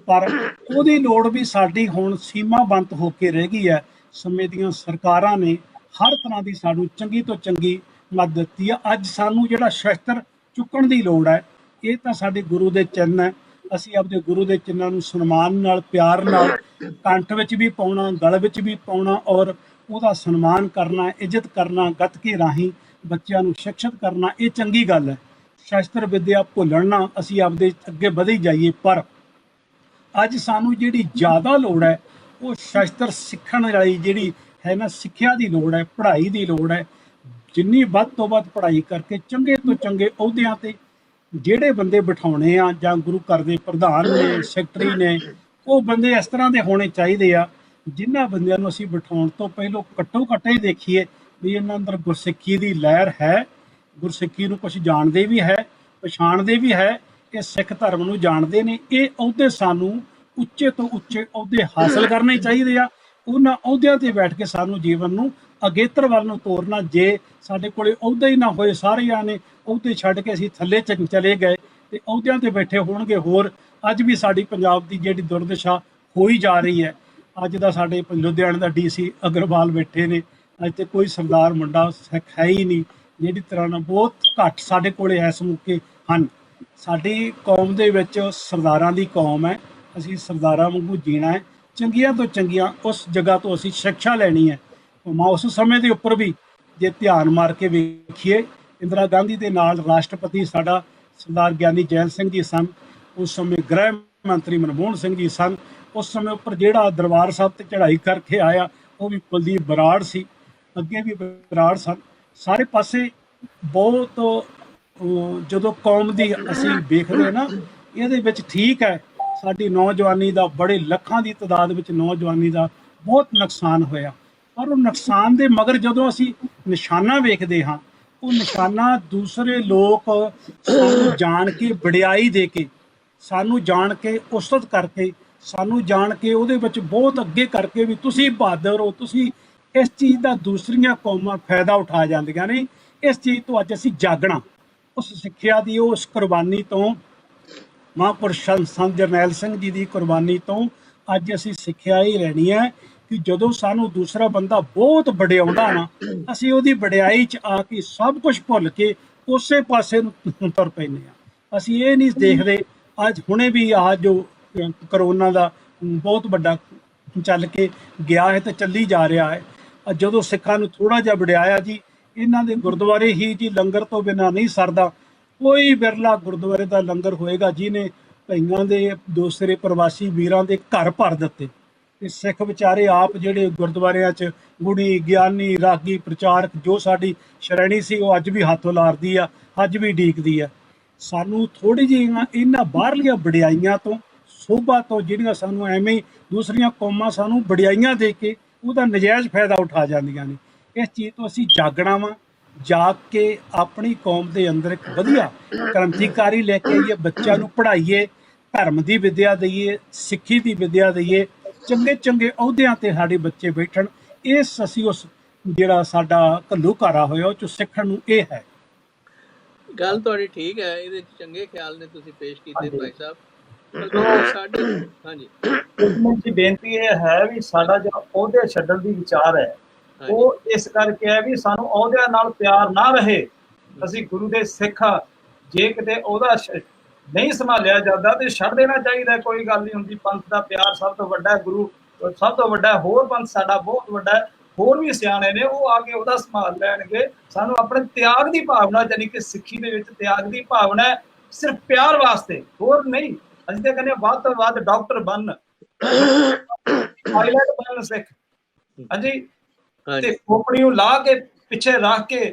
ਪਰ ਉਹਦੀ ਲੋੜ ਵੀ ਸਾਡੀ ਹੁਣ ਸੀਮਾਬੰਦ ਹੋ ਕੇ ਰਹਿ ਗਈ ਹੈ। ਸਮੇਂ ਦੀਆਂ ਸਰਕਾਰਾਂ ਨੇ ਹਰ ਤਰ੍ਹਾਂ ਦੀ ਸਾਨੂੰ ਚੰਗੀ ਤੋਂ ਚੰਗੀ ਮਦਦ ਦਿੱਤੀ ਹੈ। ਅੱਜ ਸਾਨੂੰ ਜਿਹੜਾ ਸ਼ਸਤਰ ਚੁੱਕਣ ਦੀ ਲੋੜ ਹੈ, ਇਹ ਤਾਂ ਸਾਡੇ ਗੁਰੂ ਦੇ ਚਿੰਨ੍ਹ ਹੈ। ਅਸੀਂ ਆਪਣੇ ਗੁਰੂ ਦੇ ਚਿੰਨ੍ਹਾਂ ਨੂੰ ਸਨਮਾਨ ਨਾਲ, ਪਿਆਰ ਨਾਲ ਕੰਠ ਵਿੱਚ ਵੀ ਪਾਉਣਾ, ਗਲ ਵਿੱਚ ਵੀ ਪਾਉਣਾ ਔਰ ਉਹਦਾ ਸਨਮਾਨ ਕਰਨਾ, ਇੱਜ਼ਤ ਕਰਨਾ, ਗੱਤਕੇ ਰਾਹੀਂ ਬੱਚਿਆਂ ਨੂੰ ਸਿੱਖਿਅਤ ਕਰਨਾ, ਇਹ ਚੰਗੀ ਗੱਲ ਹੈ। ਸ਼ਸਤਰ ਵਿਦਿਆ ਭੁੱਲਣ ਨਾ ਅਸੀਂ ਆਪਦੇ ਅੱਗੇ ਵਧੀ ਜਾਈਏ। ਪਰ ਅੱਜ ਸਾਨੂੰ ਜਿਹੜੀ ਜ਼ਿਆਦਾ ਲੋੜ ਹੈ ਉਹ ਸ਼ਸਤਰ ਸਿੱਖਣ ਵਾਲੀ ਜਿਹੜੀ ਹੈ ਨਾ, ਸਿੱਖਿਆ ਦੀ ਲੋੜ ਹੈ, ਪੜ੍ਹਾਈ ਦੀ ਲੋੜ ਹੈ। ਜਿੰਨੀ ਵੱਧ ਤੋਂ ਵੱਧ ਪੜ੍ਹਾਈ ਕਰਕੇ ਚੰਗੇ ਤੋਂ ਚੰਗੇ ਅਹੁਦਿਆਂ 'ਤੇ ਜਿਹੜੇ ਬੰਦੇ ਬਿਠਾਉਣੇ ਆ, ਜਾਂ ਗੁਰੂ ਘਰ ਦੇ ਪ੍ਰਧਾਨ ਨੇ, ਸੈਕਟਰੀ ਨੇ, ਉਹ ਬੰਦੇ ਇਸ ਤਰ੍ਹਾਂ ਦੇ ਹੋਣੇ ਚਾਹੀਦੇ ਆ ਜਿਨ੍ਹਾਂ ਬੰਦਿਆਂ ਨੂੰ ਅਸੀਂ ਬਿਠਾਉਣ ਤੋਂ ਪਹਿਲਾਂ ਘੱਟੋ ਘੱਟ ਹੀ ਦੇਖੀਏ ਵੀ ਇਹਨਾਂ ਅੰਦਰ ਗੁਰਸਿੱਖੀ ਦੀ ਲਹਿਰ ਹੈ, ਗੁਰਸਿੱਖੀ ਨੂੰ ਕੁਝ ਜਾਣਦੇ ਵੀ ਹੈ, ਪਛਾਣਦੇ ਵੀ ਹੈ, ਕਿ ਸਿੱਖ ਧਰਮ ਨੂੰ ਜਾਣਦੇ ਨੇ। ਇਹ ਅਹੁਦੇ ਸਾਨੂੰ ਉੱਚੇ ਤੋਂ ਉੱਚੇ ਅਹੁਦੇ ਹਾਸਲ ਕਰਨੇ ਚਾਹੀਦੇ ਆ। ਉਹਨਾਂ ਅਹੁਦਿਆਂ 'ਤੇ ਬੈਠ ਕੇ ਸਾਨੂੰ ਜੀਵਨ ਨੂੰ ਅਗੇਤਰ ਵੱਲ ਨੂੰ ਤੋਰਨਾ। ਜੇ ਸਾਡੇ ਕੋਲੇ ਅਹੁਦਾ ਹੀ ਨਾ ਹੋਏ, ਸਾਰਿਆਂ ਨੇ ਅਹੁਦੇ ਛੱਡ ਕੇ ਅਸੀਂ ਥੱਲੇ ਚਲੇ ਗਏ ਤੇ ਅਹੁਦਿਆਂ 'ਤੇ ਬੈਠੇ ਹੋਣਗੇ ਹੋਰ। ਅੱਜ ਵੀ ਸਾਡੀ ਪੰਜਾਬ ਦੀ ਜਿਹੜੀ ਦੁਰਦਸ਼ਾ ਹੋਈ ਜਾ ਰਹੀ ਹੈ। ਅੱਜ ਦਾ ਸਾਡੇ ਲੁਧਿਆਣੇ ਦਾ DC ਅਗਰਵਾਲ ਬੈਠੇ ਨੇ, ਅੱਜ ਤੇ ਕੋਈ ਸਰਦਾਰ ਮੁੰਡਾ ਸਿੱਖ ਹੈ ਹੀ ਨਹੀਂ। ਜਿਹੜੀ ਤਰ੍ਹਾਂ ਨਾਲ ਬਹੁਤ ਘੱਟ ਸਾਡੇ ਕੋਲੇ ਇਸ ਮੌਕੇ ਹਨ। ਸਾਡੀ ਕੌਮ ਦੇ ਵਿੱਚ ਸਰਦਾਰਾਂ ਦੀ ਕੌਮ ਹੈ, ਅਸੀਂ ਸਰਦਾਰਾਂ ਵਾਂਗੂ ਜੀਣਾ ਹੈ। ਚੰਗੀਆਂ ਤੋਂ ਚੰਗੀਆਂ ਉਸ ਜਗ੍ਹਾ ਤੋਂ ਅਸੀਂ ਸਿੱਖਿਆ ਲੈਣੀ ਹੈ। ਉਸ ਸਮੇਂ ਦੇ ਉੱਪਰ ਵੀ ਜੇ ਧਿਆਨ ਮਾਰ ਕੇ ਵੇਖੀਏ, ਇੰਦਰਾ ਗਾਂਧੀ ਦੇ ਨਾਲ ਰਾਸ਼ਟਰਪਤੀ ਸਾਡਾ ਸਰਦਾਰ ਗਿਆਨੀ ਜੈਲ ਸਿੰਘ ਜੀ ਸਨ, ਉਸ ਸਮੇਂ ਗ੍ਰਹਿ ਮੰਤਰੀ ਮਨਮੋਹਨ ਸਿੰਘ ਜੀ ਸਨ, ਉਸ ਸਮੇਂ ਉੱਪਰ ਜਿਹੜਾ ਦਰਬਾਰ ਸਾਹਿਬ ਤੇ ਚੜ੍ਹਾਈ ਕਰਕੇ ਆਇਆ ਉਹ ਵੀ ਕੁਲਦੀਪ ਬਰਾੜ ਸੀ, ਅੱਗੇ ਵੀ ਬਰਾੜ ਸਨ। ਸਾਰੇ ਪਾਸੇ ਬਹੁਤ ਜਦੋਂ ਕੌਮ ਦੀ ਅਸੀਂ ਵੇਖਦੇ ਨਾ, ਇਹਦੇ ਵਿੱਚ ਠੀਕ ਹੈ ਸਾਡੀ ਨੌਜਵਾਨੀ ਦਾ, ਬੜੇ ਲੱਖਾਂ ਦੀ ਤਾਦਾਦ ਵਿੱਚ ਨੌਜਵਾਨੀ ਦਾ ਬਹੁਤ ਨੁਕਸਾਨ ਹੋਇਆ। ਪਰ ਉਹ ਨੁਕਸਾਨ ਦੇ ਮਗਰ ਜਦੋਂ ਅਸੀਂ ਨਿਸ਼ਾਨਾ ਵੇਖਦੇ ਹਾਂ, ਉਹ ਨਿਸ਼ਾਨਾ ਦੂਸਰੇ ਲੋਕ ਸਾਨੂੰ ਜਾਣ ਕੇ ਵਡਿਆਈ ਦੇ ਕੇ, ਸਾਨੂੰ ਜਾਣ ਕੇ ਉਸਤਤ ਕਰਕੇ, ਸਾਨੂੰ ਜਾਣ ਕੇ ਉਹਦੇ ਵਿੱਚ ਬਹੁਤ ਅੱਗੇ ਕਰਕੇ ਵੀ ਤੁਸੀਂ ਬਹਾਦਰ ਹੋ, ਤੁਸੀਂ ਇਸ ਚੀਜ਼ ਦਾ ਦੂਸਰੀਆਂ ਕੌਮਾਂ ਫਾਇਦਾ ਉਠਾ ਜਾਂਦੀਆਂ ਨੇ। ਇਸ ਚੀਜ਼ ਤੋਂ ਅੱਜ ਅਸੀਂ ਜਾਗਣਾ, ਉਸ ਸਿੱਖਿਆ ਦੀ, ਉਸ ਕੁਰਬਾਨੀ ਤੋਂ, ਮਹਾਂਪੁਰਸ਼ ਸੰਤ ਜਰਨੈਲ ਸਿੰਘ ਜੀ ਦੀ ਕੁਰਬਾਨੀ ਤੋਂ ਅੱਜ ਅਸੀਂ ਸਿੱਖਿਆ ਹੀ ਲੈਣੀ ਹੈ ਕਿ ਜਦੋਂ ਸਾਨੂੰ ਦੂਸਰਾ ਬੰਦਾ ਬਹੁਤ ਵਡਿਆਉਂਦਾ ਨਾ, ਅਸੀਂ ਉਹਦੀ ਵਡਿਆਈ 'ਚ ਆ ਕੇ ਸਭ ਕੁਝ ਭੁੱਲ ਕੇ ਉਸੇ ਪਾਸੇ ਨੂੰ ਤੁਰ ਪੈਂਦੇ ਹਾਂ। ਅਸੀਂ ਇਹ ਨਹੀਂ ਦੇਖਦੇ, ਅੱਜ ਹੁਣੇ ਵੀ ਆਹ ਜੋ ਕਰੋਨਾ ਦਾ ਬਹੁਤ ਵੱਡਾ ਚੱਲ ਕੇ ਗਿਆ ਹੈ ਤੇ ਚੱਲੀ ਜਾ ਰਿਹਾ ਹੈ, ਜਦੋਂ ਸਿੱਖਾਂ ਨੂੰ ਥੋੜ੍ਹਾ ਜਿਹਾ ਵਡਿਆਇਆ ਜੀ, ਇਹਨਾਂ ਦੇ ਗੁਰਦੁਆਰੇ ਹੀ ਜੀ ਲੰਗਰ ਤੋਂ ਬਿਨਾਂ ਨਹੀਂ ਸਰਦਾ, ਕੋਈ ਬਿਰਲਾ ਗੁਰਦੁਆਰੇ ਦਾ ਲੰਗਰ ਹੋਏਗਾ ਜਿਹਨੇ ਕਈਆਂ ਦੇ ਦੂਸਰੇ ਪ੍ਰਵਾਸੀ ਵੀਰਾਂ ਦੇ ਘਰ ਭਰ ਦਿੱਤੇ। ਤੇ ਸਿੱਖ ਵਿਚਾਰੇ ਆਪ ਜਿਹੜੇ ਗੁਰਦੁਆਰਿਆਂ 'ਚ ਗੁਣੀ ਗਿਆਨੀ ਰਾਗੀ ਪ੍ਰਚਾਰਕ ਜੋ ਸਾਡੀ ਸ਼੍ਰੇਣੀ ਸੀ, ਉਹ ਅੱਜ ਵੀ ਹੱਥ ਉਲਾਰਦੀ ਆ, ਅੱਜ ਵੀ ਡੀਕਦੀ ਆ। ਸਾਨੂੰ ਥੋੜ੍ਹੀ ਜਿਹੀਆਂ ਇਹਨਾਂ ਬਾਹਰਲੀਆਂ ਵਡਿਆਈਆਂ ਤੋਂ, ਸੋਭਾ ਤੋਂ, ਜਿਹੜੀਆਂ ਸਾਨੂੰ ਐਵੇਂ ਹੀ ਦੂਸਰੀਆਂ ਕੌਮਾਂ ਸਾਨੂੰ ਵਡਿਆਈਆਂ ਦੇ ਕੇ ਉਹਦਾ ਨਜਾਇਜ਼ ਫਾਇਦਾ ਉਠਾ ਜਾਂਦੀਆਂ ਨੇ, ਇਸ ਚੀਜ਼ ਤੋਂ ਅਸੀਂ ਜਾਗਣਾ ਵਾ। ਜਾਗ ਕੇ ਆਪਣੀ ਕੌਮ ਦੇ ਅੰਦਰ ਇੱਕ ਵਧੀਆ ਕ੍ਰਾਂਤੀਕਾਰੀ ਲੈ ਕੇ ਆਈਏ, ਬੱਚਿਆਂ ਨੂੰ ਪੜ੍ਹਾਈਏ, ਧਰਮ ਦੀ ਵਿੱਦਿਆ ਦਈਏ, ਸਿੱਖੀ ਦੀ ਵਿੱਦਿਆ ਦਈਏ, ਚੰਗੇ ਚੰਗੇ ਅਹੁਦਿਆਂ ਤੇ ਸਾਡੇ ਬੱਚੇ ਬੈਠਣ। ਇਸ ਅਸੀਂ ਉਸ ਜਿਹੜਾ ਸਾਡਾ ਘੱਲੂਘਾਰਾ ਹੋਇਆ ਉਹ 'ਚੋਂ ਸਿੱਖਣ ਨੂੰ ਇਹ ਹੈ। ਗੱਲ ਤੁਹਾਡੀ ਠੀਕ ਹੈ, ਇਹਦੇ 'ਚ ਚੰਗੇ ਖਿਆਲ ਨੇ ਤੁਸੀਂ ਪੇਸ਼ ਕੀਤੇ ਭਾਈ ਸਾਹਿਬ। ਪਰ ਸਾਡੇ ਹਾਂਜੀ ਦੀ ਬੇਨਤੀ ਇਹ ਹੈ ਵੀ ਸਾਡਾ ਜਿਹੜਾ ਅਹੁਦੇ ਛੱਡਣ ਦੀ ਵਿਚਾਰ ਹੈ ਉਹ ਇਸ ਕਰਕੇ ਹੈ ਵੀ ਸਾਨੂੰ ਅਹੁਦਿਆਂ ਨਾਲ ਪਿਆਰ ਨਾ ਰਹੇ। ਅਸੀਂ ਗੁਰੂ ਦੇ ਸਿੱਖ ਆ, ਜੇ ਕਿਤੇ ਉਹਦਾ ਨਹੀਂ ਸੰਭਾਲਿਆ ਜਾਂਦਾ ਤੇ ਛੱਡ ਦੇਣਾ ਚਾਹੀਦਾ, ਕੋਈ ਗੱਲ ਨਹੀਂ ਹੁੰਦੀ। ਪੰਥ ਦਾ ਪਿਆਰ ਸਭ ਤੋਂ ਵੱਡਾ ਹੈ, ਗੁਰੂ ਸਭ ਤੋਂ ਵੱਡਾ, ਹੋਰ ਪੰਥ ਸਾਡਾ ਬਹੁਤ ਵੱਡਾ ਹੈ, ਹੋਰ ਵੀ ਸਿਆਣੇ ਨੇ, ਉਹ ਆ ਕੇ ਉਹਦਾ ਸੰਭਾਲ ਲੈਣਗੇ। ਸਾਨੂੰ ਆਪਣੇ ਤਿਆਗ ਦੀ ਭਾਵਨਾ, ਯਾਨੀ ਕਿ ਸਿੱਖੀ ਦੇ ਵਿੱਚ ਤਿਆਗ ਦੀ ਭਾਵਨਾ ਹੈ, ਸਿਰਫ ਪਿਆਰ ਵਾਸਤੇ, ਹੋਰ ਨਹੀਂ। ਅਸੀਂ ਤਾਂ ਕਹਿੰਦੇ ਵੱਧ ਤੋਂ ਵੱਧ ਡਾਕਟਰ ਬਣ, ਪਾਇਲਟ ਬਣ ਸਿੱਖ, ਹਾਂਜੀ, ਤੇ ਖੋਪੜੀ ਨੂੰ ਲਾ ਕੇ ਪਿੱਛੇ ਰੱਖ ਕੇ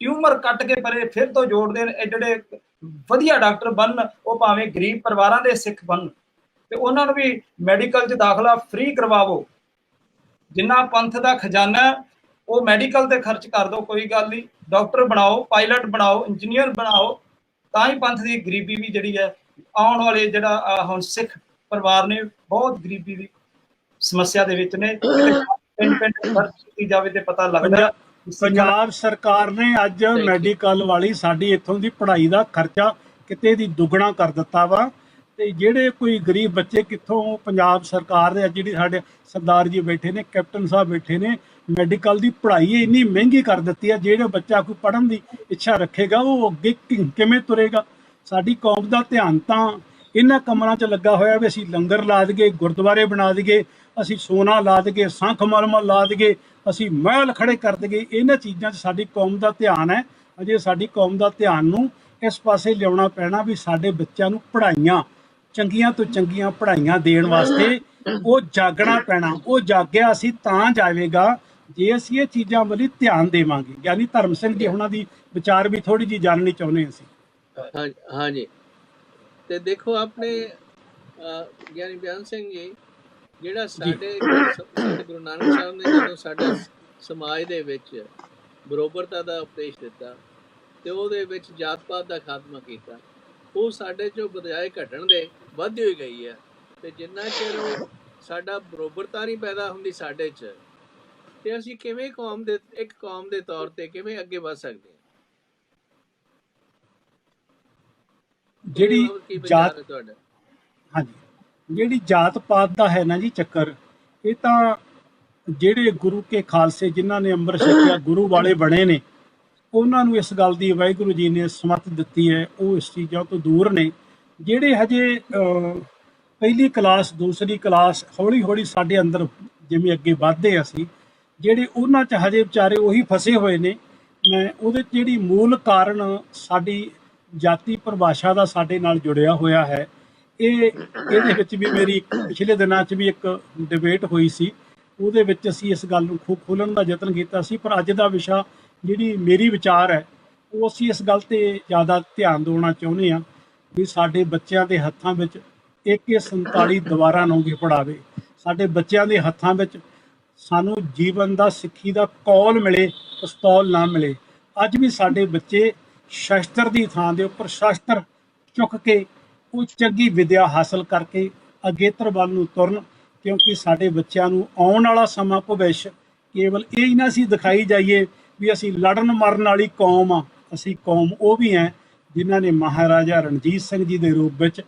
ਟਿਊਮਰ ਕੱਟ ਕੇ ਪਰੇ ਫਿਰ ਤੋਂ ਜੋੜ ਦੇਣ, ਇਹ ਜਿਹੜੇ ਵਧੀਆ ਡਾਕਟਰ ਬਣਨ, ਉਹ ਭਾਵੇਂ ਗਰੀਬ ਪਰਿਵਾਰਾਂ ਦੇ ਸਿੱਖ ਬਣਨ, ਤੇ ਉਹਨਾਂ ਨੂੰ ਵੀ ਮੈਡੀਕਲ 'ਚ ਦਾਖਲਾ ਫ੍ਰੀ ਕਰਵਾਵੋ। ਜਿੰਨਾ ਪੰਥ ਦਾ ਖਜ਼ਾਨਾ ਉਹ ਮੈਡੀਕਲ ਤੇ ਖਰਚ ਕਰ ਦਿਓ, ਕੋਈ ਗੱਲ ਨਹੀਂ। ਡਾਕਟਰ ਬਣਾਓ, ਪਾਇਲਟ ਬਣਾਓ, ਇੰਜੀਨੀਅਰ ਬਣਾਓ, ਤਾਂ ਹੀ ਪੰਥ ਦੀ ਗਰੀਬੀ ਵੀ ਜਿਹੜੀ ਹੈ ਆਉਣ ਵਾਲੇ ਜਿਹੜਾ ਹੁਣ ਸਿੱਖ ਪਰਿਵਾਰ ਨੇ ਬਹੁਤ ਗਰੀਬੀ ਦੀ ਸਮੱਸਿਆ ਦੇ ਵਿੱਚ ਨੇ। ਪਿੰਡ ਪਿੰਡ ਸਰਚ ਕੀਤੀ ਜਾਵੇ ਤੇ ਪਤਾ ਲੱਗਦਾ। ਪੰਜਾਬ ਸਰਕਾਰ ਨੇ ਅੱਜ ਮੈਡੀਕਲ ਵਾਲੀ ਸਾਡੀ ਇੱਥੋਂ ਦੀ ਪੜ੍ਹਾਈ ਦਾ ਖਰਚਾ ਕਿਤੇ ਦੀ ਦੁੱਗਣਾ ਕਰ ਦਿੱਤਾ ਵਾ। ਤੇ ਜਿਹੜੇ ਕੋਈ ਗਰੀਬ ਬੱਚੇ ਕਿੱਥੋਂ, ਪੰਜਾਬ ਸਰਕਾਰ ਦੇ ਜਿਹੜੀ ਸਾਡੇ ਸਰਦਾਰ ਜੀ ਬੈਠੇ ਨੇ, ਕੈਪਟਨ ਸਾਹਿਬ ਬੈਠੇ ਨੇ, ਮੈਡੀਕਲ ਦੀ ਪੜ੍ਹਾਈ ਇੰਨੀ ਮਹਿੰਗੀ ਕਰ ਦਿੱਤੀ ਹੈ। ਜਿਹੜਾ ਬੱਚਾ ਕੋਈ ਪੜ੍ਹਨ ਦੀ ਇੱਛਾ ਰੱਖੇਗਾ ਉਹ ਅੱਗੇ ਕਿਵੇਂ ਤੁਰੇਗਾ? ਸਾਡੀ ਕੌਮ ਦਾ ਧਿਆਨ ਤਾਂ ਇਹਨਾਂ ਕੰਮਾਂ 'ਚ ਲੱਗਾ ਹੋਇਆ ਵੀ ਅਸੀਂ ਲੰਗਰ ਲਾ ਦਈਏ, ਗੁਰਦੁਆਰੇ ਬਣਾ ਦਈਏ, ਅਸੀਂ ਸੋਨਾ ਲਾ ਦਈਏ, ਸੰਖ ਮਲਮਲ ਲਾ ਦਈਏ, ਅਸੀਂ ਮਹਿਲ ਖੜੇ ਕਰ ਦਈਏ। ਇਹਨਾਂ ਚੀਜ਼ਾਂ 'ਚ ਸਾਡੀ ਕੌਮ ਦਾ ਧਿਆਨ ਹੈ। ਅਜੇ ਸਾਡੀ ਕੌਮ ਦਾ ਧਿਆਨ ਨੂੰ ਇਸ ਪਾਸੇ ਲਿਆਉਣਾ ਪੈਣਾ ਵੀ ਸਾਡੇ ਬੱਚਿਆਂ ਨੂੰ ਪੜ੍ਹਾਈਆਂ, ਚੰਗੀਆਂ ਤੋਂ ਚੰਗੀਆਂ ਪੜ੍ਹਾਈਆਂ ਦੇਣ ਵਾਸਤੇ ਉਹ ਜਾਗਣਾ ਪੈਣਾ। ਉਹ ਜਾਗਿਆ ਅਸੀਂ ਤਾਂ ਜਾਵੇਗਾ ਜੇ ਅਸੀਂ ਇਹ ਚੀਜ਼ਾਂ ਵੱਲ ਧਿਆਨ ਦੇਵਾਂਗੇ। ਯਾਨੀ ਧਰਮ ਸਿੰਘ ਜੀ ਉਹਨਾਂ ਦੀ ਵਿਚਾਰ ਵੀ ਥੋੜੀ ਜਿਹੀ ਜਾਣਨੀ ਚਾਹੁੰਦੇ ਅਸੀਂ। ਹਾਂਜੀ, ਤੇ ਦੇਖੋ ਆਪਣੇ ਗਿਆਨੀ ਬਿਆਨ ਸਿੰਘ ਜੀ, ਜਿਹੜਾ ਸਾਡੇ ਗੁਰੂ ਨਾਨਕ ਸਾਹਿਬ ਨੇ ਜਦੋਂ ਸਾਡੇ ਸਮਾਜ ਦੇ ਵਿੱਚ ਬਰੋਬਰਤਾ ਦਾ ਉਪਦੇਸ਼ ਦਿੱਤਾ ਤੇ ਉਹਦੇ ਵਿੱਚ ਜਾਤ ਪਾਤ ਦਾ ਖਾਤਮਾ ਕੀਤਾ, ਉਹ ਸਾਡੇ 'ਚੋਂ ਬਜਾਏ ਘਟਣ ਦੇ ਵੱਧਦੀ ਹੋਈ ਗਈ ਹੈ। ਤੇ ਜਿੰਨਾ ਚਿਰ ਉਹ ਸਾਡਾ ਬਰੋਬਰਤਾ ਨਹੀਂ ਪੈਦਾ ਹੁੰਦੀ ਸਾਡੇ 'ਚ, ਤੇ ਅਸੀਂ ਕਿਵੇਂ ਇੱਕ ਕੌਮ ਦੇ ਤੌਰ ਤੇ ਕਿਵੇਂ ਅੱਗੇ ਵੱਧ ਸਕਦੇ ਹਾਂ? ਜਿਹੜੀ ਜਾਤ, ਹਾਂਜੀ, ਜਿਹੜੀ ਜਾਤ ਪਾਤ ਦਾ ਹੈ ਨਾ ਜੀ ਚੱਕਰ, ਇਹ ਤਾਂ ਜਿਹੜੇ ਗੁਰੂ ਕੇ ਖਾਲਸੇ ਜਿਨ੍ਹਾਂ ਨੇ ਅੰਮ੍ਰਿਤ ਛਕਿਆ, ਗੁਰੂ ਵਾਲੇ ਬਣੇ ਨੇ, ਉਹਨਾਂ ਨੂੰ ਇਸ ਗੱਲ ਦੀ ਵਾਹਿਗੁਰੂ ਜੀ ਨੇ ਸਮੱਤ ਦਿੱਤੀ ਹੈ, ਉਹ ਇਸ ਚੀਜ਼ਾਂ ਤੋਂ ਦੂਰ ਨੇ। ਜਿਹੜੇ ਹਜੇ ਪਹਿਲੀ ਕਲਾਸ, ਦੂਸਰੀ ਕਲਾਸ, ਹੌਲੀ ਹੌਲੀ ਸਾਡੇ ਅੰਦਰ ਜਿਵੇਂ ਅੱਗੇ ਵੱਧਦੇ ਅਸੀਂ, ਜਿਹੜੇ ਉਹਨਾਂ 'ਚ ਹਜੇ ਵਿਚਾਰੇ ਉਹੀ ਫਸੇ ਹੋਏ ਨੇ। ਮੈਂ ਉਹਦੇ 'ਚ ਜਿਹੜੀ ਮੂਲ ਕਾਰਨ ਸਾਡੀ ਜਾਤੀ ਪਰਿਭਾਸ਼ਾ ਦਾ ਸਾਡੇ ਨਾਲ ਜੁੜਿਆ ਹੋਇਆ ਹੈ, ਇਹ ਇਹਦੇ ਵਿੱਚ ਵੀ ਮੇਰੀ ਪਿਛਲੇ ਦਿਨਾਂ 'ਚ ਵੀ ਇੱਕ ਡਿਬੇਟ ਹੋਈ ਸੀ। ਉਹਦੇ ਵਿੱਚ ਅਸੀਂ ਇਸ ਗੱਲ ਨੂੰ ਖੋਲ੍ਹਣ ਦਾ ਯਤਨ ਕੀਤਾ ਸੀ, ਪਰ ਅੱਜ ਦਾ ਵਿਸ਼ਾ ਜਿਹੜੀ ਮੇਰੀ ਵਿਚਾਰ ਹੈ ਉਹ ਅਸੀਂ ਇਸ ਗੱਲ ਤੇ ਜ਼ਿਆਦਾ ਧਿਆਨ ਦੇਣਾ ਚਾਹੁੰਦੇ ਹਾਂ ਵੀ ਸਾਡੇ ਬੱਚਿਆਂ ਦੇ ਹੱਥਾਂ ਵਿੱਚ AK-47 ਦੁਬਾਰਾ ਨਾ ਪੜਾਵੇ। ਸਾਡੇ ਬੱਚਿਆਂ ਦੇ ਹੱਥਾਂ ਵਿੱਚ ਸਾਨੂੰ ਜੀਵਨ ਦਾ ਸਿੱਖੀ ਦਾ ਕੌਲ ਮਿਲੇ, ਪਿਸਤੌਲ ਨਾ ਮਿਲੇ। ਅੱਜ ਵੀ ਸਾਡੇ ਬੱਚੇ ਸ਼ਸਤਰ ਦੀ ਥਾਂ ਦੇ ਉੱਪਰ ਸ਼ਸਤਰ ਚੁੱਕ ਕੇ ਉਹ ਚੰਗੀ ਵਿਦਿਆ ਹਾਸਲ ਕਰਕੇ ਅਗੇਤਰ ਵੱਲ ਨੂੰ ਤੁਰਨ, ਕਿਉਂਕਿ ਸਾਡੇ ਬੱਚਿਆਂ ਨੂੰ ਆਉਣ ਵਾਲਾ ਸਮਾਂ ਭਵਿੱਖ ਕੇਵਲ ਇਹ ਹੀ ਨਾ ਅਸੀਂ ਦਿਖਾਈ ਜਾਈਏ ਵੀ ਅਸੀਂ ਲੜਨ ਮਰਨ ਵਾਲੀ ਕੌਮ ਆ। ਅਸੀਂ ਕੌਮ ਉਹ ਵੀ ਹੈ ਜਿਨ੍ਹਾਂ ਨੇ ਮਹਾਰਾਜਾ ਰਣਜੀਤ ਸਿੰਘ ਜੀ ਦੇ ਰੂਪ ਵਿੱਚ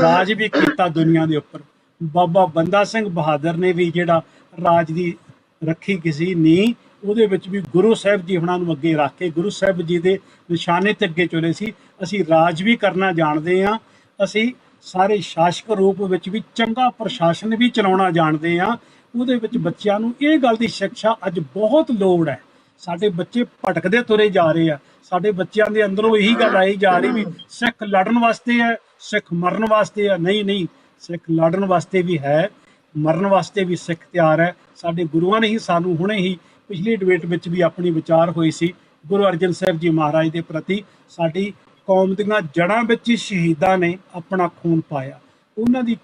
ਰਾਜ ਵੀ ਕੀਤਾ ਦੁਨੀਆ ਦੇ ਉੱਪਰ। ਬਾਬਾ ਬੰਦਾ ਸਿੰਘ ਬਹਾਦਰ ਨੇ ਵੀ ਜਿਹੜਾ ਰਾਜ ਦੀ ਰੱਖੀ ਕਿਸੇ ਨੀ, ਉਹਦੇ ਵਿੱਚ ਵੀ ਗੁਰੂ ਸਾਹਿਬ ਜੀ ਹੁਣਾਂ ਨੂੰ ਅੱਗੇ ਰੱਖ ਕੇ ਗੁਰੂ ਸਾਹਿਬ ਜੀ ਦੇ ਨਿਸ਼ਾਨੇ ਤੇ ਅੱਗੇ ਚਲੇ ਸੀ। ਅਸੀਂ ਰਾਜ ਵੀ ਕਰਨਾ ਜਾਣਦੇ ਹਾਂ, ਅਸੀਂ ਸਾਰੇ ਸ਼ਾਸਕ ਰੂਪ ਵਿੱਚ ਵੀ ਚੰਗਾ ਪ੍ਰਸ਼ਾਸਨ ਵੀ ਚਲਾਉਣਾ ਜਾਣਦੇ ਹਾਂ। ਉਹਦੇ ਵਿੱਚ ਬੱਚਿਆਂ ਨੂੰ ਇਹ ਗੱਲ ਦੀ ਸਿੱਖਿਆ ਅੱਜ ਬਹੁਤ ਲੋੜ ਹੈ। ਸਾਡੇ ਬੱਚੇ ਭਟਕਦੇ ਤੁਰੇ ਜਾ ਰਹੇ ਆ। ਸਾਡੇ ਬੱਚਿਆਂ ਦੇ ਅੰਦਰੋਂ ਇਹੀ ਗੱਲ ਆਈ ਜਾ ਰਹੀ ਵੀ ਸਿੱਖ ਲੜਨ ਵਾਸਤੇ ਹੈ, ਸਿੱਖ ਮਰਨ ਵਾਸਤੇ ਹੈ। ਨਹੀਂ, ਸਿੱਖ ਲੜਨ ਵਾਸਤੇ ਵੀ ਹੈ, ਮਰਨ ਵਾਸਤੇ ਵੀ ਸਿੱਖ ਤਿਆਰ ਹੈ। ਸਾਡੇ ਗੁਰੂਆਂ ਨੇ ਹੀ ਸਾਨੂੰ ਹੁਣੇ ਹੀ ਪਿਛਲੀ ਡਿਬੇਟ ਵਿੱਚ ਵੀ ਆਪਣੀ ਵਿਚਾਰ ਹੋਈ ਸੀ ਗੁਰੂ ਅਰਜਨ ਸਾਹਿਬ ਜੀ ਮਹਾਰਾਜ ਦੇ ਪ੍ਰਤੀ। ਸਾਡੀ ਕੌਮ ਦੀਆਂ ਜੜ੍ਹਾਂ ਵਿੱਚ ਹੀ ਸ਼ਹੀਦਾਂ ਨੇ ਆਪਣਾ ਖੂਨ ਪਾਇਆ, ਉਹਨਾਂ ਦੀ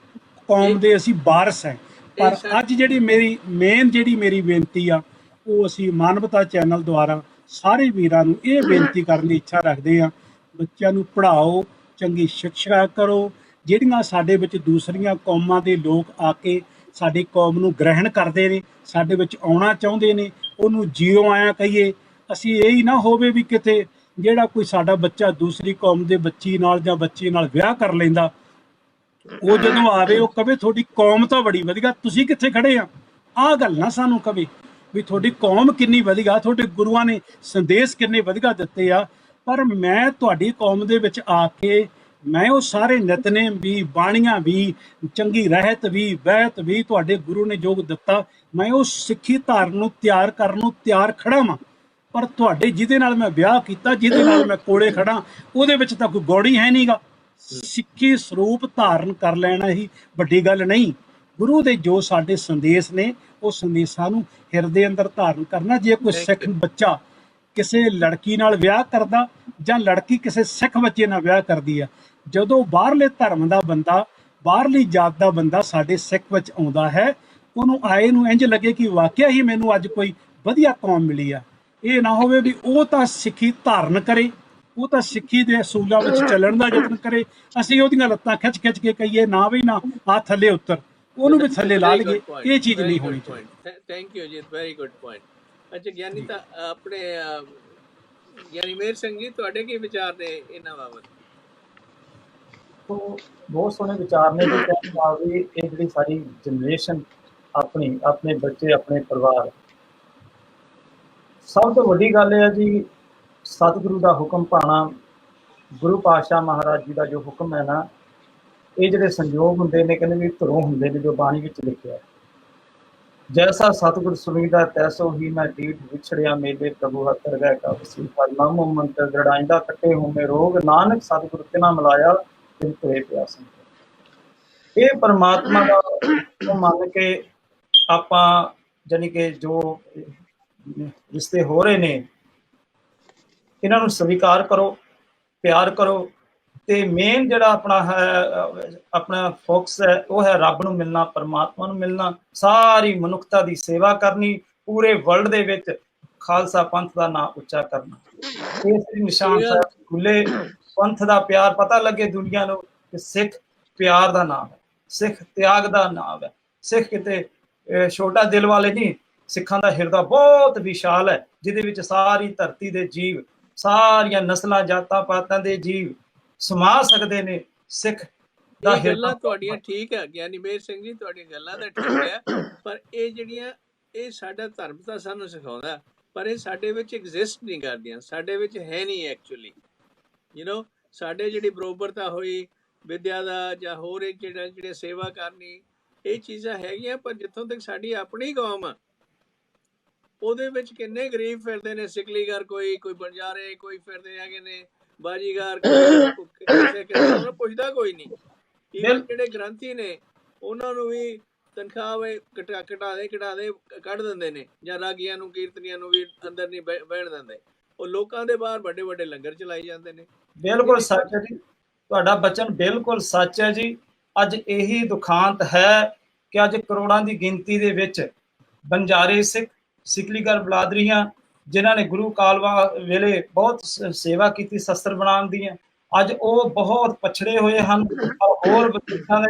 ਕੌਮ ਦੇ ਅਸੀਂ ਵਾਰਸ ਹੈ। ਪਰ ਅੱਜ ਜਿਹੜੀ ਮੇਰੀ ਬੇਨਤੀ ਆ ਉਹ ਅਸੀਂ ਮਾਨਵਤਾ ਚੈਨਲ ਦੁਆਰਾ ਸਾਰੇ ਵੀਰਾਂ ਨੂੰ ਇਹ ਬੇਨਤੀ ਕਰਨ ਦੀ ਇੱਛਾ ਰੱਖਦੇ ਹਾਂ, ਬੱਚਿਆਂ ਨੂੰ ਪੜ੍ਹਾਓ, ਚੰਗੀ ਸਿੱਖਿਆ ਕਰੋ। ਜਿਹੜੀਆਂ ਸਾਡੇ ਵਿੱਚ ਦੂਸਰੀਆਂ ਕੌਮਾਂ ਦੇ ਲੋਕ ਆ ਕੇ ਸਾਡੀ ਕੌਮ ਨੂੰ ਗ੍ਰਹਿਣ ਕਰਦੇ ਨੇ, ਸਾਡੇ ਵਿੱਚ ਆਉਣਾ ਚਾਹੁੰਦੇ ਨੇ, ਉਹਨੂੰ ਜੀਓ ਆਇਆ ਕਹੀਏ। ਅਸੀਂ ਇਹ ਹੀ ਨਾ ਹੋਵੇ ਵੀ ਕਿਤੇ ਜਿਹੜਾ ਕੋਈ ਸਾਡਾ ਬੱਚਾ ਦੂਸਰੀ ਕੌਮ ਦੇ ਬੱਚੀ ਨਾਲ ਜਾਂ ਬੱਚੇ ਨਾਲ ਵਿਆਹ ਕਰ ਲੈਂਦਾ, ਉਹ ਜਦੋਂ ਆਵੇ ਉਹ ਕਵੇ ਤੁਹਾਡੀ ਕੌਮ ਤਾਂ ਬੜੀ ਵਧੀਆ, ਤੁਸੀਂ ਕਿੱਥੇ ਖੜੇ ਆ। ਆਹ ਗੱਲ ਨਾ ਸਾਨੂੰ ਕਵੇ ਵੀ ਤੁਹਾਡੀ ਕੌਮ ਕਿੰਨੀ ਵਧੀਆ, ਤੁਹਾਡੇ ਗੁਰੂਆਂ ਨੇ ਸੰਦੇਸ਼ ਕਿੰਨੇ ਵਧੀਆ ਦਿੱਤੇ ਆ। ਪਰ ਮੈਂ ਤੁਹਾਡੀ ਕੌਮ ਦੇ ਵਿੱਚ ਆ ਕੇ ਮੈਂ ਉਹ ਸਾਰੇ ਨਿਤਨੇਮ ਵੀ, ਬਾਣੀਆਂ ਵੀ, ਚੰਗੀ ਰਹਿਤ ਵੀ, ਵਹਿਤ ਵੀ ਤੁਹਾਡੇ ਗੁਰੂ ਨੇ ਜੋ ਦਿੱਤਾ, ਮੈਂ ਉਹ ਸਿੱਖੀ ਧਾਰਨ ਨੂੰ ਤਿਆਰ ਕਰਨ ਨੂੰ ਤਿਆਰ ਖੜਾ ਵਾਂ। ਪਰ ਤੁਹਾਡੇ ਜਿਹਦੇ ਨਾਲ ਮੈਂ ਵਿਆਹ ਕੀਤਾ, ਜਿਹਦੇ ਨਾਲ ਮੈਂ ਕੋਲੇ ਖੜਾ, ਉਹਦੇ ਵਿੱਚ ਤਾਂ ਕੋਈ ਗੌੜੀ ਹੈ ਨਹੀਂਗਾ। ਸਿੱਖੀ ਸਰੂਪ ਧਾਰਨ ਕਰ ਲੈਣਾ ਹੀ ਵੱਡੀ ਗੱਲ ਨਹੀਂ। ਗੁਰੂ ਦੇ ਜੋ ਸਾਡੇ ਸੰਦੇਸ਼ ਨੇ ਉਹ ਸੰਦੇਸ਼ਾਂ ਨੂੰ ਹਿਰਦੇ ਅੰਦਰ ਧਾਰਨ ਕਰਨਾ। ਜੇ ਕੋਈ ਸਿੱਖ ਬੱਚਾ ਕਿਸੇ ਲੜਕੀ ਨਾਲ ਵਿਆਹ ਕਰਦਾ ਜਾਂ ਲੜਕੀ ਕਿਸੇ ਸਿੱਖ ਬੱਚੇ ਨਾਲ ਵਿਆਹ ਕਰਦੀ ਆ, ਜਦੋਂ ਬਾਹਰਲੇ ਧਰਮ ਦਾ ਬੰਦਾ, ਬਾਹਰਲੀ ਜਾਤ ਦਾ ਬੰਦਾ ਸਾਡੇ ਸਿੱਖ ਵਿੱਚ ਆਉਂਦਾ ਹੈ, ਉਹਨੂੰ ਆਏ ਨੂੰ ਇੰਝ ਲੱਗੇ ਕਿ ਵਾਕਿਆ ਹੀ ਮੈਨੂੰ ਅੱਜ ਕੋਈ ਵਧੀਆ ਕੌਮ ਮਿਲੀ ਆ। ਇਹ ਨਾ ਹੋਵੇ ਵੀ ਉਹ ਤਾਂ ਸਿੱਖੀ ਧਾਰਨ ਕਰੇ, ਉਹ ਤਾਂ ਸਿੱਖੀ ਦੇ ਅਸੂਲਾਂ ਵਿੱਚ ਚੱਲਣ ਦਾ ਯਤਨ ਕਰੇ, ਅਸੀਂ ਉਹਦੀਆਂ ਲੱਤਾਂ ਖਿੱਚ ਕੇ ਕਹੀਏ ਨਾ ਵੀ ਨਾ ਆ ਥੱਲੇ ਉੱਤਰ, ਉਹਨੂੰ ਵੀ ਥੱਲੇ ਲਾ ਲਈਏ। ਇਹ ਚੀਜ਼ ਨਹੀਂ ਹੋਣੀ ਚਾਹੀਦੀ। ਥੈਂਕ ਯੂ ਜੀ, ਵੈਰੀ ਗੁੱਡ ਪੁਆਇੰਟ। ਅੱਛਾ ਗਿਆਨੀ, ਤਾਂ ਆਪਣੇ ਗਿਆਨੀ ਮੇਹਰ ਸਿੰਘ ਜੀ, ਤੁਹਾਡੇ ਕੀ ਵਿਚਾਰ ਨੇ ਇਹਨਾਂ ਬਾਬਤ? ਬਹੁਤ ਸੋਹਣੇ ਵਿਚਾਰ ਨੇ ਜੀ। ਕਹਿਣ ਦਾ ਵੀ ਇਹ ਜਿਹੜੀ ਸਾਡੀ ਜਨਰੇਸ਼ਨ, ਆਪਣੇ ਬੱਚੇ, ਆਪਣੇ ਪਰਿਵਾਰ, ਸਭ ਤੋਂ ਵੱਡੀ ਗੱਲ ਇਹ ਹੈ ਜੀ ਸਤਿਗੁਰੂ ਦਾ ਹੁਕਮ ਪਾਣਾ। ਗੁਰੂ ਪਾਤਸ਼ਾਹ ਮਹਾਰਾਜ ਜੀ ਦਾ ਜੋ ਹੁਕਮ ਹੈ ਨਾ, ਇਹ ਜਿਹੜੇ ਸੰਯੋਗ ਹੁੰਦੇ ਨੇ, ਕਹਿੰਦੇ ਵੀ ਧਰੋਂ ਹੁੰਦੇ ਨੇ, ਜੋ ਬਾਣੀ ਵਿੱਚ ਲਿਖਿਆ, ਜੈਸਾ ਸਤਿਗੁਰ ਸੁਣੀਦਾ ਤੈਸੋ ਹੀ ਮੈਂ ਢੀਠ ਵਿਛੜਿਆ ਮੇਲੇ ਪ੍ਰਭੂ ਹੱਥ ਗਏ ਕਾ ਵਸੀਫਾ ਨਾਮੋ ਮੰਤਰ ਦੜਾਇਂਦਾ ਕੱਟੇ ਹੋਮੇ ਰੋਗ ਨਾਨਕ ਸਤਿਗੁਰ ਤਿਨਾ ਮਿਲਾਇਆ ਤਿਨ ਧੋਏ ਪਿਆਸ। ਇਹ ਪਰਮਾਤਮਾ ਦਾ ਮੰਨ ਕੇ ਆਪਾਂ ਜਾਨੀ ਕਿ ਜੋ ਰਿਸ਼ਤੇ ਹੋ ਰਹੇ ਨੇ ਇਹਨਾਂ ਨੂੰ ਸਵੀਕਾਰ ਕਰੋ, ਪਿਆਰ ਕਰੋ। ਤੇ ਮੇਨ ਜਿਹੜਾ ਆਪਣਾ ਫੋਕਸ ਹੈ ਉਹ ਹੈ ਰੱਬ ਨੂੰ ਮਿਲਣਾ, ਪਰਮਾਤਮਾ ਨੂੰ ਮਿਲਣਾ, ਸਾਰੀ ਮਨੁੱਖਤਾ ਦੀ ਸੇਵਾ ਕਰਨੀ, ਪੂਰੇ ਵਰਲਡ ਦੇ ਵਿੱਚ ਖਾਲਸਾ ਪੰਥ ਦਾ ਨਾਂ ਉੱਚਾ ਕਰਨਾ। ਇਹ ਸ੍ਰੀ ਨਿਸ਼ਾਨ ਸਾਹਿਬ ਖੁੱਲੇ ਪੰਥ ਦਾ ਪਿਆਰ ਪਤਾ ਲੱਗੇ ਦੁਨੀਆ ਨੂੰ ਕਿ ਸਿੱਖ ਪਿਆਰ ਦਾ ਨਾਮ ਹੈ, ਸਿੱਖ ਤਿਆਗ ਦਾ ਨਾਮ ਹੈ। ਸਿੱਖ ਕਿਤੇ ਛੋਟਾ ਦਿਲ ਵਾਲੇ ਨਹੀਂ, ਸਿੱਖਾਂ ਦਾ ਹਿਰਦਾ ਬਹੁਤ ਵਿਸ਼ਾਲ ਹੈ, ਜਿਹਦੇ ਵਿੱਚ ਸਾਰੀ ਧਰਤੀ ਦੇ ਜੀਵ, ਸਾਰੀਆਂ ਨਸਲਾਂ, ਜਾਤਾਂ ਪਾਤਾਂ ਦੇ ਜੀਵ ਸਮਾ ਸਕਦੇ ਨੇ। ਸਿੱਖ ਦਾ ਗੱਲਾਂ ਤੁਹਾਡੀਆਂ ਠੀਕ ਹੈ ਗਿਆਨੀ ਮੇਹਰ ਸਿੰਘ ਜੀ, ਤੁਹਾਡੀਆਂ ਗੱਲਾਂ ਤਾਂ ਠੀਕ ਹੈ, ਪਰ ਇਹ ਜਿਹੜੀਆਂ ਇਹ ਸਾਡਾ ਧਰਮ ਤਾਂ ਸਾਨੂੰ ਸਿਖਾਉਂਦਾ, ਪਰ ਇਹ ਸਾਡੇ ਵਿੱਚ ਐਗਜ਼ਿਸਟ ਨਹੀਂ ਕਰਦੀਆਂ, ਸਾਡੇ ਵਿੱਚ ਹੈ ਨਹੀਂ ਐਕਚੁਅਲੀ। ਸਾਡੇ ਜਿਹੜੀ ਬਰੋਬਰਤਾ ਹੋਈ ਵਿਦਿਆ ਦਾ ਜਾਂ ਹੋਰ ਇੱਕ ਜਿਹੜੇ ਸੇਵਾ ਕਰਨੀ, ਇਹ ਚੀਜ਼ਾਂ ਹੈਗੀਆਂ, ਪਰ ਜਿੱਥੋਂ ਤੱਕ ਸਾਡੀ ਆਪਣੀ ਕੌਮ ਆ ਉਹਦੇ ਵਿੱਚ ਕਿੰਨੇ ਗਰੀਬ ਫਿਰਦੇ ਨੇ, ਸਿਕਲੀਗਰ ਕੋਈ ਬੰਜਾਰੇ, ਕੋਈ ਫਿਰਦੇ ਹੈਗੇ ਨੇ ਬਾਜੀਗਰ, ਕਿਸੇ ਪੁੱਛਦਾ ਕੋਈ ਨਹੀਂ। ਈਵਨ ਜਿਹੜੇ ਗ੍ਰੰਥੀ ਨੇ ਉਹਨਾਂ ਨੂੰ ਵੀ ਤਨਖਾਹ ਵੇ ਘਟਾ ਦੇ ਕੱਢ ਦਿੰਦੇ ਨੇ, ਜਾਂ ਰਾਗੀਆਂ ਨੂੰ ਕੀਰਤਨੀਆਂ ਨੂੰ ਵੀ ਅੰਦਰ ਨਹੀਂ ਬਹਿਣ ਦਿੰਦੇ। ਉਹ ਲੋਕਾਂ ਦੇ ਬਾਹਰ ਵੱਡੇ ਵੱਡੇ ਲੰਗਰ ਚਲਾਈ ਜਾਂਦੇ ਨੇ। ਬਿਲਕੁਲ ਸੱਚ ਹੈ ਜੀ, ਤੁਹਾਡਾ ਬਚਨ ਬਿਲਕੁਲ ਸੱਚ ਹੈ ਜੀ। ਅੱਜ ਇਹੀ ਦੁਖਾਂਤ ਹੈ ਕਿ ਅੱਜ ਕਰੋੜਾਂ ਦੀ ਗਿਣਤੀ ਦੇ ਵਿੱਚ ਬੰਜਾਰੇ ਸਿੱਖ, ਸਿਕਲੀਗਰ ਬਲਾਦਰੀਆਂ, ਜਿਨ੍ਹਾਂ ਨੇ ਗੁਰੂ ਕਾਲਵਾ ਵੇਲੇ ਬਹੁਤ ਸੇਵਾ ਕੀਤੀ ਸ਼ਸਤਰ ਬਣਾਉਣ ਦੀਆਂ, ਅੱਜ ਉਹ ਬਹੁਤ ਪਛੜੇ ਹੋਏ ਹਨ। ਹੋਰ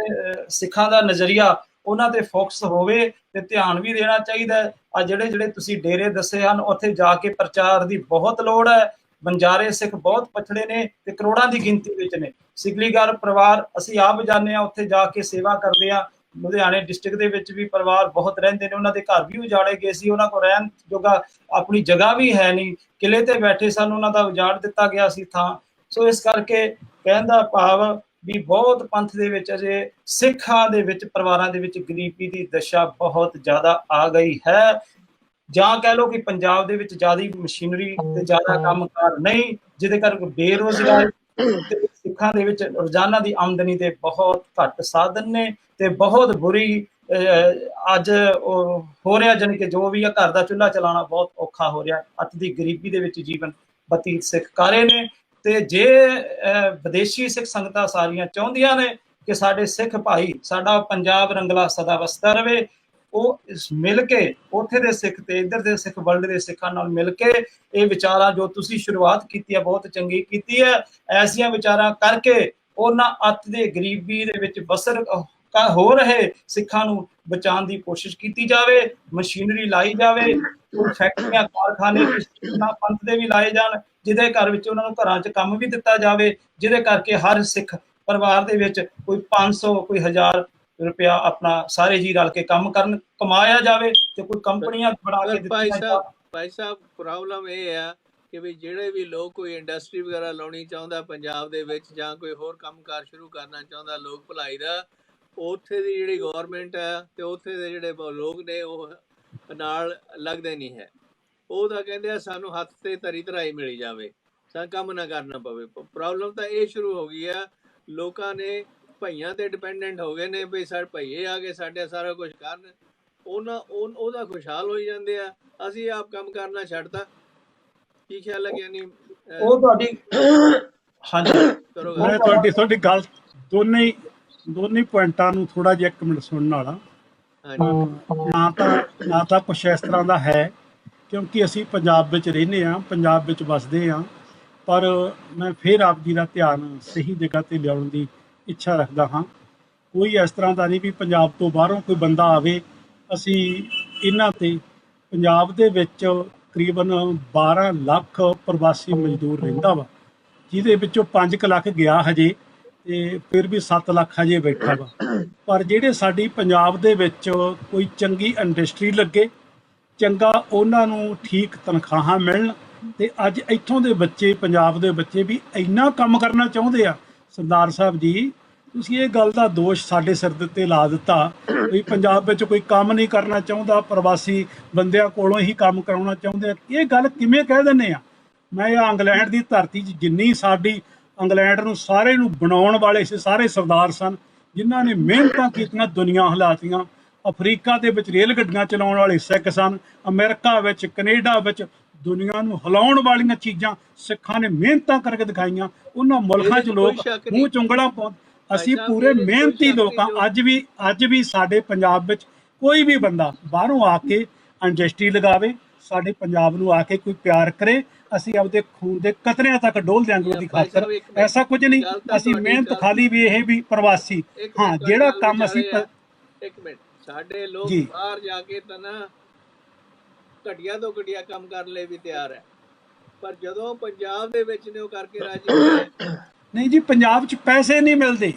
ਸਿੱਖਾਂ ਦਾ ਨਜ਼ਰੀਆ ਉਹਨਾਂ ਤੇ ਫੋਕਸ ਹੋਵੇ ਤੇ ਧਿਆਨ ਵੀ ਦੇਣਾ ਚਾਹੀਦਾ ਹੈ। ਆ ਜਿਹੜੇ ਤੁਸੀਂ ਡੇਰੇ ਦੱਸੇ ਹਨ, ਉੱਥੇ ਜਾ ਕੇ ਪ੍ਰਚਾਰ ਦੀ ਬਹੁਤ ਲੋੜ ਹੈ। ਬੰਜਾਰੇ ਸਿੱਖ ਬਹੁਤ ਪਛੜੇ ਨੇ ਤੇ ਕਰੋੜਾਂ ਦੀ ਗਿਣਤੀ ਵਿੱਚ ਨੇ। ਸਿਕਲੀਗਰ ਪਰਿਵਾਰ ਅਸੀਂ ਆਪ ਜਾਂਦੇ ਹਾਂ, ਉੱਥੇ ਜਾ ਕੇ ਸੇਵਾ ਕਰਦੇ ਹਾਂ। ਲੁਧਿਆਣੇ ਡਿਸਟ੍ਰਿਕਟ ਦੇ ਵਿੱਚ ਵੀ ਪਰਿਵਾਰ ਬਹੁਤ ਰਹਿੰਦੇ ਨੇ, ਉਹਨਾਂ ਦੇ ਘਰ ਵੀ ਉਜਾੜੇ ਗਏ ਸੀ, ਉਹਨਾਂ ਕੋਲ ਰਹਿਣ ਜੋਗਾ ਆਪਣੀ ਜਗ੍ਹਾ ਵੀ ਹੈ ਨਹੀਂ, ਕਿਲੇ ਤੇ ਬੈਠੇ ਸਨ, ਉਹਨਾਂ ਦਾ ਉਜਾੜ ਦਿੱਤਾ ਗਿਆ ਸੀ ਥਾਂ। ਸੋ ਇਸ ਕਰਕੇ ਕਹਿਣ ਦਾ ਭਾਵ ਵੀ ਬਹੁਤ ਪੰਥ ਦੇ ਵਿੱਚ ਅਜੇ ਸਿੱਖਾਂ ਦੇ ਵਿੱਚ ਪਰਿਵਾਰਾਂ ਦੇ ਵਿੱਚ ਗਰੀਬੀ ਦੀ ਦਸ਼ਾ ਬਹੁਤ ਜ਼ਿਆਦਾ ਆ ਗਈ ਹੈ। ਜਾਂ ਕਹਿ ਲਓ ਕਿ ਪੰਜਾਬ ਦੇ ਵਿੱਚ ਜ਼ਿਆਦਾ ਮਸ਼ੀਨਰੀ ਤੇ ਜ਼ਿਆਦਾ ਕੰਮਕਾਰ ਨਹੀਂ, ਜਿਹਦੇ ਕਰਕੇ ਬੇਰੁਜ਼ਗਾਰੀ ਤੇ ਸਿੱਖਾਂ ਦੇ ਵਿੱਚ ਰੋਜ਼ਾਨਾ ਦੀ ਆਮਦਨੀ ਦੇ ਬਹੁਤ ਘੱਟ ਸਾਧਨ ਨੇ ਤੇ ਬਹੁਤ ਬੁਰੀ ਅੱਜ ਹੋ ਰਿਹਾ, ਜਾਣੀ ਕਿ ਜੋ ਵੀ ਆ ਘਰ ਦਾ ਚੁੱਲ੍ਹਾ ਚਲਾਉਣਾ ਬਹੁਤ ਔਖਾ ਹੋ ਰਿਹਾ। ਅੱਤ ਦੀ ਗਰੀਬੀ ਦੇ ਵਿੱਚ ਜੀਵਨ ਬਤੀਤ ਸਿੱਖ ਕਰ ਰਹੇ ਨੇ। ਤੇ ਜੇ ਵਿਦੇਸ਼ੀ ਸਿੱਖ ਸੰਗਤਾਂ ਸਾਰੀਆਂ ਚਾਹੁੰਦੀਆਂ ਨੇ ਕਿ ਸਾਡੇ ਸਿੱਖ ਭਾਈ, ਸਾਡਾ ਪੰਜਾਬ ਰੰਗਲਾ ਸਦਾ ਵਸਦਾ ਰਵੇ, ਉਹ ਮਿਲ ਕੇ ਉੱਥੇ ਦੇ ਸਿੱਖ ਤੇ ਇੱਧਰ ਦੇ ਸਿੱਖ, ਵਰਲਡ ਦੇ ਸਿੱਖਾਂ ਨਾਲ ਮਿਲ ਕੇ ਇਹ ਵਿਚਾਰਾਂ ਜੋ ਤੁਸੀਂ ਸ਼ੁਰੂਆਤ ਕੀਤੀ ਹੈ ਬਹੁਤ ਚੰਗੀ ਕੀਤੀ ਹੈ। ਐਸੀਆਂ ਵਿਚਾਰਾਂ ਕਰਕੇ ਉਹਨਾਂ ਅੱਤ ਦੇ ਗਰੀਬੀ ਦੇ ਵਿੱਚ ਬਸਰ ਹੋ ਰਹੇ ਸਿੱਖਾਂ ਨੂੰ ਬਚਾਉਣ ਦੀ ਕੋਸ਼ਿਸ਼ ਕੀਤੀ ਜਾਵੇ। ਮਸ਼ੀਨਰੀ ਲਾਈ ਜਾਵੇ, ਫੈਕਟਰੀਆਂ, ਕਾਰਖਾਨੇ ਪੰਥ ਦੇ ਵੀ ਲਾਏ ਜਾਣ, ਜਿਹਦੇ ਘਰ ਵਿੱਚ ਉਹਨਾਂ ਨੂੰ ਘਰਾਂ 'ਚ ਕੰਮ ਵੀ ਦਿੱਤਾ ਜਾਵੇ, ਜਿਹਦੇ ਕਰਕੇ ਹਰ ਸਿੱਖ ਪਰਿਵਾਰ ਦੇ ਵਿੱਚ ਕੋਈ 500 ਕੋਈ 1000 ਰੁਪਇਆ ਆਪਣਾ ਸਾਰੇ ਜੀ ਰਲ ਕੇ ਕੰਮ ਕਰਨ, ਕਮਾਇਆ ਜਾਵੇ ਤੇ ਕੋਈ ਕੰਪਨੀਆਂ ਬਣਾ ਕੇ ਦਿੱਤੀਆਂ। ਭਾਈ ਸਾਹਿਬ ਪ੍ਰੋਬਲਮ ਇਹ ਆ ਕਿ ਵੀ ਜਿਹੜੇ ਵੀ ਲੋਕ ਕੋਈ ਇੰਡਸਟਰੀ ਵਗੈਰਾ ਲਾਉਣੀ ਚਾਹੁੰਦਾ ਪੰਜਾਬ ਦੇ ਵਿੱਚ, ਜਾਂ ਕੋਈ ਹੋਰ ਕੰਮਕਾਰ ਸ਼ੁਰੂ ਕਰਨਾ ਚਾਹੁੰਦਾ ਲੋਕ ਭਲਾਈ ਦਾ, ਉੱਥੇ ਦੀ ਜਿਹੜੀ ਗੌਰਮੈਂਟ ਹੈ ਤੇ ਉੱਥੇ ਦੇ ਜਿਹੜੇ ਲੋਕ ਨੇ ਉਹ ਨਾਲ ਲੱਗਦੇ ਨਹੀਂ ਹੈ। ਉਹ ਤਾਂ ਕਹਿੰਦੇ ਆ ਸਾਨੂੰ ਹੱਥ ਤੇ ਧਰੀ ਧਰਾਈ ਮਿਲੀ ਜਾਵੇ, ਸਾਨੂੰ ਕੰਮ ਨਾ ਕਰਨਾ ਪਵੇ। ਪ੍ਰੋਬਲਮ ਤਾਂ ਇਹ ਸ਼ੁਰੂ ਹੋ ਗਈ ਆ, ਲੋਕਾਂ ਨੇ ਭਈਆਂ ਤੇ ਡਿਪੈਂਡੈਂਟ ਹੋ ਗਏ ਨੇ ਵੀ ਸਾਡੇ ਭਈਏ ਆ ਕੇ ਸਾਡੇ ਸਾਰਾ ਕੁਝ ਕਰਨ, ਉਹਦਾ ਖੁਸ਼ਹਾਲ ਹੋਈ ਜਾਂਦੇ ਆ। ਅਸੀਂ ਆਪ ਕੰਮ ਕਰਨਾ ਛੱਡਤਾ। ਕੀ ਖਿਆਲ ਹੈ ਗਿਆਨੀ? ਉਹ ਤੁਹਾਡੀ ਹਾਂਜੀ ਮੈਂ ਤੁਹਾਡੀ ਗੱਲ ਦੋਨੇ ਪੁਆਇੰਟਾਂ ਨੂੰ ਥੋੜਾ ਜਿਹਾ 1 ਮਿੰਟ ਸੁਣਨ ਵਾਲਾ। ਨਾ ਤਾਂ ਕੁਛ ਇਸ ਤਰ੍ਹਾਂ ਦਾ ਹੈ, ਕਿਉਂਕਿ ਅਸੀਂ ਪੰਜਾਬ ਵਿੱਚ ਰਹਿੰਦੇ ਹਾਂ, ਪੰਜਾਬ ਵਿੱਚ ਵਸਦੇ ਹਾਂ, ਪਰ ਮੈਂ ਫਿਰ ਆਪ ਜੀ ਦਾ ਧਿਆਨ ਸਹੀ ਜਗ੍ਹਾ ਤੇ ਲਿਆਉਣ ਦੀ ਇੱਛਾ ਰੱਖਦਾ ਹਾਂ। ਕੋਈ ਇਸ ਤਰ੍ਹਾਂ ਦਾ ਨਹੀਂ ਵੀ ਪੰਜਾਬ ਤੋਂ ਬਾਹਰੋਂ ਕੋਈ ਬੰਦਾ ਆਵੇ। ਅਸੀਂ ਇਹਨਾਂ ਤੇ ਪੰਜਾਬ ਦੇ ਵਿੱਚ ਤਕਰੀਬਨ 12 ਲੱਖ ਪ੍ਰਵਾਸੀ ਮਜ਼ਦੂਰ ਰਹਿੰਦਾ ਵਾ, ਜਿਹਦੇ ਵਿੱਚੋਂ 5 ਲੱਖ ਗਿਆ ਹਜੇ ਤੇ ਫਿਰ ਵੀ 7 ਲੱਖ ਹਜੇ ਬੈਠਾ ਵਾ। ਪਰ ਜਿਹੜੇ ਸਾਡੀ ਪੰਜਾਬ ਦੇ ਵਿੱਚ ਕੋਈ ਚੰਗੀ ਇੰਡਸਟਰੀ ਲੱਗੇ, ਚੰਗਾ ਉਹਨਾਂ ਨੂੰ ਠੀਕ ਤਨਖਾਹਾਂ ਮਿਲਣ, ਤੇ ਅੱਜ ਇੱਥੋਂ ਦੇ ਬੱਚੇ, ਪੰਜਾਬ ਦੇ ਬੱਚੇ ਵੀ ਇੰਨਾ ਕੰਮ ਕਰਨਾ ਚਾਹੁੰਦੇ ਆ। ਸਰਦਾਰ ਸਾਹਿਬ ਜੀ, ਤੁਸੀਂ ਇਹ ਗੱਲ ਦਾ ਦੋਸ਼ ਸਾਡੇ ਸਿਰ ਦੇ ਉੱਤੇ ਲਾ ਦਿੱਤਾ ਵੀ ਪੰਜਾਬ ਵਿੱਚ ਕੋਈ ਕੰਮ ਨਹੀਂ ਕਰਨਾ ਚਾਹੁੰਦਾ, ਪ੍ਰਵਾਸੀ ਬੰਦਿਆਂ ਕੋਲੋਂ ਹੀ ਕੰਮ ਕਰਾਉਣਾ ਚਾਹੁੰਦੇ ਆ। ਇਹ ਗੱਲ ਕਿਵੇਂ ਕਹਿ ਦਿੰਦੇ ਆ? ਮੈਂ ਇੰਗਲੈਂਡ ਦੀ ਧਰਤੀ 'ਚ ਜਿੰਨੀ ਸਾਡੀ ਇੰਗਲੈਂਡ ਨੂੰ ਸਾਰੇ ਨੂੰ ਬਣਾਉਣ ਵਾਲੇ ਸੀ, ਸਾਰੇ ਸਰਦਾਰ ਸਨ ਜਿਨ੍ਹਾਂ ਨੇ ਮਿਹਨਤਾਂ ਕੀਤੀਆਂ, ਦੁਨੀਆ ਹਿਲਾਤੀਆਂ। ਅਫਰੀਕਾ ਦੇ ਵਿੱਚ ਰੇਲ ਗੱਡੀਆਂ ਚਲਾਉਣ ਵਾਲੇ ਸਿੱਖ ਸਨ, ਅਮਰੀਕਾ ਵਿੱਚ, ਕੈਨੇਡਾ ਵਿੱਚ ਦੁਨੀਆ ਨੂੰ ਹਿਲਾਉਣ ਵਾਲੀਆਂ ਚੀਜ਼ਾਂ ਸਿੱਖਾਂ ਨੇ ਮਿਹਨਤਾਂ ਕਰਕੇ ਦਿਖਾਈਆਂ। ਉਹਨਾਂ ਮੁਲਕਾਂ 'ਚ ਲੋਕ ਮੂੰਹ ਚੁੰਗਲਾਂ ਪਾਉਂਦੇ। ਅਸੀਂ ਪੂਰੇ ਮਿਹਨਤੀ ਲੋਕ ਹਾਂ। ਅੱਜ ਵੀ ਸਾਡੇ ਪੰਜਾਬ ਵਿੱਚ ਕੋਈ ਵੀ ਬੰਦਾ ਬਾਹਰੋਂ ਆ ਕੇ ਇੰਡਸਟਰੀ ਲਗਾਵੇ, ਸਾਡੇ ਪੰਜਾਬ ਨੂੰ ਆ ਕੇ ਕੋਈ ਪਿਆਰ ਕਰੇ, ਅਸੀਂ ਆਪਦੇ ਖੂਨ ਦੇ ਕਤਰਿਆਂ ਤੱਕ ਡੋਲ ਦਿਆਂਗੇ ਉਹਦੀ ਖਾਤਰ। ਐਸਾ ਕੁਝ ਨਹੀਂ, ਅਸੀਂ ਮਿਹਨਤ ਖਾਲੀ ਵੀ ਇਹ ਵੀ ਪ੍ਰਵਾਸੀ ਹਾਂ। ਜਿਹੜਾ ਕੰਮ ਅਸੀਂ ਇੱਕ ਮਿੰਟ, ਸਾਡੇ ਲੋਕ ਬਾਹਰ ਜਾ ਕੇ ਤਾਂ ਨਾ ਘਟੀਆ ਤੋਂ ਘਟੀਆ ਕੰਮ ਕਰਨ ਲਈ ਵੀ ਤਿਆਰ ਹੈ, ਪਰ ਜਦੋਂ ਪੰਜਾਬ ਦੇ ਵਿੱਚ ਨੇ ਉਹ ਕਰਕੇ ਰਾਜੀ ਨਹੀਂ ਜੀ। ਪੰਜਾਬ 'ਚ ਪੈਸੇ ਨਹੀਂ ਮਿਲਦੇ,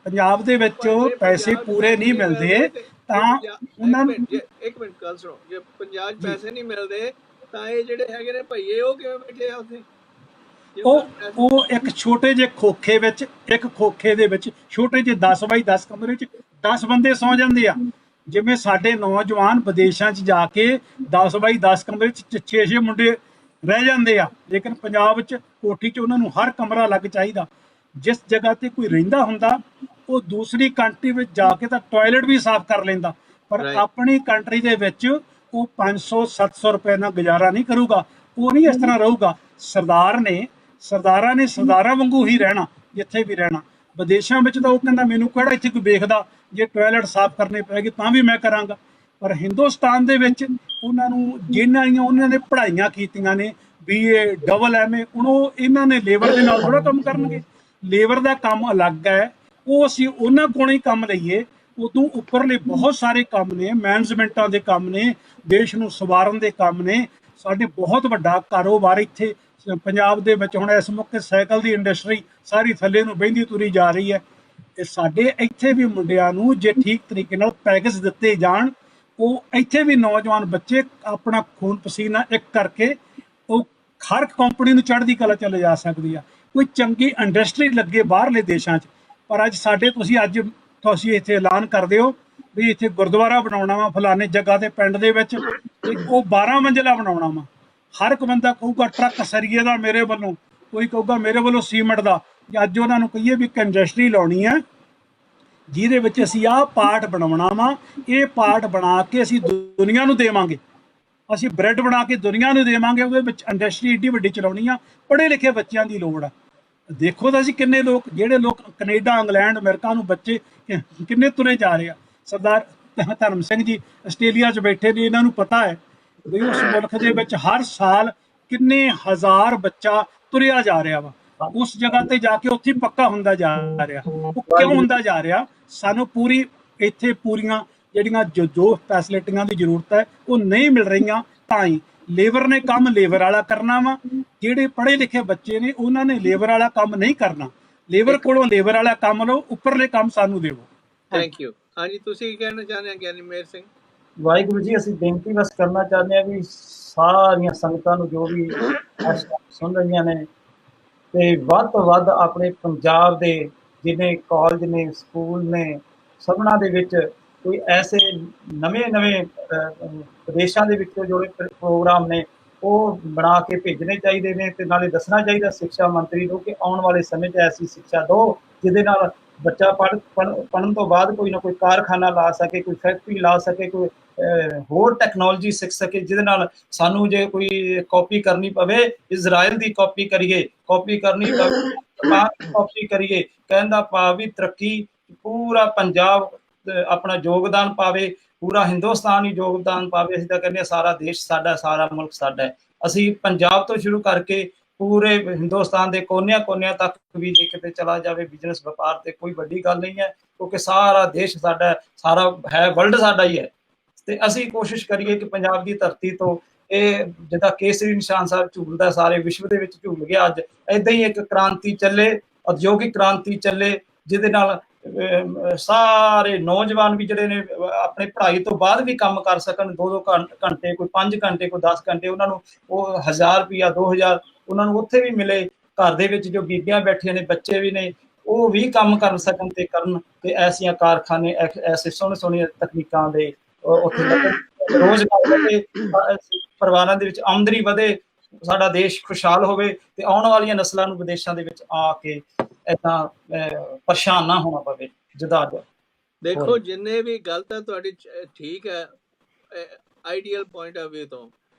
ਪੰਜਾਬ ਦੇ ਵਿੱਚ ਪੈਸੇ ਪੂਰੇ ਨਹੀਂ ਮਿਲਦੇ ਤਾਂ ਉਹਨਾਂ ਨੂੰ। ਇੱਕ ਮਿੰਟ ਗੱਲ ਸੁਣੋ, ਜੇ ਪੰਜਾਬ 'ਚ ਪੈਸੇ ਨਹੀਂ ਮਿਲਦੇ ਤਾਂ ਇਹ ਜਿਹੜੇ ਹੈਗੇ ਨੇ ਭਈਏ ਉਹ ਕਿਵੇਂ ਬੈਠੇ ਆ ਉੱਥੇ? ਉਹ ਇੱਕ ਛੋਟੇ ਜਿਹੇ ਖੋਖੇ ਵਿੱਚ, ਇੱਕ ਖੋਖੇ ਦੇ ਵਿੱਚ ਛੋਟੇ ਜਿਹੇ 10 ਬਾਈ 10 ਕਮਰੇ 'ਚ 10 ਬੰਦੇ ਸੌ ਜਾਂਦੇ ਆ। ਜਿਵੇਂ ਸਾਡੇ ਨੌਜਵਾਨ ਵਿਦੇਸ਼ਾਂ 'ਚ ਜਾ ਕੇ 10 ਬਾਈ 10 ਕਮਰੇ 'ਚ 6-6 ਮੁੰਡੇ ਰਹਿ ਜਾਂਦੇ ਆ, ਲੇਕਿਨ ਪੰਜਾਬ 'ਚ ਕੋਠੀ 'ਚ ਉਹਨਾਂ ਨੂੰ ਹਰ ਕਮਰਾ ਅਲੱਗ ਚਾਹੀਦਾ। ਜਿਸ ਜਗ੍ਹਾ ਤੇ ਕੋਈ ਰਹਿੰਦਾ ਹੁੰਦਾ ਉਹ ਦੂਸਰੀ ਕੰਟਰੀ ਵਿੱਚ ਜਾ ਕੇ ਤਾਂ ਟਾਇਲਟ ਵੀ ਸਾਫ਼ ਕਰ ਲੈਂਦਾ, ਪਰ Right. ਆਪਣੀ ਕੰਟਰੀ ਦੇ ਵਿੱਚ ਉਹ 500-700 ਰੁਪਏ ਨਾਲ ਗੁਜ਼ਾਰਾ ਨਹੀਂ ਕਰੂਗਾ, ਉਹ ਨਹੀਂ ਇਸ ਤਰ੍ਹਾਂ ਰਹੂਗਾ। ਸਰਦਾਰਾਂ ਨੇ ਸਰਦਾਰਾਂ ਵਾਂਗੂ ਹੀ ਰਹਿਣਾ ਜਿੱਥੇ ਵੀ ਰਹਿਣਾ। ਵਿਦੇਸ਼ਾਂ ਵਿੱਚ ਤਾਂ ਉਹ ਕਹਿੰਦਾ ਮੈਨੂੰ ਕਿਹੜਾ ਇੱਥੇ ਕੋਈ ਵੇਖਦਾ, ਜੇ ਟਾਇਲਟ ਸਾਫ਼ ਕਰਨੇ ਪੈਗੇ ਤਾਂ ਵੀ ਮੈਂ ਕਰਾਂਗਾ। ਪਰ ਹਿੰਦੁਸਤਾਨ ਦੇ ਵਿੱਚ ਉਹਨਾਂ ਨੂੰ ਜਿਨ੍ਹਾਂ ਦੀਆਂ ਉਹਨਾਂ ਨੇ ਪੜ੍ਹਾਈਆਂ ਕੀਤੀਆਂ ਨੇ BA ਡਬਲ MA, ਹੁਣ ਉਹ ਇਹਨਾਂ ਨੇ ਲੇਬਰ ਦੇ ਨਾਲ ਥੋੜ੍ਹਾ ਕੰਮ ਕਰਨਗੇ। ਲੇਬਰ ਦਾ ਕੰਮ ਅਲੱਗ ਹੈ, ਉਹ ਅਸੀਂ ਉਹਨਾਂ ਕੋਲੋਂ ਹੀ ਕੰਮ ਲਈਏ। ਉਦੋਂ ਉੱਪਰਲੇ ਬਹੁਤ ਸਾਰੇ ਕੰਮ ਨੇ, ਮੈਨੇਜਮੈਂਟਾਂ ਦੇ ਕੰਮ ਨੇ, ਦੇਸ਼ ਨੂੰ ਸਵਾਰਨ ਦੇ ਕੰਮ ਨੇ। ਸਾਡੇ ਬਹੁਤ ਵੱਡਾ ਕਾਰੋਬਾਰ ਇੱਥੇ ਪੰਜਾਬ ਦੇ ਵਿੱਚ ਹੁਣ ਇਸ ਮੌਕੇ ਸਾਈਕਲ ਦੀ ਇੰਡਸਟਰੀ ਸਾਰੀ ਥੱਲੇ ਨੂੰ ਬਹਿੰਦੀ ਤੁਰੀ ਜਾ ਰਹੀ ਹੈ। ਤੇ ਸਾਡੇ ਇੱਥੇ ਵੀ ਮੁੰਡਿਆਂ ਨੂੰ ਜੇ ਠੀਕ ਤਰੀਕੇ ਨਾਲ ਪੈਕੇਜ ਦਿੱਤੇ ਜਾਣ, ਉਹ ਇੱਥੇ ਵੀ ਨੌਜਵਾਨ ਬੱਚੇ ਆਪਣਾ ਖੂਨ ਪਸੀਨਾ ਇੱਕ ਕਰਕੇ ਉਹ ਹਰ ਕੰਪਨੀ ਨੂੰ ਚੜ੍ਹਦੀ ਕਲਾ ਚਲੇ ਜਾ ਸਕਦੀ ਆ। ਕੋਈ ਚੰਗੀ ਇੰਡਸਟਰੀ ਲੱਗੇ ਬਾਹਰਲੇ ਦੇਸ਼ਾਂ 'ਚ। ਪਰ ਅੱਜ ਤੁਸੀਂ ਇੱਥੇ ਐਲਾਨ ਕਰਦੇ ਹੋ ਵੀ ਇੱਥੇ ਗੁਰਦੁਆਰਾ ਬਣਾਉਣਾ ਵਾ ਫਲਾਣੇ ਜਗ੍ਹਾ ਤੇ ਪਿੰਡ ਦੇ ਵਿੱਚ, ਤੇ ਉਹ 12 ਮੰਜ਼ਿਲਾ ਬਣਾਉਣਾ ਵਾ। ਹਰ ਇੱਕ ਬੰਦਾ ਕਹੂਗਾ ਟਰੱਕ ਸਰੀਏ ਦਾ ਮੇਰੇ ਵੱਲੋਂ, ਕੋਈ ਕਹੂਗਾ ਮੇਰੇ ਵੱਲੋਂ ਸੀਮੈਂਟ ਦਾ। ਅੱਜ ਉਹਨਾਂ ਨੂੰ ਕਹੀਏ ਵੀ ਇੱਕ ਇੰਡਸਟਰੀ ਲਾਉਣੀ ਹੈ ਜਿਹਦੇ ਵਿੱਚ ਅਸੀਂ ਆਹ ਪਾਰਟ ਬਣਾਉਣਾ ਵਾ, ਇਹ ਪਾਰਟ ਬਣਾ ਕੇ ਅਸੀਂ ਦੁਨੀਆ ਨੂੰ ਦੇਵਾਂਗੇ, ਅਸੀਂ ਬ੍ਰੈਡ ਬਣਾ ਕੇ ਦੁਨੀਆ ਨੂੰ ਦੇਵਾਂਗੇ। ਉਹਦੇ ਵਿੱਚ ਇੰਡਸਟਰੀ ਏਡੀ ਵੱਡੀ ਚਲਾਉਣੀ ਆ, ਪੜ੍ਹੇ ਲਿਖੇ ਬੱਚਿਆਂ ਦੀ ਲੋੜ ਆ। ਦੇਖੋ ਤਾਂ ਅਸੀਂ ਕਿੰਨੇ ਲੋਕ, ਜਿਹੜੇ ਲੋਕ ਕੈਨੇਡਾ, ਇੰਗਲੈਂਡ, ਅਮਰੀਕਾ ਨੂੰ ਬੱਚੇ ਕਿੰਨੇ ਤੁਰੇ ਜਾ ਰਹੇ ਆ। ਸਰਦਾਰ ਧਰਮ ਸਿੰਘ ਜੀ ਆਸਟ੍ਰੇਲੀਆ 'ਚ ਬੈਠੇ ਨੇ, ਇਹਨਾਂ ਨੂੰ ਪਤਾ ਹੈ ਵੀ ਉਸ ਮੁਲਕ ਦੇ ਵਿੱਚ ਹਰ ਸਾਲ ਕਿੰਨੇ ਹਜ਼ਾਰ ਬੱਚਾ ਤੁਰਿਆ ਜਾ ਰਿਹਾ ਵਾ। ਉਸ ਜਗ੍ਹਾ ਤੇ ਜਾ ਕੇ ਉੱਥੇ ਪੱਕਾ ਹੁੰਦਾ ਜਾ ਰਿਹਾ। ਉਹ ਕਿਉਂ ਹੁੰਦਾ ਜਾ ਰਿਹਾ? ਸਾਨੂੰ ਇੱਥੇ ਪੂਰੀਆਂ ਜਿਹੜੀਆਂ ਜੋ ਫੈਸਿਲਿਟੀਆਂ ਦੀ ਜ਼ਰੂਰਤ ਹੈ ਉਹ ਨਹੀਂ ਮਿਲ ਰਹੀਆਂ। ਤਾਂ ਹੀ ਲੇਬਰ ਨੇ ਕੰਮ ਲੇਬਰ ਵਾਲਾ ਕਰਨਾ ਵਾ। ਜਿਹੜੇ ਪੜ੍ਹੇ ਲਿਖੇ ਬੱਚੇ ਨੇ ਉਹਨਾਂ ਨੇ ਲੇਬਰ ਵਾਲਾ ਕੰਮ ਨਹੀਂ ਕਰਨਾ। ਲੇਬਰ ਕੋਲੋਂ ਲੇਬਰ ਵਾਲਾ ਕੰਮ ਲਓ, ਉੱਪਰਲੇ ਕੰਮ ਸਾਨੂੰ ਦੇਵੋ। Thank you. ਹਾਂਜੀ, ਤੁਸੀਂ ਕੀ ਕਹਿਣਾ ਚਾਹੁੰਦੇ ਆ ਗਿਆਨੀ ਮੇਹਰ ਸਿੰਘ? ਵਾਹਿਗੁਰੂ ਜੀ, ਅਸੀਂ ਬੇਨਤੀ ਬਸ ਕਰਨਾ ਚਾਹੁੰਦੇ ਹਾਂ ਵੀ ਸਾਰੀਆਂ ਸੰਗਤਾਂ ਨੂੰ ਜੋ ਵੀ ਸੁਣ ਰਹੀਆਂ ਨੇ, ਤੇ ਵੱਧ ਤੋਂ ਵੱਧ ਆਪਣੇ ਪੰਜਾਬ ਦੇ ਜਿੰਨੇ ਕਾਲਜ ਨੇ, ਸਕੂਲ ਨੇ, ਸਭਨਾਂ ਦੇ ਵਿੱਚ ਕੋਈ ਐਸੇ ਨਵੇਂ ਪ੍ਰਦੇਸ਼ਾਂ ਦੇ ਵਿੱਚੋਂ ਜਿਹੜੇ ਪ੍ਰੋਗਰਾਮ ਨੇ ਉਹ ਬਣਾ ਕੇ ਭੇਜਣੇ ਚਾਹੀਦੇ ਨੇ। ਤੇ ਨਾਲੇ ਦੱਸਣਾ ਚਾਹੀਦਾ ਸਿੱਖਿਆ ਮੰਤਰੀ ਨੂੰ ਕਿ ਆਉਣ ਵਾਲੇ ਸਮੇਂ 'ਚ ਐਸੀ ਸਿੱਖਿਆ ਦਿਓ ਜਿਹਦੇ ਨਾਲ ਬੱਚਾ ਪੜ੍ਹਨ ਤੋਂ ਬਾਅਦ ਕੋਈ ਨਾ ਕੋਈ ਕਾਰਖਾਨਾ ਲਾ ਸਕੇ, ਕੋਈ ਫੈਕਟਰੀ ਲਾ ਸਕੇ, ਕੋਈ ਹੋਰ ਟੈਕਨੋਲੋਜੀ ਸਿੱਖ ਸਕੇ, ਜਿਹਦੇ ਨਾਲ ਸਾਨੂੰ ਜੇ ਕੋਈ ਕਾਪੀ ਕਰਨੀ ਪਵੇ, ਇਜ਼ਰਾਈਲ ਦੀ ਕਾਪੀ ਕਰੀਏ, ਕਹਿਣ ਦਾ ਭਾਵ ਵੀ ਤਰੱਕੀ ਪੂਰਾ ਪੰਜਾਬ ਆਪਣਾ ਯੋਗਦਾਨ ਪਾਵੇ, ਪੂਰਾ ਹਿੰਦੁਸਤਾਨ ਹੀ ਯੋਗਦਾਨ ਪਾਵੇ। ਅਸੀਂ ਤਾਂ ਕਹਿੰਦੇ ਹਾਂ ਸਾਰਾ ਦੇਸ਼ ਸਾਡਾ, ਸਾਰਾ ਮੁਲਕ ਸਾਡਾ ਹੈ। ਅਸੀਂ ਪੰਜਾਬ ਤੋਂ ਸ਼ੁਰੂ ਕਰਕੇ ਪੂਰੇ ਹਿੰਦੁਸਤਾਨ ਦੇ ਕੋਨਿਆਂ ਤੱਕ ਵੀ ਜੇ ਕਿਤੇ ਚਲਾ ਜਾਵੇ ਬਿਜ਼ਨਸ ਵਪਾਰ ਤੇ ਕੋਈ ਵੱਡੀ ਗੱਲ ਨਹੀਂ ਹੈ, ਕਿਉਂਕਿ ਸਾਰਾ ਦੇਸ਼ ਸਾਡਾ, ਸਾਰਾ ਹੈ, ਵਰਲਡ ਸਾਡਾ ਹੀ ਹੈ। ਤੇ ਅਸੀਂ ਕੋਸ਼ਿਸ਼ ਕਰੀਏ ਕਿ ਪੰਜਾਬ ਦੀ ਧਰਤੀ ਤੋਂ ਇਹ ਜਿੱਦਾਂ ਕੇਸਰੀ ਨਿਸ਼ਾਨ ਸਾਹਿਬ ਝੂਲਦਾ ਸਾਰੇ ਵਿਸ਼ਵ ਦੇ ਵਿੱਚ ਝੂਲ ਗਿਆ, ਅੱਜ ਏਦਾਂ ਹੀ ਇੱਕ ਕ੍ਰਾਂਤੀ ਚੱਲੇ, ਉਦਯੋਗਿਕ ਕ੍ਰਾਂਤੀ ਚੱਲੇ, ਜਿਹਦੇ ਨਾਲ ਸਾਰੇ ਨੌਜਵਾਨ ਵੀ ਜਿਹੜੇ ਨੇ ਆਪਣੇ ਪੜ੍ਹਾਈ ਤੋਂ ਬਾਅਦ ਵੀ ਕੰਮ ਕਰ ਸਕਣ। 2-2 ਘੰਟੇ, ਕੋਈ 5 ਘੰਟੇ, ਕੋਈ 10 ਘੰਟੇ, ਉਹਨਾਂ ਨੂੰ ਉਹ 1000 ਰੁਪਇਆ 2000 ਉਹਨਾਂ ਨੂੰ ਉੱਥੇ ਵੀ ਮਿਲੇ। ਘਰ ਦੇ ਵਿੱਚ ਜੋ ਬੀਬੀਆਂ ਬੈਠੀਆਂ ਨੇ, ਬੱਚੇ ਵੀ ਨੇ, ਉਹ ਵੀ ਕੰਮ ਕਰ ਸਕਣ ਤੇ ਕਰਨ। ਤੇ ਐਸੀਆਂ ਕਾਰਖਾਨੇ, ਐਸੇ ਸੋਹਣੇ ਤਕਨੀਕਾਂ ਦੇ ਉੱਥੇ ਰੋਜ਼ਗਾਰ ਵਧੇ, ਪਰਿਵਾਰਾਂ ਦੇ ਵਿੱਚ ਆਮਦਨੀ ਵਧੇ, ਸਾਡਾ ਦੇਸ਼ ਖੁਸ਼ਹਾਲ ਹੋਵੇ ਤੇ ਆਉਣ ਵਾਲੀਆਂ ਨਸਲਾਂ ਨੂੰ ਵਿਦੇਸ਼ਾਂ ਦੇ ਵਿੱਚ ਆ ਕੇ ਏਦਾਂ ਪਰੇਸ਼ਾਨ ਨਾ ਹੋਣਾ ਪਵੇ। ਦੇਖੋ, ਜਿੰਨੇ ਵੀ ਗੱਲ ਤਾਂ ਤੁਹਾਡੀ ਠੀਕ ਹੈ ਆਈਡੀਅਲ ਪੁਆਇੰਟ ਆਫ ਵਿਊ ਤੋਂ,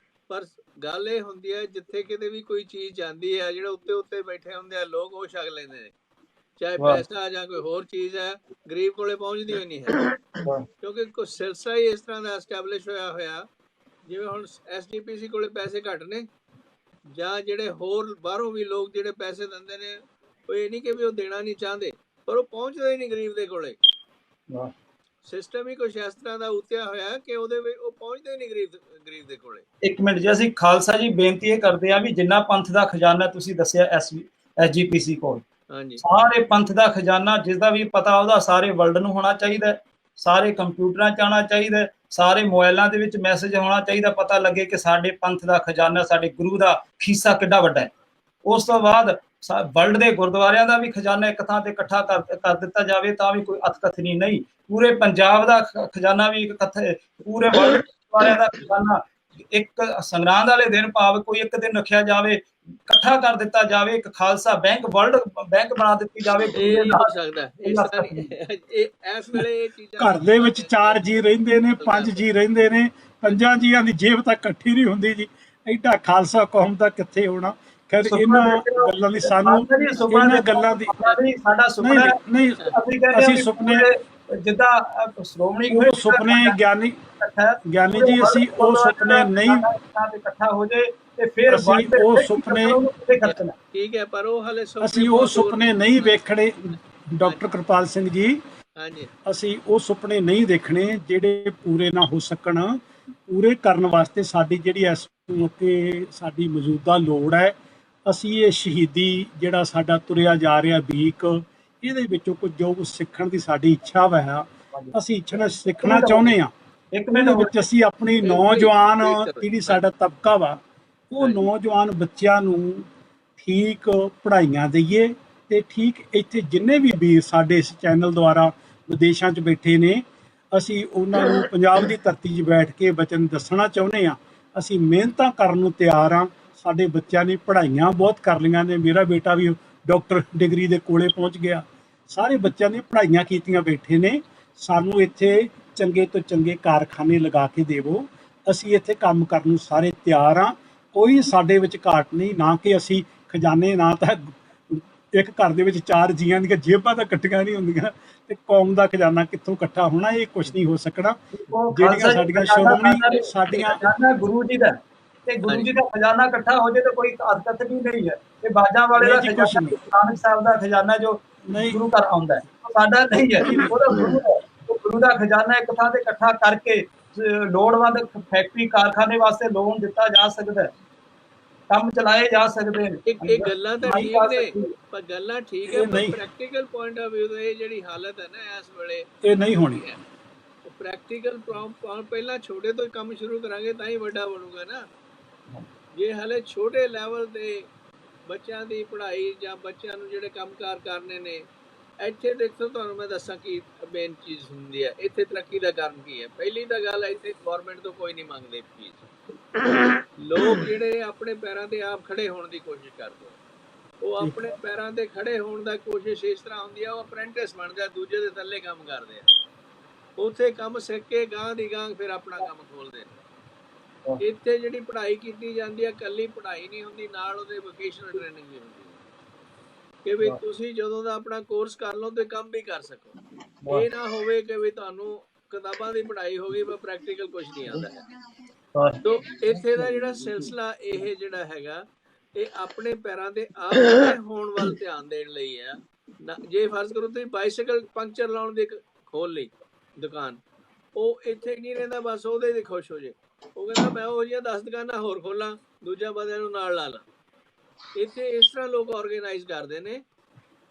ਪਰ ਗੱਲ ਇਹ ਹੁੰਦੀ ਹੈ ਜਿੱਥੇ ਕਿਤੇ ਵੀ ਕੋਈ ਚੀਜ਼ ਜਾਂਦੀ ਹੈ, ਜਿਹੜੇ ਉੱਤੇ ਬੈਠੇ ਹੁੰਦੇ ਆ ਲੋਕ, ਉਹ ਛਕ ਲੈਂਦੇ ਨੇ, ਚਾਹੇ ਪੈਸਾ ਜਾਂ ਕੋਈ ਹੋਰ ਚੀਜ਼ ਹੈ, ਗਰੀਬ ਕੋਲੇ ਪਹੁੰਚਦੀ ਹੋਈ ਨਹੀਂ ਹੈ। ਕਿਉਂਕਿ ਕੋਈ ਸਿਲਸਿਲਾ ਹੀ ਇਸ ਤਰ੍ਹਾਂ ਦਾ ਐਸਟੈਬਲਿਸ਼ ਹੋਇਆ ਜਿਵੇਂ ਹੁਣ SGPC ਕੋਲੇ ਪੈਸੇ ਘੱਟ ਨੇ, ਜਾਂ ਜਿਹੜੇ ਹੋਰ ਬਾਹਰੋਂ ਵੀ ਲੋਕ ਜਿਹੜੇ ਪੈਸੇ ਦਿੰਦੇ ਨੇ, ਉਹ ਇਹ ਨਹੀਂ ਕਿ ਵੀ ਉਹ ਦੇਣਾ ਨਹੀਂ ਚਾਹੁੰਦੇ, ਪਰ ਉਹ ਪਹੁੰਚਦੇ ਹੀ ਨਹੀਂ ਗਰੀਬ ਦੇ ਕੋਲੇ। ਸਿਸਟਮ ਹੀ ਕੁਛ ਇਸ ਤਰ੍ਹਾਂ ਦਾ ਉਤਿਆ ਹੋਇਆ ਕਿ ਉਹਦੇ ਵਿੱਚ ਉਹ ਪਹੁੰਚਦੇ ਹੀ ਨਹੀਂ ਗਰੀਬ ਦੇ ਕੋਲੇ। ਇੱਕ ਮਿੰਟ ਜੀ, ਅਸੀਂ ਖਾਲਸਾ ਜੀ ਬੇਨਤੀ ਇਹ ਕਰਦੇ ਆ ਵੀ ਜਿੰਨਾ ਪੰਥ ਦਾ ਖਜ਼ਾਨਾ ਤੁਸੀਂ ਦੱਸਿਆ SGPC ਕੋਲ, ਹਾਂਜੀ, ਸਾਰੇ ਪੰਥ ਦਾ ਖਜ਼ਾਨਾ ਜਿਸਦਾ ਵੀ ਪਤਾ ਉਹਦਾ ਸਾਰੇ ਵਰਲਡ ਨੂੰ ਹੋਣਾ ਚਾਹੀਦਾ, ਸਾਰੇ ਕੰਪਿਊਟਰਾਂ 'ਚ ਆਉਣਾ ਚਾਹੀਦਾ, ਸਾਰੇ ਮੋਬਾਈਲਾਂ ਦੇ ਵਿੱਚ ਮੈਸੇਜ ਹੋਣਾ ਚਾਹੀਦਾ, ਪਤਾ ਲੱਗੇ ਕਿ ਸਾਡੇ ਪੰਥ ਦਾ ਖਜ਼ਾਨਾ, ਸਾਡੇ ਗੁਰੂ ਦਾ ਖੀਸਾ ਕਿੱਡਾ ਵੱਡਾ ਹੈ। ਉਸ ਤੋਂ ਬਾਅਦ ਵਰਲਡ ਦੇ ਗੁਰਦੁਆਰਿਆਂ ਦਾ ਵੀ ਖਜ਼ਾਨਾ ਇੱਕ ਥਾਂ ਤੇ ਇਕੱਠਾ ਕਰ ਦਿੱਤਾ ਜਾਵੇ, ਤਾਂ ਵੀ ਕੋਈ ਅਤਕਥਨੀ ਨਹੀਂ। ਪੂਰੇ ਪੰਜਾਬ ਦਾ ਖਜ਼ਾਨਾ ਵੀ ਪੂਰੇ ਵਰਲਡ ਗੁਰਦੁਆਰਿਆਂ ਦਾ ਖਜ਼ਾਨਾ ਇੱਕ ਸੰਗਰਾਂਦ ਵਾਲੇ ਦਿਨ ਭਾਵੇਂ ਕੋਈ ਇੱਕ ਦਿਨ ਰੱਖਿਆ ਜਾਵੇ, ਇਕੱਠਾ ਕਰ ਦਿੱਤਾ ਜਾਵੇ, ਇੱਕ ਖਾਲਸਾ ਬੈਂਕ ਵਰਲਡ ਬੈਂਕ ਬਣਾ ਦਿੱਤੀ ਜਾਵੇ। ਇਹ ਨਹੀਂ ਹੋ ਸਕਦਾ, ਇਹ ਸਾਰੀ ਇਸ ਵੇਲੇ ਇਹ ਚੀਜ਼ਾਂ ਘਰ ਦੇ ਵਿੱਚ 4 ਜੀ ਰਹਿੰਦੇ ਨੇ, 5 ਜੀ ਰਹਿੰਦੇ ਨੇ, 5 ਜੀਆਂ ਦੀ ਜੇਬ ਤਾਂ ਇਕੱਠੀ ਨਹੀਂ ਹੁੰਦੀ ਜੀ। ਐਡਾ ਖਾਲਸਾ ਕੌਮ ਦਾ ਕਿੱਥੇ ਹੋਣਾ। ਖੈਰ ਇਹਨਾਂ ਗੱਲਾਂ ਦੀ ਸਾਨੂੰ ਇਹਨਾਂ ਗੱਲਾਂ ਦੀ ਸਾਡਾ ਸੁਪਨਾ ਨਹੀਂ ਅਸੀਂ ਸੁਪਨੇ ਜਿੱਦਾਂ ਸ਼੍ਰੋਮਣੀ ਉਹ ਸੁਪਨੇ ਗਿਆਨੀ ਜੀ ਅਸੀਂ ਉਹ ਸੁਪਨੇ ਨਹੀਂ ਇਕੱਠਾ ਹੋ ਜਾਏ ਤੇ ਫਿਰ ਅਸੀਂ ਉਹ ਸੁਪਨੇ ਠੀਕ ਹੈ, ਪਰ ਉਹ ਹਲੇ ਅਸੀਂ ਉਹ ਸੁਪਨੇ ਨਹੀਂ ਵੇਖਣੇ ਡਾਕਟਰ ਕਿਰਪਾਲ ਸਿੰਘ ਜੀ। ਹਾਂਜੀ, ਅਸੀਂ ਉਹ ਸੁਪਨੇ ਨਹੀਂ ਦੇਖਣੇ ਜਿਹੜੇ ਪੂਰੇ ਨਾ ਹੋ ਸਕਣ। ਪੂਰੇ ਕਰਨ ਵਾਸਤੇ ਸਾਡੀ ਜਿਹੜੀ ਇਸ ਮੌਕੇ ਸਾਡੀ ਮੌਜੂਦਾ ਲੋੜ ਹੈ, ਅਸੀਂ ਇਹ ਸ਼ਹੀਦੀ ਜਿਹੜਾ ਸਾਡਾ ਤੁਰਿਆ ਜਾ ਰਿਹਾ ਵੀਕ, ਇਹਦੇ ਵਿੱਚੋਂ ਕੁਝ ਜੋ ਸਿੱਖਣ ਦੀ ਸਾਡੀ ਇੱਛਾ ਵਾ, ਅਸੀਂ ਸਿੱਖਣਾ ਚਾਹੁੰਦੇ ਹਾਂ। ਇਹਦੇ ਵਿੱਚ ਅਸੀਂ ਆਪਣੀ ਨੌਜਵਾਨ ਜਿਹੜੀ ਸਾਡਾ ਤਬਕਾ ਵਾ, ਉਹ ਨੌਜਵਾਨ ਬੱਚਿਆਂ ਨੂੰ ਠੀਕ ਪੜ੍ਹਾਈਆਂ ਦਈਏ ਤੇ ਠੀਕ ਇੱਥੇ ਜਿੰਨੇ ਵੀ ਵੀਰ ਸਾਡੇ ਇਸ ਚੈਨਲ ਦੁਆਰਾ ਵਿਦੇਸ਼ਾਂ 'ਚ ਬੈਠੇ ਨੇ, ਅਸੀਂ ਉਹਨਾਂ ਨੂੰ ਪੰਜਾਬ ਦੀ ਧਰਤੀ 'ਚ ਬੈਠ ਕੇ ਵਚਨ ਦੱਸਣਾ ਚਾਹੁੰਦੇ ਹਾਂ। ਅਸੀਂ ਮਿਹਨਤਾਂ ਕਰਨ ਨੂੰ ਤਿਆਰ ਹਾਂ। ਸਾਡੇ ਬੱਚਿਆਂ ਨੇ ਪੜ੍ਹਾਈਆਂ ਬਹੁਤ ਕਰ ਲਈਆਂ ਨੇ, ਮੇਰਾ ਬੇਟਾ ਵੀ ਡਾਕਟਰ ਡਿਗਰੀ ਦੇ ਕੋਲੇ ਪਹੁੰਚ ਗਿਆ। ਸਾਰੇ ਬੱਚਿਆਂ ਨੇ ਪੜ੍ਹਾਈਆਂ ਕੀਤੀਆਂ ਬੈਠੇ ਨੇ। ਸਾਨੂੰ ਇੱਥੇ ਚੰਗੇ ਤੋਂ ਚੰਗੇ ਕਾਰਖਾਨੇ ਲਗਾ ਕੇ ਦੇਵੋ। ਅਸੀਂ ਇੱਥੇ ਕੰਮ ਕਰਨ ਨੂੰ ਸਾਰੇ ਤਿਆਰ ਹਾਂ। ਕੋਈ ਸਾਡੇ ਵਿੱਚ ਘਾਟ ਨਹੀਂ, ਨਾ ਕਿ ਅਸੀਂ ਖਜ਼ਾਨੇ, ਨਾ ਤਾਂ ਇੱਕ ਘਰ ਦੇ ਵਿੱਚ 4 ਜੀਆਂ ਦੀਆਂ ਜੇਬਾਂ ਤਾਂ ਇਕੱਠੀਆਂ ਨਹੀਂ ਹੁੰਦੀਆਂ ਤੇ ਕੌਮ ਦਾ ਖਜ਼ਾਨਾ ਕਿੱਥੋਂ ਇਕੱਠਾ ਹੋਣਾ। ਇਹ ਕੁਝ ਨਹੀਂ ਹੋ ਸਕਣਾ। ਜਿਹੜੀਆਂ ਸਾਡੀਆਂ ਸ਼੍ਰੋਮਣੀ ਸਾਡੀਆਂ ਗੁਰੂ ਜੀ ਦਾ ਤੇ ਗੁਰੂ ਜੀ ਦਾ ਖਜ਼ਾਨਾ ਇਕੱਠਾ ਹੋ ਜਾਏ ਤਾਂ ਕੋਈ ਹਰਕਤ ਵੀ ਨਹੀਂ ਹੈ। ਤੇ ਬਾਜਾਂ ਵਾਲੇ ਦਾ ਖਜ਼ਾਨਾ, ਨਾਨਕ ਸਾਹਿਬ ਦਾ ਖਜ਼ਾਨਾ ਜੋ ਗੁਰੂ ਘਰ ਆਉਂਦਾ ਹੈ, ਸਾਡਾ ਨਹੀਂ ਹੈ, ਉਹਦਾ ਗੁਰੂ ਹੈ। ਗੁਰੂ ਦਾ ਖਜ਼ਾਨਾ ਇੱਕ ਥਾਂ ਤੇ ਇਕੱਠਾ ਕਰਕੇ ਲੋੜਵੰਦ ਫੈਕਟਰੀ ਕਾਰਖਾਨੇ ਵਾਸਤੇ ਲੋਨ ਦਿੱਤਾ ਜਾ ਸਕਦਾ ਹੈ, ਕੰਮ ਚਲਾਏ ਜਾ ਸਕਦੇ ਨੇ। ਇਹ ਗੱਲਾਂ ਤਾਂ ਠੀਕ ਨੇ, ਪਰ ਗੱਲਾਂ ਠੀਕ ਹੈ, ਪਰ ਪ੍ਰੈਕਟੀਕਲ ਪੁਆਇੰਟ ਆਫ ਵਿਊ ਤੋਂ ਇਹ ਜਿਹੜੀ ਹਾਲਤ ਹੈ ਨਾ ਇਸ ਵੇਲੇ, ਇਹ ਨਹੀਂ ਹੋਣੀ ਹੈ। ਪ੍ਰੈਕਟੀਕਲ ਪਹਿਲਾਂ ਛੋਟੇ ਤੋਂ ਕੰਮ ਸ਼ੁਰੂ ਕਰਾਂਗੇ ਤਾਂ ਹੀ ਵੱਡਾ ਬਣੂਗਾ ਨਾ। ਜੇ ਹਲੇ ਛੋਟੇ ਲੈਵਲ ਤੇ ਬੱਚਿਆਂ ਦੀ ਪੜ੍ਹਾਈ ਜਾਂ ਬੱਚਿਆਂ ਨੂੰ ਜਿਹੜੇ ਕੰਮਕਾਰ ਕਰਨੇ ਨੇ, ਇੱਥੇ ਦੇਖੋ ਤੁਹਾਨੂੰ ਮੈਂ ਦੱਸਾਂ ਕੀ ਮੇਨ ਚੀਜ਼ ਹੁੰਦੀ ਹੈ। ਇੱਥੇ ਤਰੱਕੀ ਦਾ ਕਾਰਨ ਕੀ ਹੈ? ਪਹਿਲੀ ਤਾਂ ਗੱਲ, ਇੱਥੇ ਗੌਰਮੈਂਟ ਤੋਂ ਕੋਈ ਨਹੀਂ ਮੰਗਦੇ ਚੀਜ਼। ਲੋਕ ਜਿਹੜੇ ਆਪਣੇ ਪੈਰਾਂ ਤੇ ਆਪ ਖੜੇ ਹੋਣ ਦੀ ਕੋਸ਼ਿਸ਼ ਕਰਦੇ, ਉਹ ਆਪਣੇ ਪੈਰਾਂ ਤੇ ਖੜੇ ਹੋਣ ਦਾ ਕੋਸ਼ਿਸ਼ ਇਸ ਤਰ੍ਹਾਂ ਹੁੰਦੀ ਆ, ਉਹ ਅਪ੍ਰੈਂਟਿਸ ਬਣ ਜਾ, ਦੂਜੇ ਦੇ ਥੱਲੇ ਕੰਮ ਕਰਦੇ ਆ, ਉੱਥੇ ਕੰਮ ਸਿੱਖ ਕੇ ਗਾਂ ਦੀ ਗਾਂ ਫਿਰ ਆਪਣਾ ਕੰਮ ਖੋਲਦੇ ਨੇ। ਇੱਥੇ ਜਿਹੜੀ ਪੜ੍ਹਾਈ ਕੀਤੀ ਜਾਂਦੀ ਹੈ, ਇਕੱਲੀ ਪੜ੍ਹਾਈ ਨਹੀਂ ਹੁੰਦੀ, ਨਾਲ ਉਹਦੇ ਵੋਕੇਸ਼ਨਲ ਟ੍ਰੇਨਿੰਗ ਵੀ ਹੁੰਦੀ ਹੈ ਕਿ ਵੀ ਤੁਸੀਂ ਜਦੋਂ ਦਾ ਆਪਣਾ ਕੋਰਸ ਕਰ ਲਓ ਤੇ ਕੰਮ ਵੀ ਕਰ ਸਕੋ। ਇਹ ਨਾ ਹੋਵੇ ਕਿ ਵੀ ਤੁਹਾਨੂੰ ਕਿਤਾਬਾਂ ਦੀ ਪੜ੍ਹਾਈ ਹੋ ਗਈ ਪਰ ਪ੍ਰੈਕਟੀਕਲ ਕੁਝ ਨਹੀਂ ਆਉਂਦਾ ਹੈ। ਤੋ ਇੱਥੇ ਦਾ ਜਿਹੜਾ ਸਿਲਸਿਲਾ ਇਹ ਜਿਹੜਾ ਹੈਗਾ, ਇਹ ਆਪਣੇ ਪੈਰਾਂ ਤੇ ਆਪ ਹੋਣ ਵੱਲ ਧਿਆਨ ਦੇਣ ਲਈ ਹੈ। ਜੇ ਫਰਜ਼ ਕਰੋ ਤੁਸੀਂ ਬਾਈਸਾਈਕਲ ਪੰਕਚਰ ਲਾਉਣ ਦੀ ਖੋਲ ਲਈ ਦੁਕਾਨ, ਉਹ ਇੱਥੇ ਨਹੀਂ ਰਹਿੰਦਾ ਬਸ ਉਹਦੇ ਤੇ ਖੁਸ਼ ਹੋ ਜੇ, ਉਹ ਕਹਿੰਦਾ ਮੈਂ ਉਹ ਜਿਹੀਆਂ 10 ਦੁਕਾਨਾਂ ਹੋਰ ਖੋਲਾਂ, ਦੂਜਾ ਬੰਦਿਆਂ ਨੂੰ ਨਾਲ ਲਾ ਲਾਂ। ਇੱਥੇ ਇਸ ਤਰ੍ਹਾਂ ਲੋਕ ਆਰਗੇਨਾਈਜ਼ ਕਰਦੇ ਨੇ,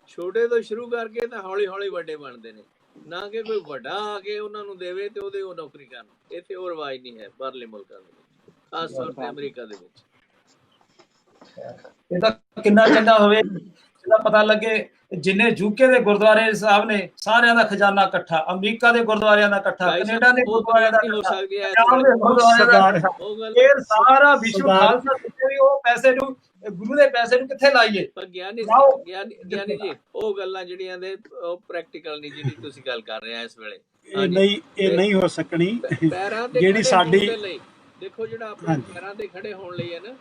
ਛੋਟੇ ਤੋਂ ਸ਼ੁਰੂ ਕਰਕੇ ਤਾਂ ਹੌਲੀ ਹੌਲੀ ਵੱਡੇ ਬਣਦੇ ਨੇ, ਨਾ ਕਿ ਕੋਈ ਵੱਡਾ ਆ ਕੇ ਉਹਨਾਂ ਨੂੰ ਦੇਵੇ ਤੇ ਉਹਦੇ ਉਹ ਨੌਕਰੀ ਕਰਨ। ਇੱਥੇ ਉਹ ਰਿਵਾਜ ਨਹੀਂ ਹੈ ਬਾਹਰਲੇ ਮੁਲਕਾਂ ਦੇ ਵਿੱਚ, ਖਾਸ ਤੌਰ ਤੇ ਅਮਰੀਕਾ ਦੇ ਵਿੱਚ। ਇਹ ਤਾਂ ਕਿੰਨਾ ਚੰਗਾ ਹੋਵੇ ਜਿਹਦਾ ਪਤਾ ਲੱਗੇ ਜਿੰਨੇ ਯੂਕੇ ਦੇ ਗੁਰਦੁਆਰੇ ਸਾਹਿਬ ਨੇ ਸਾਰਿਆਂ ਦਾ ਖਜ਼ਾਨਾ ਇਕੱਠਾ, ਅਮਰੀਕਾ ਦੇ ਗੁਰਦੁਆਰਿਆਂ ਦਾ ਇਕੱਠਾ, ਕੈਨੇਡਾ ਦੇ ਗੁਰਦੁਆਰਿਆਂ ਦਾ ਇਕੱਠਾ, ਇਹ ਸਾਰਾ ਵਿਸ਼ਵ ਖਾਲਸਾ ਵੀ ਉਹ ਪੈਸੇ ਨੂੰ, ਗੁਰੂ ਦੇ ਪੈਸੇ ਨੂੰ ਕਿੱਥੇ ਲਾਈਏ? ਪਰ ਗਿਆਨੀ ਜੀ, ਉਹ ਗੱਲਾਂ ਜਿਹੜੀਆਂ ਦੇ ਉਹ ਪ੍ਰੈਕਟੀਕਲ ਨਹੀਂ, ਜਿਹੜੀ ਤੁਸੀਂ ਗੱਲ ਕਰ ਰਹੇ ਆ ਇਸ ਵੇਲੇ, ਇਹ ਨਹੀਂ ਹੋ ਸਕਣੀ। ਪੈਰਾਂ ਤੇ ਜਿਹੜੀ ਸਾਡੀ ਦੇਖੋ, ਜਿਹੜਾ ਆਪਣੇ ਪੈਰਾਂ ਤੇ ਖੜੇ ਹੋਣ ਲਈ ਹੈ ਨਾ,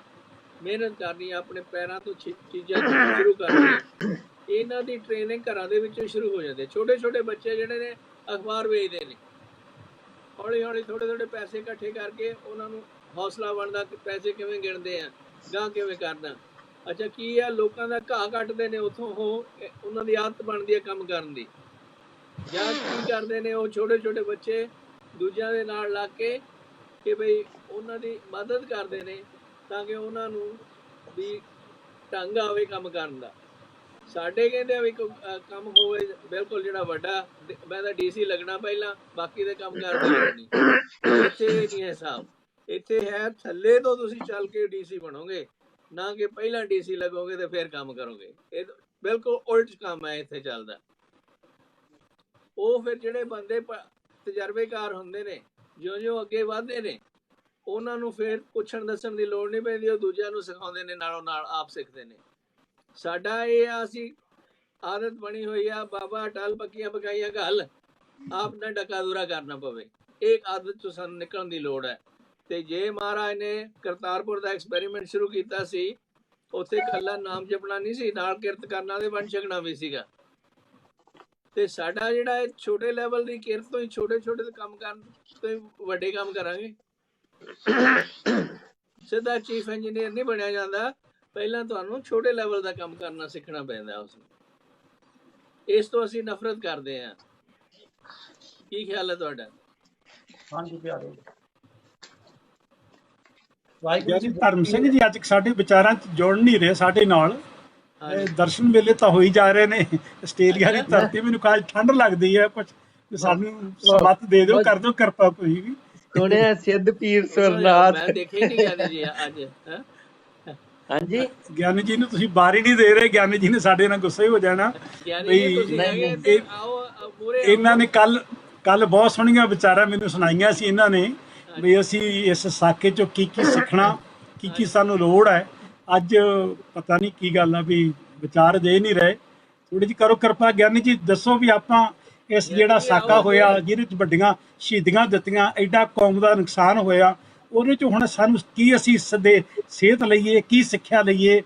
ਮਿਹਨਤ ਕਰਨੀ, ਆਪਣੇ ਪੈਰਾਂ ਤੋਂ ਚੀਜ਼ਾਂ ਸ਼ੁਰੂ ਕਰਨੀਆਂ, ਇਹਨਾਂ ਦੀ ਟ੍ਰੇਨਿੰਗ ਘਰਾਂ ਦੇ ਵਿੱਚੋਂ ਸ਼ੁਰੂ ਹੋ ਜਾਂਦੇ। ਛੋਟੇ ਛੋਟੇ ਬੱਚੇ ਜਿਹੜੇ ਨੇ ਅਖਬਾਰ ਵੇਚਦੇ ਨੇ, ਹੌਲੀ ਹੌਲੀ ਥੋੜੇ ਥੋੜੇ ਪੈਸੇ ਇਕੱਠੇ ਕਰਕੇ ਉਹਨਾਂ ਨੂੰ ਹੌਸਲਾ ਬਣਦਾ ਕਿ ਪੈਸੇ ਕਿਵੇਂ ਗਿਣਦੇ ਆ, ਗਾਂ ਕਿਵੇਂ ਕਰਨਾ। ਅੱਛਾ, ਕੀ ਆ, ਲੋਕਾਂ ਦਾ ਘਾਹ ਕੱਟਦੇ ਨੇ, ਉੱਥੋਂ ਉਹਨਾਂ ਦੀ ਆਦਤ ਬਣਦੀ ਹੈ ਕੰਮ ਕਰਨ ਦੀ। ਜਾਂ ਕੀ ਕਰਦੇ ਨੇ ਉਹ ਛੋਟੇ ਛੋਟੇ ਬੱਚੇ ਦੂਜਿਆਂ ਦੇ ਨਾਲ ਲੱਗ ਕੇ ਕਿ ਬਈ ਉਹਨਾਂ ਦੀ ਮਦਦ ਕਰਦੇ ਨੇ ਤਾਂ ਕਿ ਉਹਨਾਂ ਨੂੰ ਵੀ ਢੰਗ ਆਵੇ ਕੰਮ ਕਰਨ ਦਾ। ਸਾਡੇ ਕਹਿੰਦੇ ਵੀ ਕੰਮ ਹੋਵੇ ਬਿਲਕੁਲ ਜਿਹੜਾ ਵੱਡਾ, ਮੈਂ ਤਾਂ DC ਲੱਗਣਾ ਪਹਿਲਾਂ, ਬਾਕੀ ਦੇ ਕੰਮ ਕਰਦੇ ਨਹੀਂ। ਇੱਥੇ ਨਹੀਂ ਹੈ ਹਿਸਾਬ, ਇੱਥੇ ਹੈ ਥੱਲੇ ਤੋਂ ਤੁਸੀਂ ਚੱਲ ਕੇ DC ਬਣੋਗੇ, ਨਾ ਕਿ ਪਹਿਲਾਂ DC ਲੱਗੋਗੇ ਤੇ ਫਿਰ ਕੰਮ ਕਰੋਗੇ। ਇਹ ਬਿਲਕੁਲ ਉਲਟ ਕੰਮ ਹੈ ਇੱਥੇ ਚੱਲਦਾ। ਉਹ ਫਿਰ ਜਿਹੜੇ ਬੰਦੇ ਤਜਰਬੇਕਾਰ ਹੁੰਦੇ ਨੇ, ਜਿਉਂ-ਜਿਉਂ ਅੱਗੇ ਵਧਦੇ ਨੇ, ਉਹਨਾਂ ਨੂੰ ਫਿਰ ਪੁੱਛਣ ਦੱਸਣ ਦੀ ਲੋੜ ਨਹੀਂ ਪੈਂਦੀ, ਉਹ ਦੂਜਿਆਂ ਨੂੰ ਸਿਖਾਉਂਦੇ ਨੇ, ਨਾਲੋਂ ਨਾਲ ਆਪ ਸਿੱਖਦੇ ਨੇ। ਸਾਡਾ ਇਹ ਆ, ਅਸੀਂ ਆਦਤ ਬਣੀ ਹੋਈ ਆ ਬਾਬਾ ਟਲ ਪੱਕੀਆਂ ਪਕਾਈਆਂ ਗੱਲ, ਆਪ ਨਾ ਡਕਾ ਦੂਰਾ ਕਰਨਾ ਪਵੇ। ਇਹ ਆਦਤ ਤੋਂ ਸਾਨੂੰ ਨਿਕਲਣ ਦੀ ਲੋੜ ਹੈ। ਤੇ ਜੇ ਮਹਾਰਾਜ ਨੇ ਕਰਤਾਰਪੁਰ ਦਾ ਐਕਸਪੈਰੀਮੈਂਟ ਸ਼ੁਰੂ ਕੀਤਾ ਸੀ, ਉੱਥੇ ਇਕੱਲਾ ਨਾਮ ਜਪਣਾ ਨਹੀਂ ਸੀ, ਨਾਲ ਕਿਰਤ ਕਰਨਾ ਤੇ ਵੰਡ ਛਕਣਾ ਵੀ ਸੀਗਾ। ਤੇ ਸਾਡਾ ਜਿਹੜਾ ਇਹ ਛੋਟੇ ਲੈਵਲ ਦੀ ਕਿਰਤ ਤੋਂ ਹੀ ਛੋਟੇ ਛੋਟੇ ਕੰਮ ਕਰਨ ਤੋਂ ਹੀ ਵੱਡੇ ਕੰਮ ਕਰਾਂਗੇ। ਸਿੱਧਾ ਚੀਫ ਇੰਜੀਨੀਅਰ ਨਹੀਂ ਬਣਿਆ ਜਾਂਦਾ, ਪਹਿਲਾਂ ਤੁਹਾਨੂੰ ਛੋਟੇ ਲੈਵਲ ਦਾ ਕੰਮ ਕਰਨਾ ਸਿੱਖਣਾ ਪੈਂਦਾ ਉਸ ਨੂੰ। ਇਸ ਤੋਂ ਅਸੀਂ ਨਫ਼ਰਤ ਕਰਦੇ ਹਾਂ। ਕੀ ਖਿਆਲ ਹੈ ਤੁਹਾਡਾ? ਹਾਂਜੀ ਪਿਆਰੇ ਜੀ ਧਰਮ ਸਿੰਘ ਜੀ ਅੱਜ ਸਾਡੇ ਵਿਚਾਰਾਂ 'ਚ ਜੁੜ ਨਹੀਂ ਰਹੇ ਸਾਡੇ ਨਾਲ। ਦਰਸ਼ਨ ਮੇਲੇ ਤਾਂ ਹੋਈ ਜਾ ਰਹੇ ਨੇ ਆਸਟ੍ਰੇਲੀਆ ਦੀ ਧਰਤੀ। ਮੈਨੂੰ ਕੱਲ ਠੰਡ ਲੱਗਦੀ ਹੈ, ਕੁਝ ਸਾਨੂੰ ਮੱਤ ਦੇ ਦਿਓ, ਕਰ ਦਿਓ ਕਿਰਪਾ ਕੋਈ ਵੀ। ਸੁਣਿਆ ਸਿੱਧ ਪੀਰ ਸੁਰਨਾਥ। ਮੈਂ ਦੇਖੇ ਨਹੀਂ ਗਿਆਨੀ ਜੀ ਅੱਜ। ਹਾਂਜੀ ਗਿਆਨੀ ਜੀ ਨੂੰ ਤੁਸੀਂ ਬਾਰੀ ਨਹੀਂ ਦੇ ਰਹੇ, ਗਿਆਨੀ ਜੀ ਨੇ ਸਾਡੇ ਨਾਲ ਗੁੱਸੇ ਹੋ ਜਾਣਾ ਵੀ ਇਹਨਾਂ ਨੇ ਕੱਲ ਬਹੁਤ ਸੋਹਣੀਆਂ ਵਿਚਾਰਾਂ ਮੈਨੂੰ ਸੁਣਾਈਆਂ ਸੀ ਇਹਨਾਂ ਨੇ ਵੀ ਅਸੀਂ ਇਸ ਸਾਕੇ ਚੋਂ ਕੀ ਕੀ ਸਿੱਖਣਾ, ਕੀ ਕੀ ਸਾਨੂੰ ਲੋੜ ਹੈ। ਅੱਜ ਪਤਾ ਨਹੀਂ ਕੀ ਗੱਲ ਆ ਵੀ ਵਿਚਾਰ ਦੇ ਨਹੀਂ ਰਹੇ। ਥੋੜੀ ਜਿਹੀ ਕਰੋ ਕਿਰਪਾ ਗਿਆਨੀ ਜੀ, ਦੱਸੋ ਵੀ ਆਪਾਂ ਇਸ ਜਿਹੜਾ ਸਾਕਾ ਹੋਇਆ ਜਿਹਦੇ 'ਚ ਵੱਡੀਆਂ ਸ਼ਹੀਦੀਆਂ ਦਿੱਤੀਆਂ, ਐਡਾ ਕੌਮ ਦਾ ਨੁਕਸਾਨ ਹੋਇਆ, ਉਹਦੇ 'ਚ ਹੁਣ ਸਾਨੂੰ ਕੀ ਅਸੀਂ ਸੇਧ ਲਈਏ, ਕੀ ਸਿੱਖਿਆ ਲਈਏ,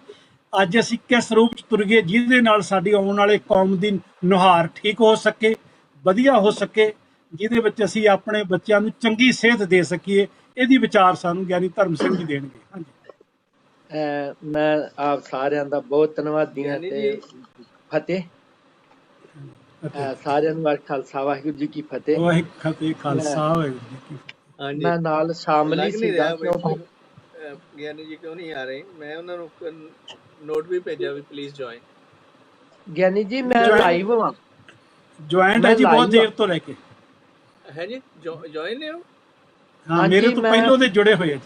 ਅੱਜ ਅਸੀਂ ਕਿਸ ਰੂਪ 'ਚ ਤੁਰੀਏ ਜਿਹਦੇ ਨਾਲ ਸਾਡੀ ਆਉਣ ਵਾਲੇ ਕੌਮ ਦੀ ਨੁਹਾਰ ਠੀਕ ਹੋ ਸਕੇ, ਵਧੀਆ ਹੋ ਸਕੇ, ਜਿਹਦੇ ਵਿੱਚ ਅਸੀਂ ਆਪਣੇ ਬੱਚਿਆਂ ਨੂੰ ਚੰਗੀ ਸੇਧ ਦੇ ਸਕੀਏ। ਇਹਦੀ ਵਿਚਾਰ ਸਾਨੂੰ ਗਿਆਨੀ ਧਰਮ ਸਿੰਘ ਜੀ ਦੇਣਗੇ। ਹਾਂਜੀ ਮੈਂ ਆਪ ਸਾਰਿਆਂ ਦਾ ਬਹੁਤ ਧੰਨਵਾਦੀ ਹਾਂ ਤੇ ਫਤਿਹ ਸਾਰਿਆਂ ਨੂੰ। ਖਾਲਸਾ ਵਾਹਿਗੁਰੂ ਜੀ ਕੀ ਫਤਿਹ। ਵਾਹਿਗੁਰੂ ਖਾਲਸਾ ਵਾਹਿਗੁਰੂ ਜੀ ਕੀ ਫਤਿਹ। ਮੈਂ ਨਾਲ ਸ਼ਾਮਲ ਹੀ ਸੀਗਾ। ਗਿਆਨੀ ਜੀ ਕਿਉਂ ਨਹੀਂ ਆ ਰਹੇ? ਮੈਂ ਉਹਨਾਂ ਨੂੰ ਨੋਟ ਵੀ ਭੇਜਿਆ ਵੀ ਪਲੀਜ਼ ਜੁਆਇਨ। ਗਿਆਨੀ ਜੀ ਮੈਂ ਲਾਈਵ ਹਾਂ। ਜੁਆਇੰਟ ਹੈ ਜੀ ਬਹੁਤ ਦੇਰ ਤੋਂ ਲੈ ਕੇ। ਹੈ ਜੀ ਜੁਆਇਨ ਨੇ ਉਹ? ਹਾਂ ਮੇਰੇ ਤੋਂ ਪਹਿਲੋਂ ਦੇ ਜੁੜੇ ਹੋਏ ਜੀ।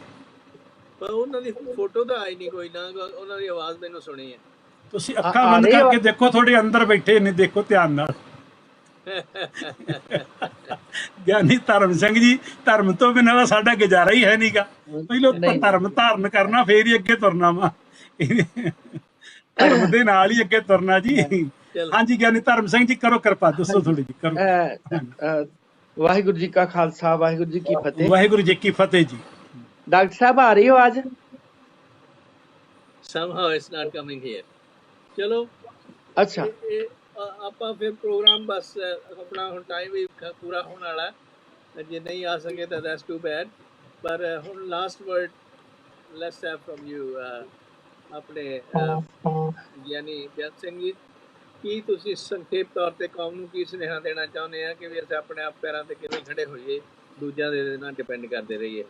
ਪਰ ਉਹਨਾਂ ਦੀ ਫੋਟੋ ਤਾਂ ਆਈ ਨਹੀਂ ਕੋਈ ਨਾ, ਉਹਨਾਂ ਦੀ ਆਵਾਜ਼ ਮੈਨੂੰ ਸੁਣੀ ਹੈ। ਤੁਸੀਂ ਅੱਖਾਂ ਬੰਦ ਕਰਕੇ ਦੇਖੋ, ਤੁਹਾਡੇ ਅੰਦਰ ਬੈਠੇ ਨੇ, ਦੇਖੋ ਧਿਆਨ ਨਾਲ। ਗਿਆਨੀ ਧਰਮ ਸਿੰਘ ਜੀ, ਧਰਮ ਤੋਂ ਬਿਨਾਂ ਤਾਂ ਸਾਡਾ ਗੁਜ਼ਾਰਾ ਹੀ ਹੈ ਨਹੀਂਗਾ। ਪਹਿਲਾਂ ਧਰਮ ਧਾਰਨ ਕਰਨਾ, ਫੇਰ ਹੀ ਅੱਗੇ ਤੁਰਨਾ ਵਾ। ਧਰਮ ਦੇ ਨਾਲ ਹੀ ਅੱਗੇ ਤੁਰਨਾ ਜੀ। ਹਾਂਜੀ ਗਿਆਨੀ ਧਰਮ ਸਿੰਘ ਜੀ ਕਰੋ ਕਿਰਪਾ, ਦੱਸੋ ਥੋੜੀ ਜੀ ਕਰੋ। ਵਾਹਿਗੁਰੂ ਜੀ ਕਾ ਖਾਲਸਾ ਵਾਹਿਗੁਰੂ ਜੀ ਕੀ ਫਤਿਹ। ਵਾਹਿਗੁਰੂ ਜੀ ਕੀ ਫਤਿਹ ਜੀ। ਡਾਕਟਰ ਸਾਹਿਬ ਆ ਰਹੀ ਹੋ ਅੱਜ? somehow it's not coming here. ਚਲੋ ਅੱਛਾ ਆਪਾਂ ਫਿਰ ਪ੍ਰੋਗਰਾਮ ਬਸ ਆਪਣਾ ਹੁਣ ਟਾਈਮ ਵੀ ਪੂਰਾ ਹੋਣ ਵਾਲਾ, ਜੇ ਨਹੀਂ ਆ ਸਕੇ ਤਾਂ that's too bad। ਪਰ ਹੁਣ last word let's have from you ਆਪਣੇ ਗਿਆਨੀ ਬੇਅੰਤ ਸਿੰਘ ਜੀ। ਕੀ ਤੁਸੀਂ ਸੰਖੇਪ ਤੌਰ ਤੇ ਕੌਮ ਨੂੰ ਕੀ ਸੁਨੇਹਾ ਦੇਣਾ ਚਾਹੁੰਦੇ ਆ ਕਿ ਵੀ ਅਸੀਂ ਆਪਣੇ ਆਪ ਪੈਰਾਂ ਤੇ ਕਿਵੇਂ ਖੜੇ ਹੋਈਏ, ਦੂਜਿਆਂ ਦੇ ਨਾਲ ਡਿਪੈਂਡ ਕਰਦੇ ਰਹੀਏ?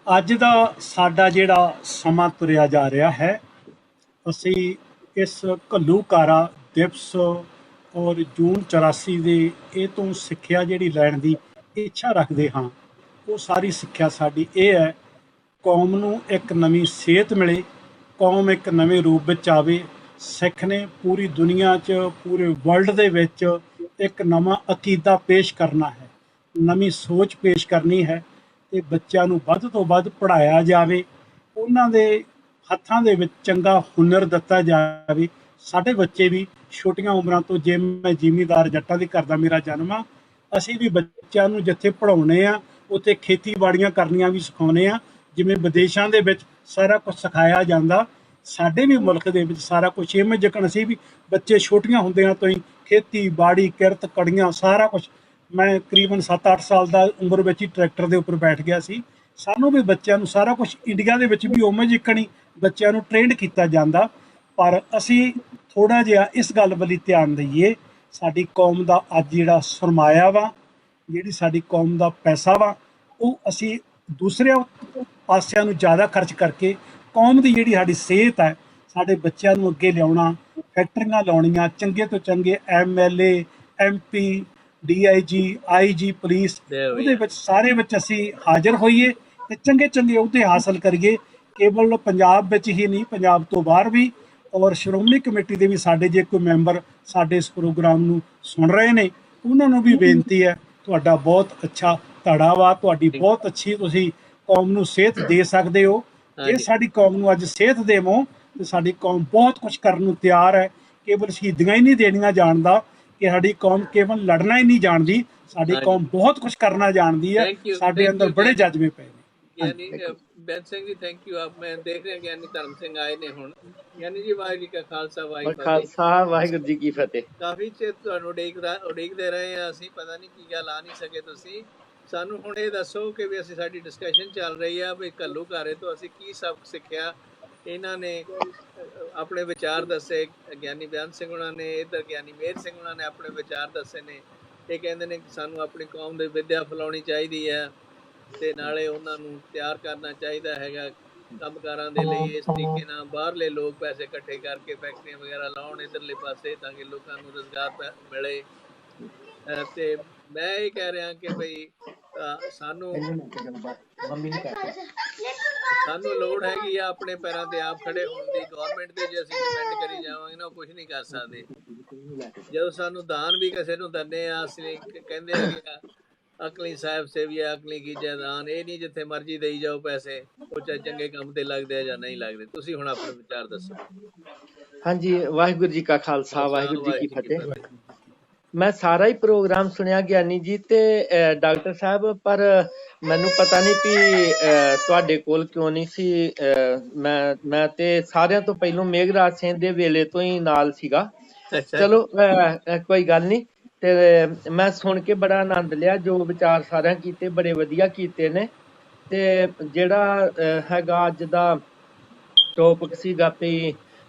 ਅੱਜ ਦਾ ਸਾਡਾ ਜਿਹੜਾ ਸਮਾਂ ਤੁਰਿਆ ਜਾ ਰਿਹਾ ਹੈ, ਅਸੀਂ ਇਸ ਘੱਲੂਘਾਰਾ ਦਿਵਸ ਔਰ ਜੂਨ 84 ਦੇ ਇਹ ਤੋਂ ਸਿੱਖਿਆ ਜਿਹੜੀ ਲੈਣ ਦੀ ਇੱਛਾ ਰੱਖਦੇ ਹਾਂ। ਉਹ ਸਾਰੀ ਸਿੱਖਿਆ ਸਾਡੀ ਇਹ ਹੈ, ਕੌਮ ਨੂੰ ਇੱਕ ਨਵੀਂ ਸੇਧ ਮਿਲੇ, ਕੌਮ ਇੱਕ ਨਵੇਂ ਰੂਪ ਵਿੱਚ ਆਵੇ। ਸਿੱਖ ਨੇ ਪੂਰੀ ਦੁਨੀਆ 'ਚ, ਪੂਰੇ ਵਰਲਡ ਦੇ ਵਿੱਚ ਇੱਕ ਨਵਾਂ ਅਕੀਦਾ ਪੇਸ਼ ਕਰਨਾ ਹੈ, ਨਵੀਂ ਸੋਚ ਪੇਸ਼ ਕਰਨੀ ਹੈ ਤੇ ਬੱਚਿਆਂ ਨੂੰ ਵੱਧ ਤੋਂ ਵੱਧ ਪੜ੍ਹਾਇਆ ਜਾਵੇ, ਉਹਨਾਂ ਦੇ ਹੱਥਾਂ ਦੇ ਵਿੱਚ ਚੰਗਾ ਹੁਨਰ ਦਿੱਤਾ ਜਾਵੇ। ਸਾਡੇ ਬੱਚੇ ਵੀ ਛੋਟੀਆਂ ਉਮਰਾਂ ਤੋਂ, ਜੇ ਮੈਂ ਜ਼ਿਮੀਂਦਾਰ ਜੱਟਾਂ ਦੇ ਘਰ ਦਾ ਮੇਰਾ ਜਨਮ ਆ, ਅਸੀਂ ਵੀ ਬੱਚਿਆਂ ਨੂੰ ਜਿੱਥੇ ਪੜ੍ਹਾਉਂਦੇ ਆ ਉੱਥੇ ਖੇਤੀਬਾੜੀਆਂ ਕਰਨੀਆਂ ਵੀ ਸਿਖਾਉਂਦੇ ਆ। ਜਿਵੇਂ ਵਿਦੇਸ਼ਾਂ ਦੇ ਵਿੱਚ ਸਾਰਾ ਕੁਝ ਸਿਖਾਇਆ ਜਾਂਦਾ, ਸਾਡੇ ਵੀ ਮੁਲਕ ਦੇ ਵਿੱਚ ਸਾਰਾ ਕੁਝ ਇਵੇਂ ਜਿਕਣ ਅਸੀਂ ਵੀ ਬੱਚੇ ਛੋਟੀਆਂ ਹੁੰਦਿਆਂ ਤੋਂ ਹੀ ਖੇਤੀਬਾੜੀ, ਕਿਰਤ, ਕੜੀਆਂ ਸਾਰਾ ਕੁਝ। ਮੈਂ ਤਕਰੀਬਨ 7-8 ਸਾਲ ਦਾ ਉਮਰ ਵਿੱਚ ਹੀ ਟਰੈਕਟਰ ਦੇ ਉੱਪਰ ਬੈਠ ਗਿਆ ਸੀ। ਸਾਨੂੰ ਵੀ ਬੱਚਿਆਂ ਨੂੰ ਸਾਰਾ ਕੁਝ ਇੰਡੀਆ ਦੇ ਵਿੱਚ ਵੀ ਉਵੇਂ ਜਿਕਣ ਹੀ ਬੱਚਿਆਂ ਨੂੰ ਟ੍ਰੇਨਡ ਕੀਤਾ ਜਾਂਦਾ। ਪਰ ਅਸੀਂ ਥੋੜ੍ਹਾ ਜਿਹਾ ਇਸ ਗੱਲ ਵੱਲ ਧਿਆਨ ਦਈਏ। ਸਾਡੀ ਕੌਮ ਦਾ ਅੱਜ ਜਿਹੜਾ ਸਰਮਾਇਆ ਵਾ, ਜਿਹੜੀ ਸਾਡੀ ਕੌਮ ਦਾ ਪੈਸਾ ਵਾ, ਉਹ ਅਸੀਂ ਦੂਸਰਿਆਂ ਪਾਸਿਆਂ ਨੂੰ ਜ਼ਿਆਦਾ ਖਰਚ ਕਰਕੇ ਕੌਮ ਦੀ ਜਿਹੜੀ ਸਾਡੀ ਸਿਹਤ ਹੈ, ਸਾਡੇ ਬੱਚਿਆਂ ਨੂੰ ਅੱਗੇ ਲਿਆਉਣਾ, ਫੈਕਟਰੀਆਂ ਲਾਉਣੀਆਂ, ਚੰਗੇ ਤੋਂ ਚੰਗੇ MLA, MP, DIG, IG, police, ਉਹਦੇ ਵਿੱਚ ਸਾਰੇ ਵਿੱਚ ਅਸੀਂ ਹਾਜ਼ਰ ਹੋਈਏ ਤੇ ਚੰਗੇ ਚੰਗੇ ਅਹੁਦੇ ਹਾਸਲ ਕਰੀਏ। ਕੇਵਲ ਪੰਜਾਬ ਵਿੱਚ ਹੀ ਨਹੀਂ, ਪੰਜਾਬ ਤੋਂ ਬਾਹਰ ਵੀ। ਔਰ ਸ਼੍ਰੋਮਣੀ ਕਮੇਟੀ ਦੇ ਵੀ ਸਾਡੇ ਜੇ ਕੋਈ ਮੈਂਬਰ ਸਾਡੇ ਇਸ ਪ੍ਰੋਗਰਾਮ ਨੂੰ ਸੁਣ ਰਹੇ ਨੇ, ਉਹਨਾਂ ਨੂੰ ਵੀ ਬੇਨਤੀ ਹੈ, ਤੁਹਾਡਾ ਬਹੁਤ ਅੱਛਾ ਧੜਾ ਵਾ ਤੁਹਾਡੀ ਬਹੁਤ ਅੱਛੀ, ਤੁਸੀਂ ਕੌਮ ਨੂੰ ਸੇਧ ਦੇ ਸਕਦੇ ਹੋ। ਜੇ ਹਾਂਜੀ ਸਾਡੀ ਕੌਮ ਨੂੰ ਅੱਜ ਸੇਧ ਦੇਵੋ ਤੇ ਸਾਡੀ ਕੌਮ ਬਹੁਤ ਕੁਝ ਕਰਨ ਨੂੰ ਤਿਆਰ ਹੈ। ਕੇਵਲ ਸ਼ਹੀਦੀਆਂ ਹੀ ਨਹੀਂ ਦੇਣੀਆਂ ਜਾਣਦਾ ਕਿ ਸਾਡੀ ਕੌਮ ਕੇਵਲ ਲੜਨਾ ਹੀ ਨਹੀਂ ਜਾਣਦੀ, ਸਾਡੀ ਹਾਂਜੀ ਕੌਮ ਬਹੁਤ ਕੁਝ ਕਰਨਾ ਜਾਣਦੀ ਹੈ। ਸਾਡੇ ਅੰਦਰ ਬੜੇ ਜਜ਼ਬੇ ਪਏ ਨੇ। ਗਿਆਨੀ ਬੈਂਸ ਸਿੰਘ ਜੀ, ਥੈਂਕ ਯੂ। ਆਪ ਮੈਂ ਦੇਖ ਰਿਹਾ ਗਿਆਨੀ ਧਰਮ ਸਿੰਘ ਆਏ ਨੇ ਹੁਣ। ਗਿਆਨੀ ਜੀ, ਵਾਹਿਗੁਰੂ ਜੀ ਕਾ ਖਾਲਸਾ ਵਾਹਿਗੁਰੂ ਜੀ ਕੀ ਫਤਿਹ। ਖਾਲਸਾ ਵਾਹਿਗੁਰੂ ਜੀ ਕੀ ਫਤਿਹ। ਕਾਫੀ ਚਿਰ ਤੁਹਾਨੂੰ ਉਡੀਕਦੇ ਰਹੇ ਆ ਅਸੀਂ, ਪਤਾ ਨਹੀਂ ਕੀ ਗੱਲ ਆ ਨਹੀਂ ਸਕੇ ਤੁਸੀਂ। ਸਾਨੂੰ ਹੁਣ ਇਹ ਦੱਸੋ ਕਿ ਵੀ ਅਸੀਂ, ਸਾਡੀ ਡਿਸਕਸ਼ਨ ਚੱਲ ਰਹੀ ਆ ਵੀ ਘੱਲੂਘਾਰੇ ਤੋਂ ਅਸੀਂ ਕੀ ਸਬਕ ਸਿੱਖਿਆ। ਇਹਨਾਂ ਨੇ ਆਪਣੇ ਵਿਚਾਰ ਦੱਸੇ, ਗਿਆਨੀ ਬੇਅੰਤ ਸਿੰਘ ਉਹਨਾਂ ਨੇ, ਇੱਧਰ ਗਿਆਨੀ ਮੇਹਰ ਸਿੰਘ ਉਹਨਾਂ ਨੇ ਆਪਣੇ ਵਿਚਾਰ ਦੱਸੇ ਨੇ। ਇਹ ਕਹਿੰਦੇ ਨੇ ਕਿ ਸਾਨੂੰ ਆਪਣੀ ਕੌਮ ਦੇ ਵਿੱਦਿਆ ਫੈਲਾਉਣੀ ਚਾਹੀਦੀ ਹੈ ਤੇ ਨਾਲੇ ਉਹਨਾਂ ਨੂੰ ਤਿਆਰ ਕਰਨਾ ਚਾਹੀਦਾ ਹੈਗਾ ਕੰਮਕਾਰਾਂ ਦੇ ਲਈ। ਇਸ ਤਰੀਕੇ ਨਾਲ ਬਾਹਰਲੇ ਲੋਕ ਪੈਸੇ ਇਕੱਠੇ ਕਰਕੇ ਫੈਕਟਰੀਆਂ ਵਗੈਰਾ ਲਾਉਣ ਇੱਧਰਲੇ ਪਾਸੇ, ਤਾਂ ਕਿ ਲੋਕਾਂ ਨੂੰ ਰੁਜ਼ਗਾਰ ਮਿਲੇ। ਤੇ ਮੈਂ ਇਹ ਕਹਿ ਰਿਹਾ ਕਿ ਭਈ ਸਾਨੂੰ ਲੋੜ ਹੈਗੀ ਆ ਆਪਣੇ ਪੈਰਾਂ ਤੇ ਆਪ ਖੜੇ ਹੋਣ ਦੀ। ਗਵਰਨਮੈਂਟ ਤੇ ਜੇ ਅਸੀਂ ਡਿਪੈਂਡ ਕਰੀ ਜਾਵਾਂਗੇ ਨਾ, ਕੁਝ ਨਹੀਂ ਕਰ ਸਕਦੇ। ਜਦੋਂ ਸਾਨੂੰ ਦਾਨ ਵੀ ਕਿਸੇ ਨੂੰ ਦਿੰਦੇ ਆ, ਅਸੀਂ ਕਹਿੰਦੇ ਆ ਕਿ ਅਕਲੀ ਸਾਹਿਬ ਸੇਵੀਆ ਅਕਲੀ ਕੀਜੈ ਦਾਨ। ਇਹ ਨਹੀਂ ਜਿੱਥੇ ਮਰਜ਼ੀ ਦੇਈ ਜਾਓ ਪੈਸੇ, ਉਹ ਚਾਹੇ ਚੰਗੇ ਕੰਮ ਤੇ ਲੱਗਦੇ ਆ ਜਾਂ ਨਹੀਂ ਲੱਗਦੇ। ਤੁਸੀਂ ਹੁਣ ਆਪਣੇ ਵਿਚਾਰ ਦੱਸੋ। ਹਾਂਜੀ, ਵਾਹਿਗੁਰੂ ਜੀ ਕਾ ਖਾਲਸਾ ਵਾਹਿਗੁਰੂ ਜੀ ਕੀ ਫਤਿਹ। ਮੈਂ ਸਾਰਾ ਹੀ ਪ੍ਰੋਗਰਾਮ ਸੁਣਿਆ ਗਿਆਨੀ ਜੀ ਤੇ ਡਾਕਟਰ ਸਾਹਿਬ, ਪਰ ਮੈਨੂੰ ਪਤਾ ਨਹੀਂ ਵੀ ਤੁਹਾਡੇ ਕੋਲ ਕਿਉਂ ਨਹੀਂ ਸੀ। ਮੈਂ ਤੇ ਸਾਰਿਆਂ ਤੋਂ ਪਹਿਲੋਂ ਮੇਘਰਾਜ ਸਿੰਘ ਦੇ ਵੇਲੇ ਤੋਂ ਹੀ ਨਾਲ ਸੀਗਾ। ਚਲੋ ਕੋਈ ਗੱਲ ਨਹੀਂ। ਤੇ ਮੈਂ ਸੁਣ ਕੇ ਬੜਾ ਆਨੰਦ ਲਿਆ। ਜੋ ਵਿਚਾਰ ਸਾਰਿਆਂ ਕੀਤੇ ਬੜੇ ਵਧੀਆ ਕੀਤੇ ਨੇ। ਤੇ ਜਿਹੜਾ ਹੈਗਾ ਅੱਜ ਦਾ ਟੌਪਿਕ ਸੀਗਾ ਵੀ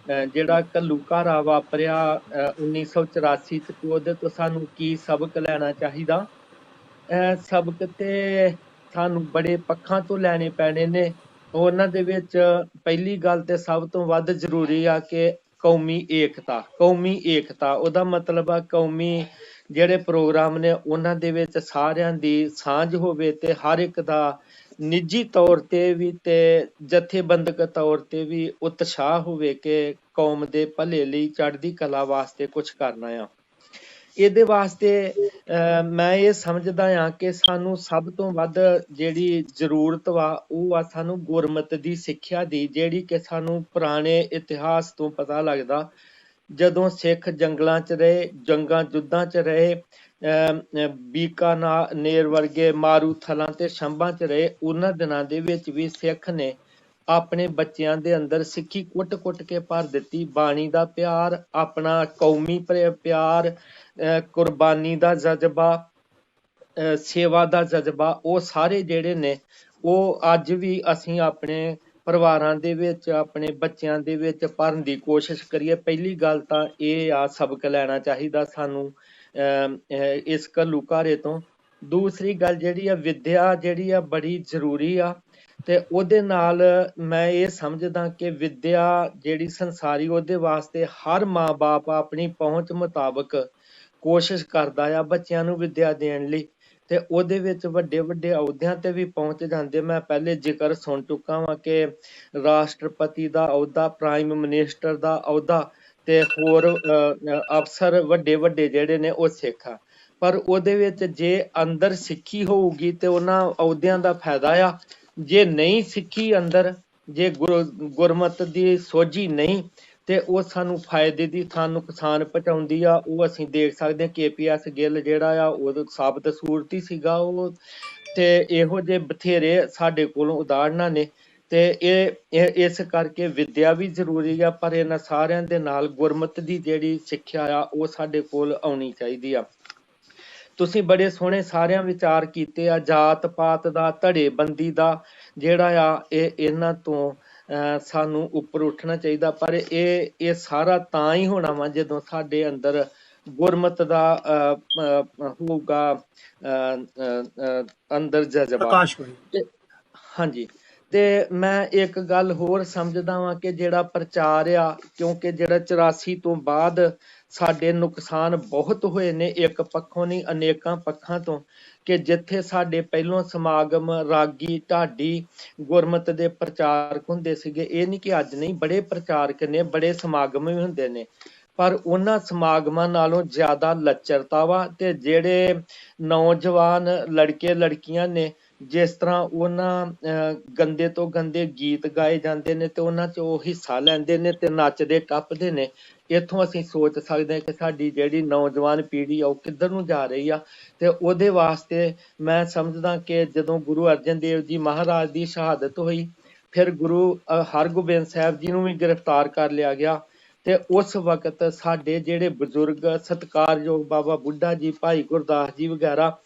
ਜਿਹੜਾ ਘੱਲੂਘਾਰਾ ਵਾਪਰਿਆ 1984 ਚ, ਉਹਦੇ ਤੋਂ ਸਾਨੂੰ ਕੀ ਸਬਕ ਲੈਣਾ ਚਾਹੀਦਾ। ਸਬਕ ਤੇ ਸਾਨੂੰ ਬੜੇ ਪੱਖਾਂ ਤੋਂ ਲੈਣੇ ਪੈਣੇ ਨੇ। ਉਹਨਾਂ ਦੇ ਵਿੱਚ ਪਹਿਲੀ ਗੱਲ ਤੇ ਸਭ ਤੋਂ ਵੱਧ ਜ਼ਰੂਰੀ ਆ ਕਿ ਕੌਮੀ ਏਕਤਾ। ਕੌਮੀ ਏਕਤਾ ਉਹਦਾ ਮਤਲਬ ਆ ਕੌਮੀ ਜਿਹੜੇ ਪ੍ਰੋਗਰਾਮ ਨੇ ਉਹਨਾਂ ਦੇ ਵਿੱਚ ਸਾਰਿਆਂ ਦੀ ਸਾਂਝ ਹੋਵੇ ਤੇ ਹਰ ਇੱਕ ਦਾ ਨਿੱਜੀ ਤੌਰ ਤੇ ਵੀ ਤੇ ਜਥੇਬੰਦਕ ਤੌਰ ਤੇ ਵੀ ਉਤਸ਼ਾਹ ਹੋਵੇ ਕਿ ਕੌਮ ਦੇ ਭਲੇ ਲਈ, ਚੜ੍ਹਦੀ ਕਲਾ ਵਾਸਤੇ ਕੁਝ ਕਰਨਾ ਆ। ਇਹਦੇ ਵਾਸਤੇ ਮੈਂ ਇਹ ਸਮਝਦਾ ਹਾਂ ਕਿ ਸਾਨੂੰ ਸਭ ਤੋਂ ਵੱਧ ਜਿਹੜੀ ਜ਼ਰੂਰਤ ਵਾ ਉਹ ਆ ਸਾਨੂੰ ਗੁਰਮਤ ਦੀ ਸਿੱਖਿਆ ਦੀ, ਜਿਹੜੀ ਕਿ ਸਾਨੂੰ ਪੁਰਾਣੇ ਇਤਿਹਾਸ ਤੋਂ ਪਤਾ ਲੱਗਦਾ। ਜਦੋਂ ਸਿੱਖ ਜੰਗਲਾਂ 'ਚ ਰਹੇ, ਜੰਗਾਂ ਯੁੱਧਾਂ 'ਚ ਰਹੇ, ਬੀਕਾਨੇਰ ਵਰਗੇ ਮਾਰੂਥਲਾਂ ਤੇ ਛੰਭਾਂ 'ਚ ਰਹੇ, ਉਹਨਾਂ ਦਿਨਾਂ ਦੇ ਵਿੱਚ ਵੀ ਸਿੱਖ ਨੇ ਆਪਣੇ ਬੱਚਿਆਂ ਦੇ ਅੰਦਰ ਸਿੱਖੀ ਕੁੱਟ-ਕੁੱਟ ਕੇ ਭਰ ਦਿੱਤੀ। ਬਾਣੀ ਦਾ ਪਿਆਰ, ਆਪਣਾ ਕੌਮੀ ਪਿਆਰ, ਕੁਰਬਾਨੀ ਦਾ ਜਜ਼ਬਾ, ਸੇਵਾ ਦਾ ਜਜ਼ਬਾ, ਉਹ ਸਾਰੇ ਜਿਹੜੇ ਨੇ ਉਹ ਅੱਜ ਵੀ ਅਸੀਂ ਆਪਣੇ ਪਰਿਵਾਰਾਂ ਦੇ ਵਿੱਚ, ਆਪਣੇ ਬੱਚਿਆਂ ਦੇ ਵਿੱਚ ਭਰਨ ਦੀ ਕੋਸ਼ਿਸ਼ ਕਰੀਏ। ਪਹਿਲੀ ਗੱਲ ਤਾਂ ਇਹ ਆ, ਸਬਕ ਲੈਣਾ ਚਾਹੀਦਾ ਸਾਨੂੰ ਇਸ ਘੱਲੂਘਾਰੇ ਤੋਂ। ਦੂਸਰੀ ਗੱਲ ਜਿਹੜੀ ਆ, ਵਿੱਦਿਆ ਜਿਹੜੀ ਆ ਬੜੀ ਜ਼ਰੂਰੀ ਆ। ਤੇ ਉਹਦੇ ਨਾਲ ਮੈਂ ਇਹ ਸਮਝਦਾ ਕਿ ਵਿੱਦਿਆ ਜਿਹੜੀ ਸੰਸਾਰੀ, ਉਹਦੇ ਵਾਸਤੇ ਹਰ ਮਾਂ-ਬਾਪ ਆਪਣੀ ਪਹੁੰਚ ਮੁਤਾਬਕ ਕੋਸ਼ਿਸ਼ ਕਰਦਾ ਆ ਬੱਚਿਆਂ ਨੂੰ ਵਿੱਦਿਆ ਦੇਣ ਲਈ। ਤੇ ਉਹਦੇ ਵਿੱਚ ਵੱਡੇ ਵੱਡੇ ਅਹੁਦਿਆਂ ਤੇ ਵੀ ਪਹੁੰਚ ਜਾਂਦੇ। ਮੈਂ ਪਹਿਲੇ ਜ਼ਿਕਰ ਸੁਣ ਚੁੱਕਾ ਵਾਂ ਕਿ ਰਾਸ਼ਟਰਪਤੀ ਦਾ ਅਹੁਦਾ, ਪ੍ਰਾਈਮ ਮਿਨਿਸਟਰ ਦਾ ਅਹੁਦਾ ਤੇ ਹੋਰ ਅਫਸਰ ਵੱਡੇ ਵੱਡੇ ਜਿਹੜੇ ਨੇ ਉਹ ਸਿੱਖ ਆ। ਪਰ ਉਹਦੇ ਵਿੱਚ ਜੇ ਅੰਦਰ ਸਿੱਖੀ ਹੋਊਗੀ ਤੇ ਉਹਨਾਂ ਅਹੁਦਿਆਂ ਦਾ ਫਾਇਦਾ ਆ। ਜੇ ਨਹੀਂ ਸਿੱਖੀ ਅੰਦਰ, ਜੇ ਗੁਰਮਤ ਦੀ ਸੋਝੀ ਨਹੀਂ ਤੇ ਉਹ ਸਾਨੂੰ ਫਾਇਦੇ ਦੀ ਥਾਂ ਨੁਕਸਾਨ ਪਹੁੰਚਾਉਂਦੀ ਆ। ਉਹ ਅਸੀਂ ਦੇਖ ਸਕਦੇ ਹਾਂ KPS ਗਿੱਲ ਜਿਹੜਾ ਆ ਉਹ ਸਾਬਤ ਸੂਰਤ ਹੀ ਸੀਗਾ ਉਹ। ਤੇ ਇਹੋ ਜਿਹੇ ਬਥੇਰੇ ਸਾਡੇ ਕੋਲੋਂ ਉਦਾਹਰਨਾਂ ਨੇ। ਤੇ ਇਹ ਇਸ ਕਰਕੇ ਵਿੱਦਿਆ ਵੀ ਜ਼ਰੂਰੀ ਆ, ਪਰ ਇਹਨਾਂ ਸਾਰਿਆਂ ਦੇ ਨਾਲ ਗੁਰਮਤ ਦੀ ਜਿਹੜੀ ਸਿੱਖਿਆ ਆ ਉਹ ਸਾਡੇ ਕੋਲ ਆਉਣੀ ਚਾਹੀਦੀ ਆ। ਤੁਸੀਂ ਬੜੇ ਸੋਹਣੇ ਸਾਰਿਆਂ ਵਿਚਾਰ ਕੀਤੇ ਆ। ਜਾਤ ਪਾਤ ਦਾ, ਧੜੇਬੰਦੀ ਦਾ ਜਿਹੜਾ ਆ, ਇਹਨਾਂ ਤੋਂ ਸਾਨੂੰ ਉੱਪਰ ਉੱਠਣਾ ਚਾਹੀਦਾ। ਪਰ ਇਹ ਸਾਰਾ ਤਾਂ ਹੀ ਹੋਣਾ ਵਾ ਜਦੋਂ ਸਾਡੇ ਅੰਦਰ ਗੁਰਮਤ ਦਾ ਹੋਊਗਾ ਅੰਦਰ ਜਜ਼ਬਾ। ਹਾਂਜੀ। ਤੇ ਮੈਂ ਇੱਕ ਗੱਲ ਹੋਰ ਸਮਝਦਾ ਵਾਂ ਕਿ ਜਿਹੜਾ ਪ੍ਰਚਾਰ ਆ, ਕਿਉਂਕਿ ਜਿਹੜਾ 84 ਤੋਂ ਬਾਅਦ ਸਾਡੇ ਨੁਕਸਾਨ ਬਹੁਤ ਹੋਏ ਨੇ, ਇੱਕ ਪੱਖੋਂ ਨਹੀਂ ਅਨੇਕਾਂ ਪੱਖਾਂ ਤੋਂ। ਕਿ ਜਿੱਥੇ ਸਾਡੇ ਪਹਿਲੋਂ ਸਮਾਗਮ ਰਾਗੀ ਢਾਡੀ ਗੁਰਮਤ ਦੇ ਪ੍ਰਚਾਰਕ ਹੁੰਦੇ ਸੀਗੇ, ਇਹ ਨਹੀਂ ਕਿ ਅੱਜ ਨਹੀਂ, ਬੜੇ ਪ੍ਰਚਾਰਕ ਨੇ, ਬੜੇ ਸਮਾਗਮ ਵੀ ਹੁੰਦੇ ਨੇ, ਪਰ ਉਹਨਾਂ ਸਮਾਗਮਾਂ ਨਾਲੋਂ ਜ਼ਿਆਦਾ ਲੱਚਰਤਾ ਵਾ। ਤੇ ਜਿਹੜੇ ਨੌਜਵਾਨ ਲੜਕੇ ਲੜਕੀਆਂ ਨੇ, ਜਿਸ ਤਰ੍ਹਾਂ ਉਹਨਾਂ ਗੰਦੇ ਤੋਂ ਗੰਦੇ ਗੀਤ ਗਾਏ ਜਾਂਦੇ ਨੇ ਤੇ ਉਹਨਾਂ 'ਚ ਉਹ ਹਿੱਸਾ ਲੈਂਦੇ ਨੇ ਤੇ ਨੱਚਦੇ ਟੱਪਦੇ ਨੇ, ਇੱਥੋਂ ਅਸੀਂ ਸੋਚ ਸਕਦੇ ਹਾਂ ਕਿ ਸਾਡੀ ਜਿਹੜੀ ਨੌਜਵਾਨ ਪੀੜ੍ਹੀ ਆ ਉਹ ਕਿੱਧਰ ਨੂੰ ਜਾ ਰਹੀ ਆ। ਤੇ ਉਹਦੇ ਵਾਸਤੇ ਮੈਂ ਸਮਝਦਾ ਕਿ ਜਦੋਂ ਗੁਰੂ ਅਰਜਨ ਦੇਵ ਜੀ ਮਹਾਰਾਜ ਦੀ ਸ਼ਹਾਦਤ ਹੋਈ, ਫਿਰ ਗੁਰੂ ਹਰਗੋਬਿੰਦ ਸਾਹਿਬ ਜੀ ਨੂੰ ਵੀ ਗ੍ਰਿਫਤਾਰ ਕਰ ਲਿਆ ਗਿਆ। ਤੇ ਉਸ ਵਕਤ ਸਾਡੇ ਜਿਹੜੇ ਬਜ਼ੁਰਗ ਸਤਿਕਾਰਯੋਗ ਬਾਬਾ ਬੁੱਢਾ ਜੀ, ਭਾਈ ਗੁਰਦਾਸ ਜੀ ਵਗੈਰਾ,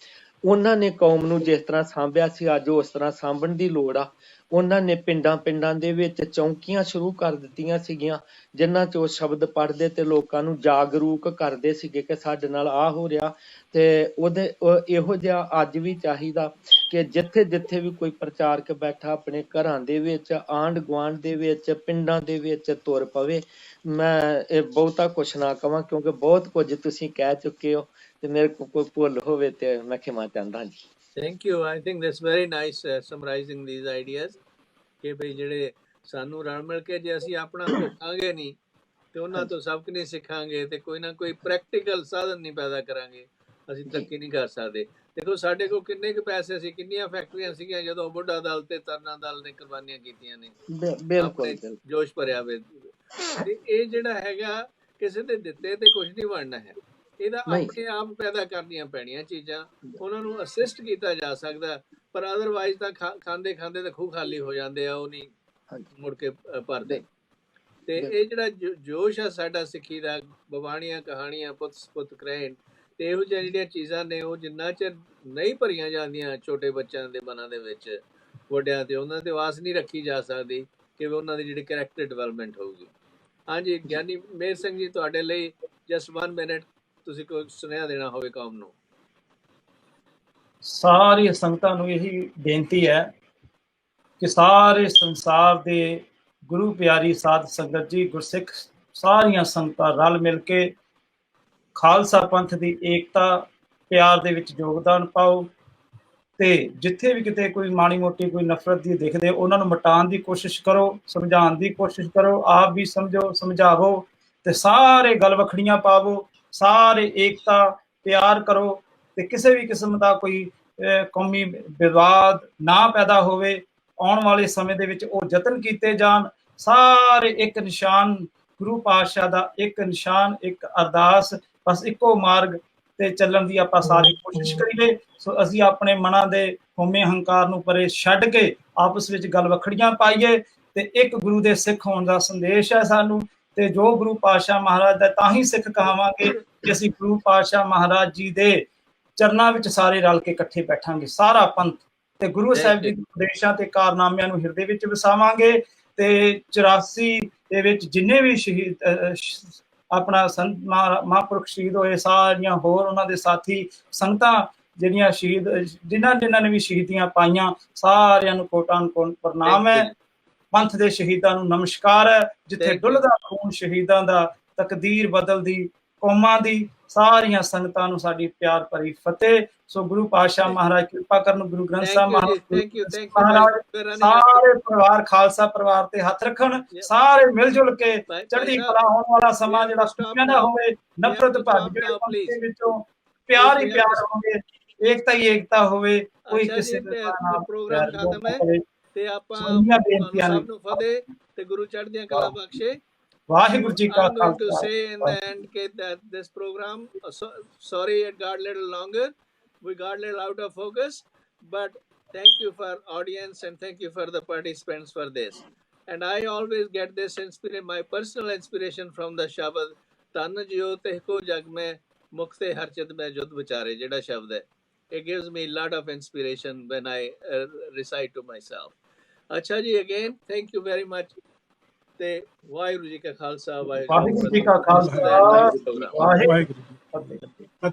ਉਹਨਾਂ ਨੇ ਕੌਮ ਨੂੰ ਜਿਸ ਤਰ੍ਹਾਂ ਸਾਂਭਿਆ ਸੀ, ਅੱਜ ਉਸ ਤਰ੍ਹਾਂ ਸਾਂਭਣ ਦੀ ਲੋੜ ਆ। ਉਹਨਾਂ ਨੇ ਪਿੰਡਾਂ ਪਿੰਡਾਂ ਦੇ ਵਿੱਚ ਚੌਂਕੀਆਂ ਸ਼ੁਰੂ ਕਰ ਦਿੱਤੀਆਂ ਸੀਗੀਆਂ, ਜਿਨ੍ਹਾਂ 'ਚ ਉਹ ਸ਼ਬਦ ਪੜ੍ਹਦੇ ਤੇ ਲੋਕਾਂ ਨੂੰ ਜਾਗਰੂਕ ਕਰਦੇ ਸੀਗੇ ਕਿ ਸਾਡੇ ਨਾਲ ਆਹ ਹੋ ਰਿਹਾ। ਤੇ ਇਹੋ ਜਿਹਾ ਅੱਜ ਵੀ ਚਾਹੀਦਾ ਕਿ ਜਿੱਥੇ ਜਿੱਥੇ ਵੀ ਕੋਈ ਪ੍ਰਚਾਰਕ ਬੈਠਾ ਆਪਣੇ ਘਰਾਂ ਦੇ ਵਿੱਚ, ਆਂਢ ਗੁਆਂਢ ਦੇ ਵਿੱਚ, ਪਿੰਡਾਂ ਦੇ ਵਿੱਚ ਤੁਰ ਪਵੇ। ਮੈਂ ਇਹ ਬਹੁਤਾ ਕੁਛ ਨਾ ਕਵਾਂ ਕਿਉਂਕਿ ਬਹੁਤ ਕੁਝ ਤੁਸੀਂ ਕਹਿ ਚੁੱਕੇ ਹੋ ਤੇ ਮੇਰੇ ਕੋਲ ਕੋਈ ਭੁੱਲ ਹੋਵੇ ਤੇ ਮੈਂ ਖਿਮਾ ਚਾਹੁੰਦਾ ਜੀ। Thank you. I think that's very nice summarising these ideas ਕਿ ਭਈ ਜਿਹੜੇ ਸਾਨੂੰ ਰਲ ਮਿਲ ਕੇ ਜੇ ਅਸੀਂ ਆਪਣਾ ਘੋਟਾਂਗੇ ਨਹੀਂ ਤੇ ਉਹਨਾਂ ਤੋਂ ਸਬਕ ਨਹੀਂ ਸਿੱਖਾਂਗੇ ਤੇ ਕੋਈ ਨਾ ਕੋਈ ਪ੍ਰੈਕਟੀਕਲ ਸਾਧਨ ਨਹੀਂ ਪੈਦਾ ਕਰਾਂਗੇ, ਅਸੀਂ ਤਰੱਕੀ ਨਹੀਂ ਕਰ ਸਕਦੇ। ਦੇਖੋ ਸਾਡੇ ਕੋਲ ਕਿੰਨੇ ਕੁ ਪੈਸੇ ਸੀ, ਕਿੰਨੀਆਂ ਫੈਕਟਰੀਆਂ ਸੀਗੀਆਂ ਜਦੋਂ ਬੁੱਢਾ ਦਲ ਤੇ ਤਰਨਾ ਦਲ ਨੇ ਕੁਰਬਾਨੀਆਂ ਕੀਤੀਆਂ ਨੇ, ਆਪਣੇ ਜੋਸ਼ ਭਰਿਆ ਵੇ। ਤੇ ਇਹ ਜਿਹੜਾ ਹੈਗਾ ਕਿਸੇ ਦੇ ਦਿੱਤੇ ਤੇ ਕੁਝ ਨਹੀਂ ਬਣਨਾ ਹੈ, ਇਹਦਾ ਆਪਣੇ ਆਪ ਪੈਦਾ ਕਰਨੀਆਂ ਪੈਣੀਆਂ ਚੀਜ਼ਾਂ, ਉਹਨਾਂ ਨੂੰ ਅਸਿਸਟ ਕੀਤਾ ਜਾ ਸਕਦਾ। ਪਰ ਅਦਰਵਾਈਜ਼ ਤਾਂ ਖਾਂਦੇ ਖਾਂਦੇ ਤਾਂ ਖੂਹ ਖਾਲੀ ਹੋ ਜਾਂਦੇ ਆ, ਉਹ ਨਹੀਂ ਮੁੜ ਕੇ ਭਰਦੇ। ਤੇ ਇਹ ਜਿਹੜਾ ਜੋਸ਼ ਆ ਸਾਡਾ ਸਿੱਖੀ ਦਾ, ਬਵਾਣੀਆਂ ਕਹਾਣੀਆਂ ਪੁੱਤ ਸਪੁੱਤ ਕ੍ਰਹਿਣ ਤੇ ਇਹੋ ਜਿਹੀਆਂ ਜਿਹੜੀਆਂ ਚੀਜ਼ਾਂ ਨੇ, ਉਹ ਜਿੰਨਾ ਚਿਰ ਨਹੀਂ ਭਰੀਆਂ ਜਾਂਦੀਆਂ ਛੋਟੇ ਬੱਚਿਆਂ ਦੇ ਮਨਾਂ ਦੇ ਵਿੱਚ, ਵੱਡਿਆਂ ਤੇ ਉਹਨਾਂ ਤੇ ਆਸ ਨਹੀਂ ਰੱਖੀ ਜਾ ਸਕਦੀ ਕਿ ਉਹਨਾਂ ਦੀ ਜਿਹੜੀ ਕਰੈਕਟਰ ਡਿਵੈਲਪਮੈਂਟ ਹੋਊਗੀ। ਹਾਂਜੀ ਗਿਆਨੀ ਮੇਹਰ ਸਿੰਘ ਜੀ, ਤੁਹਾਡੇ ਲਈ ਜਸਟ 1 ਮਿੰਟ, ਤੁਸੀਂ ਕੋਈ ਸੁਨੇਹਾ ਦੇਣਾ ਹੋਵੇ ਕੌਮ ਨੂੰ। ਸਾਰੀ ਸੰਗਤਾਂ ਨੂੰ ਇਹੀ ਬੇਨਤੀ ਹੈ ਕਿ ਸਾਰੇ ਸੰਸਾਰ ਦੇ ਗੁਰੂ ਪਿਆਰੀ ਸਾਧ ਸੰਗਤ ਜੀ, ਗੁਰਸਿੱਖ ਸਾਰੀਆਂ ਸੰਗਤਾਂ ਰਲ ਮਿਲ ਕੇ ਖਾਲਸਾ ਪੰਥ ਦੀ ਏਕਤਾ ਪਿਆਰ ਦੇ ਵਿੱਚ ਯੋਗਦਾਨ ਪਾਓ। ਤੇ ਜਿੱਥੇ ਵੀ ਕਿਤੇ ਕੋਈ ਮਾੜੀ ਮੋਟੀ ਕੋਈ ਨਫ਼ਰਤ ਦੀ ਦਿਖਦੇ, ਉਹਨਾਂ ਨੂੰ ਮਿਟਾਉਣ ਦੀ ਕੋਸ਼ਿਸ਼ ਕਰੋ, ਸਮਝਾਉਣ ਦੀ ਕੋਸ਼ਿਸ਼ ਕਰੋ, ਆਪ ਵੀ ਸਮਝੋ, ਸਮਝਾਵੋ ਤੇ ਸਾਰੇ ਗਲ ਵਖੜੀਆਂ ਪਾਵੋ, ਸਾਰੇ ਏਕਤਾ ਪਿਆਰ ਕਰੋ ਤੇ ਕਿਸੇ ਵੀ ਕਿਸਮ ਦਾ ਕੋਈ ਕੌਮੀ ਵਿਵਾਦ ਨਾ ਪੈਦਾ ਹੋਵੇ। ਆਉਣ ਵਾਲੇ ਸਮੇਂ ਦੇ ਵਿੱਚ ਉਹ ਯਤਨ ਕੀਤੇ ਜਾਣ, ਸਾਰੇ ਇੱਕ ਨਿਸ਼ਾਨ ਗੁਰੂ ਪਾਤਸ਼ਾਹ ਦਾ, ਇੱਕ ਨਿਸ਼ਾਨ, ਇੱਕ ਅਰਦਾਸ, ਬਸ ਇੱਕੋ ਮਾਰਗ ਤੇ ਚੱਲਣ ਦੀ ਆਪਾਂ ਸਾਰੀ ਕੋਸ਼ਿਸ਼ ਕਰੀਏ। ਸੋ ਅਸੀਂ ਆਪਣੇ ਮਨਾਂ ਦੇ ਹਉਮੈ ਹੰਕਾਰ ਨੂੰ ਪਰੇ ਛੱਡ ਕੇ ਆਪਸ ਵਿੱਚ ਗੱਲ ਵਖੜੀਆਂ ਪਾਈਏ ਤੇ ਇੱਕ ਗੁਰੂ ਦੇ ਸਿੱਖ ਹੋਣ ਦਾ ਸੰਦੇਸ਼ ਹੈ ਸਾਨੂੰ। ਤੇ ਜੋ ਗੁਰੂ ਪਾਤਸ਼ਾਹ ਮਹਾਰਾਜ ਦਾ ਤਾਂ ਹੀ ਸਿੱਖ ਕਹਾਵਾਂਗੇ ਕਿ ਅਸੀਂ ਗੁਰੂ ਪਾਤਸ਼ਾਹ ਮਹਾਰਾਜ ਜੀ ਦੇ ਚਰਨਾਂ ਵਿੱਚ ਸਾਰੇ ਰਲ ਕੇ ਇਕੱਠੇ ਬੈਠਾਂਗੇ, ਸਾਰਾ ਪੰਥ, ਤੇ ਗੁਰੂ ਸਾਹਿਬ ਜੀ ਦੇ ਉਪਦੇਸ਼ਾਂ ਤੇ ਕਾਰਨਾਮਿਆਂ ਨੂੰ ਹਿਰਦੇ ਵਿੱਚ ਵਸਾਵਾਂਗੇ। ਤੇ 84 ਦੇ ਵਿੱਚ ਜਿੰਨੇ ਵੀ ਸ਼ਹੀਦ ਆਪਣਾ ਸੰਤ ਮਹਾਂਪੁਰਖ ਸ਼ਹੀਦ ਹੋਏ, ਸਾਰੀਆਂ ਹੋਰ ਉਹਨਾਂ ਦੇ ਸਾਥੀ ਸੰਗਤਾਂ ਜਿਹੜੀਆਂ ਸ਼ਹੀਦ, ਜਿਨ੍ਹਾਂ ਨੇ ਵੀ ਸ਼ਹੀਦੀਆਂ ਪਾਈਆਂ, ਸਾਰਿਆਂ ਨੂੰ ਕੋਟਾਨ ਕੋਟ ਪ੍ਰਣਾਮ ਹੈ। ਪੰਥ ਦੇ ਸ਼ਹੀਦਾਂ ਨੂੰ ਨਮਸਕਾਰ ਹੈ। ਜਿੱਥੇ ਡੁੱਲਦਾ ਖੂਨ ਸ਼ਹੀਦਾਂ ਦਾ, ਤਕਦੀਰ ਬਦਲਦੀ ਕੌਮਾਂ ਦੀ, ਸਾਰੀਆਂ ਸੰਗਤਾਂ ਨੂੰ ਸਾਡੀ ਪਿਆਰ ਭਰੀ ਫਤਿਹ। ਸੋ ਗੁਰੂ ਪਾਤਸ਼ਾਹ ਮਹਾਰਾਜ ਕਿਰਪਾ ਕਰਨ, ਗੁਰੂ ਗ੍ਰੰਥ ਸਾਹਿਬ ਮਹਾਰਾਜ ਸਾਰੇ ਪਰਿਵਾਰ ਖਾਲਸਾ ਪਰਿਵਾਰ ਤੇ ਹੱਥ ਰੱਖਣ, ਸਾਰੇ ਮਿਲ ਜੁਲ ਕੇ ਚੜ੍ਹਦੀ ਕਲਾ ਹੋਣ ਵਾਲਾ ਸਮਾਂ ਜਿਹੜਾ ਖੁਸ਼ੀਆਂ ਦਾ ਹੋਵੇ, ਨਫ਼ਰਤ ਭੱਜ ਜਾਵੇ ਦੇ ਵਿੱਚੋਂ, ਪਿਆਰ ਹੀ ਪਿਆਰ ਹੋਵੇ, ਏਕਤਾ ਹੀ ਏਕਤਾ ਹੋਵੇ, ਕੋਈ ਕਿਸੇ ਪ੍ਰੋਗਰਾਮ ਖਤਮ ਹੈ ਤੇ ਆਪਾਂ ਸਭ ਨੂੰ ਫਤਿਹ ਤੇ ਗੁਰੂ ਚੜ੍ਹਦੀਆਂ ਕਲਾ ਬਖਸ਼ੇ। ਵਾਹਿਗੁਰੂ ਜੀ ਕਾ I'm going to say in the end that this program, sorry it got a little longer, we got a little out of focus, but thank you for audience and thank you for the participants for this. And I always get this my personal inspiration from the Shabad Tan Jiyo Tehko Jag Mein Mukte Harchit Mein Jud Vichare, jehda shabd hai, it gives me a lot of inspiration when I recite to myself. Acha ji, again thank you very much. ਤੇ ਵਾਹਿਗੁਰੂ ਜੀ ਕਾ ਖਾਲਸਾ, ਵਾਹਿਗੁਰੂ ਜੀ ਕੀ ਫਤਿਹ।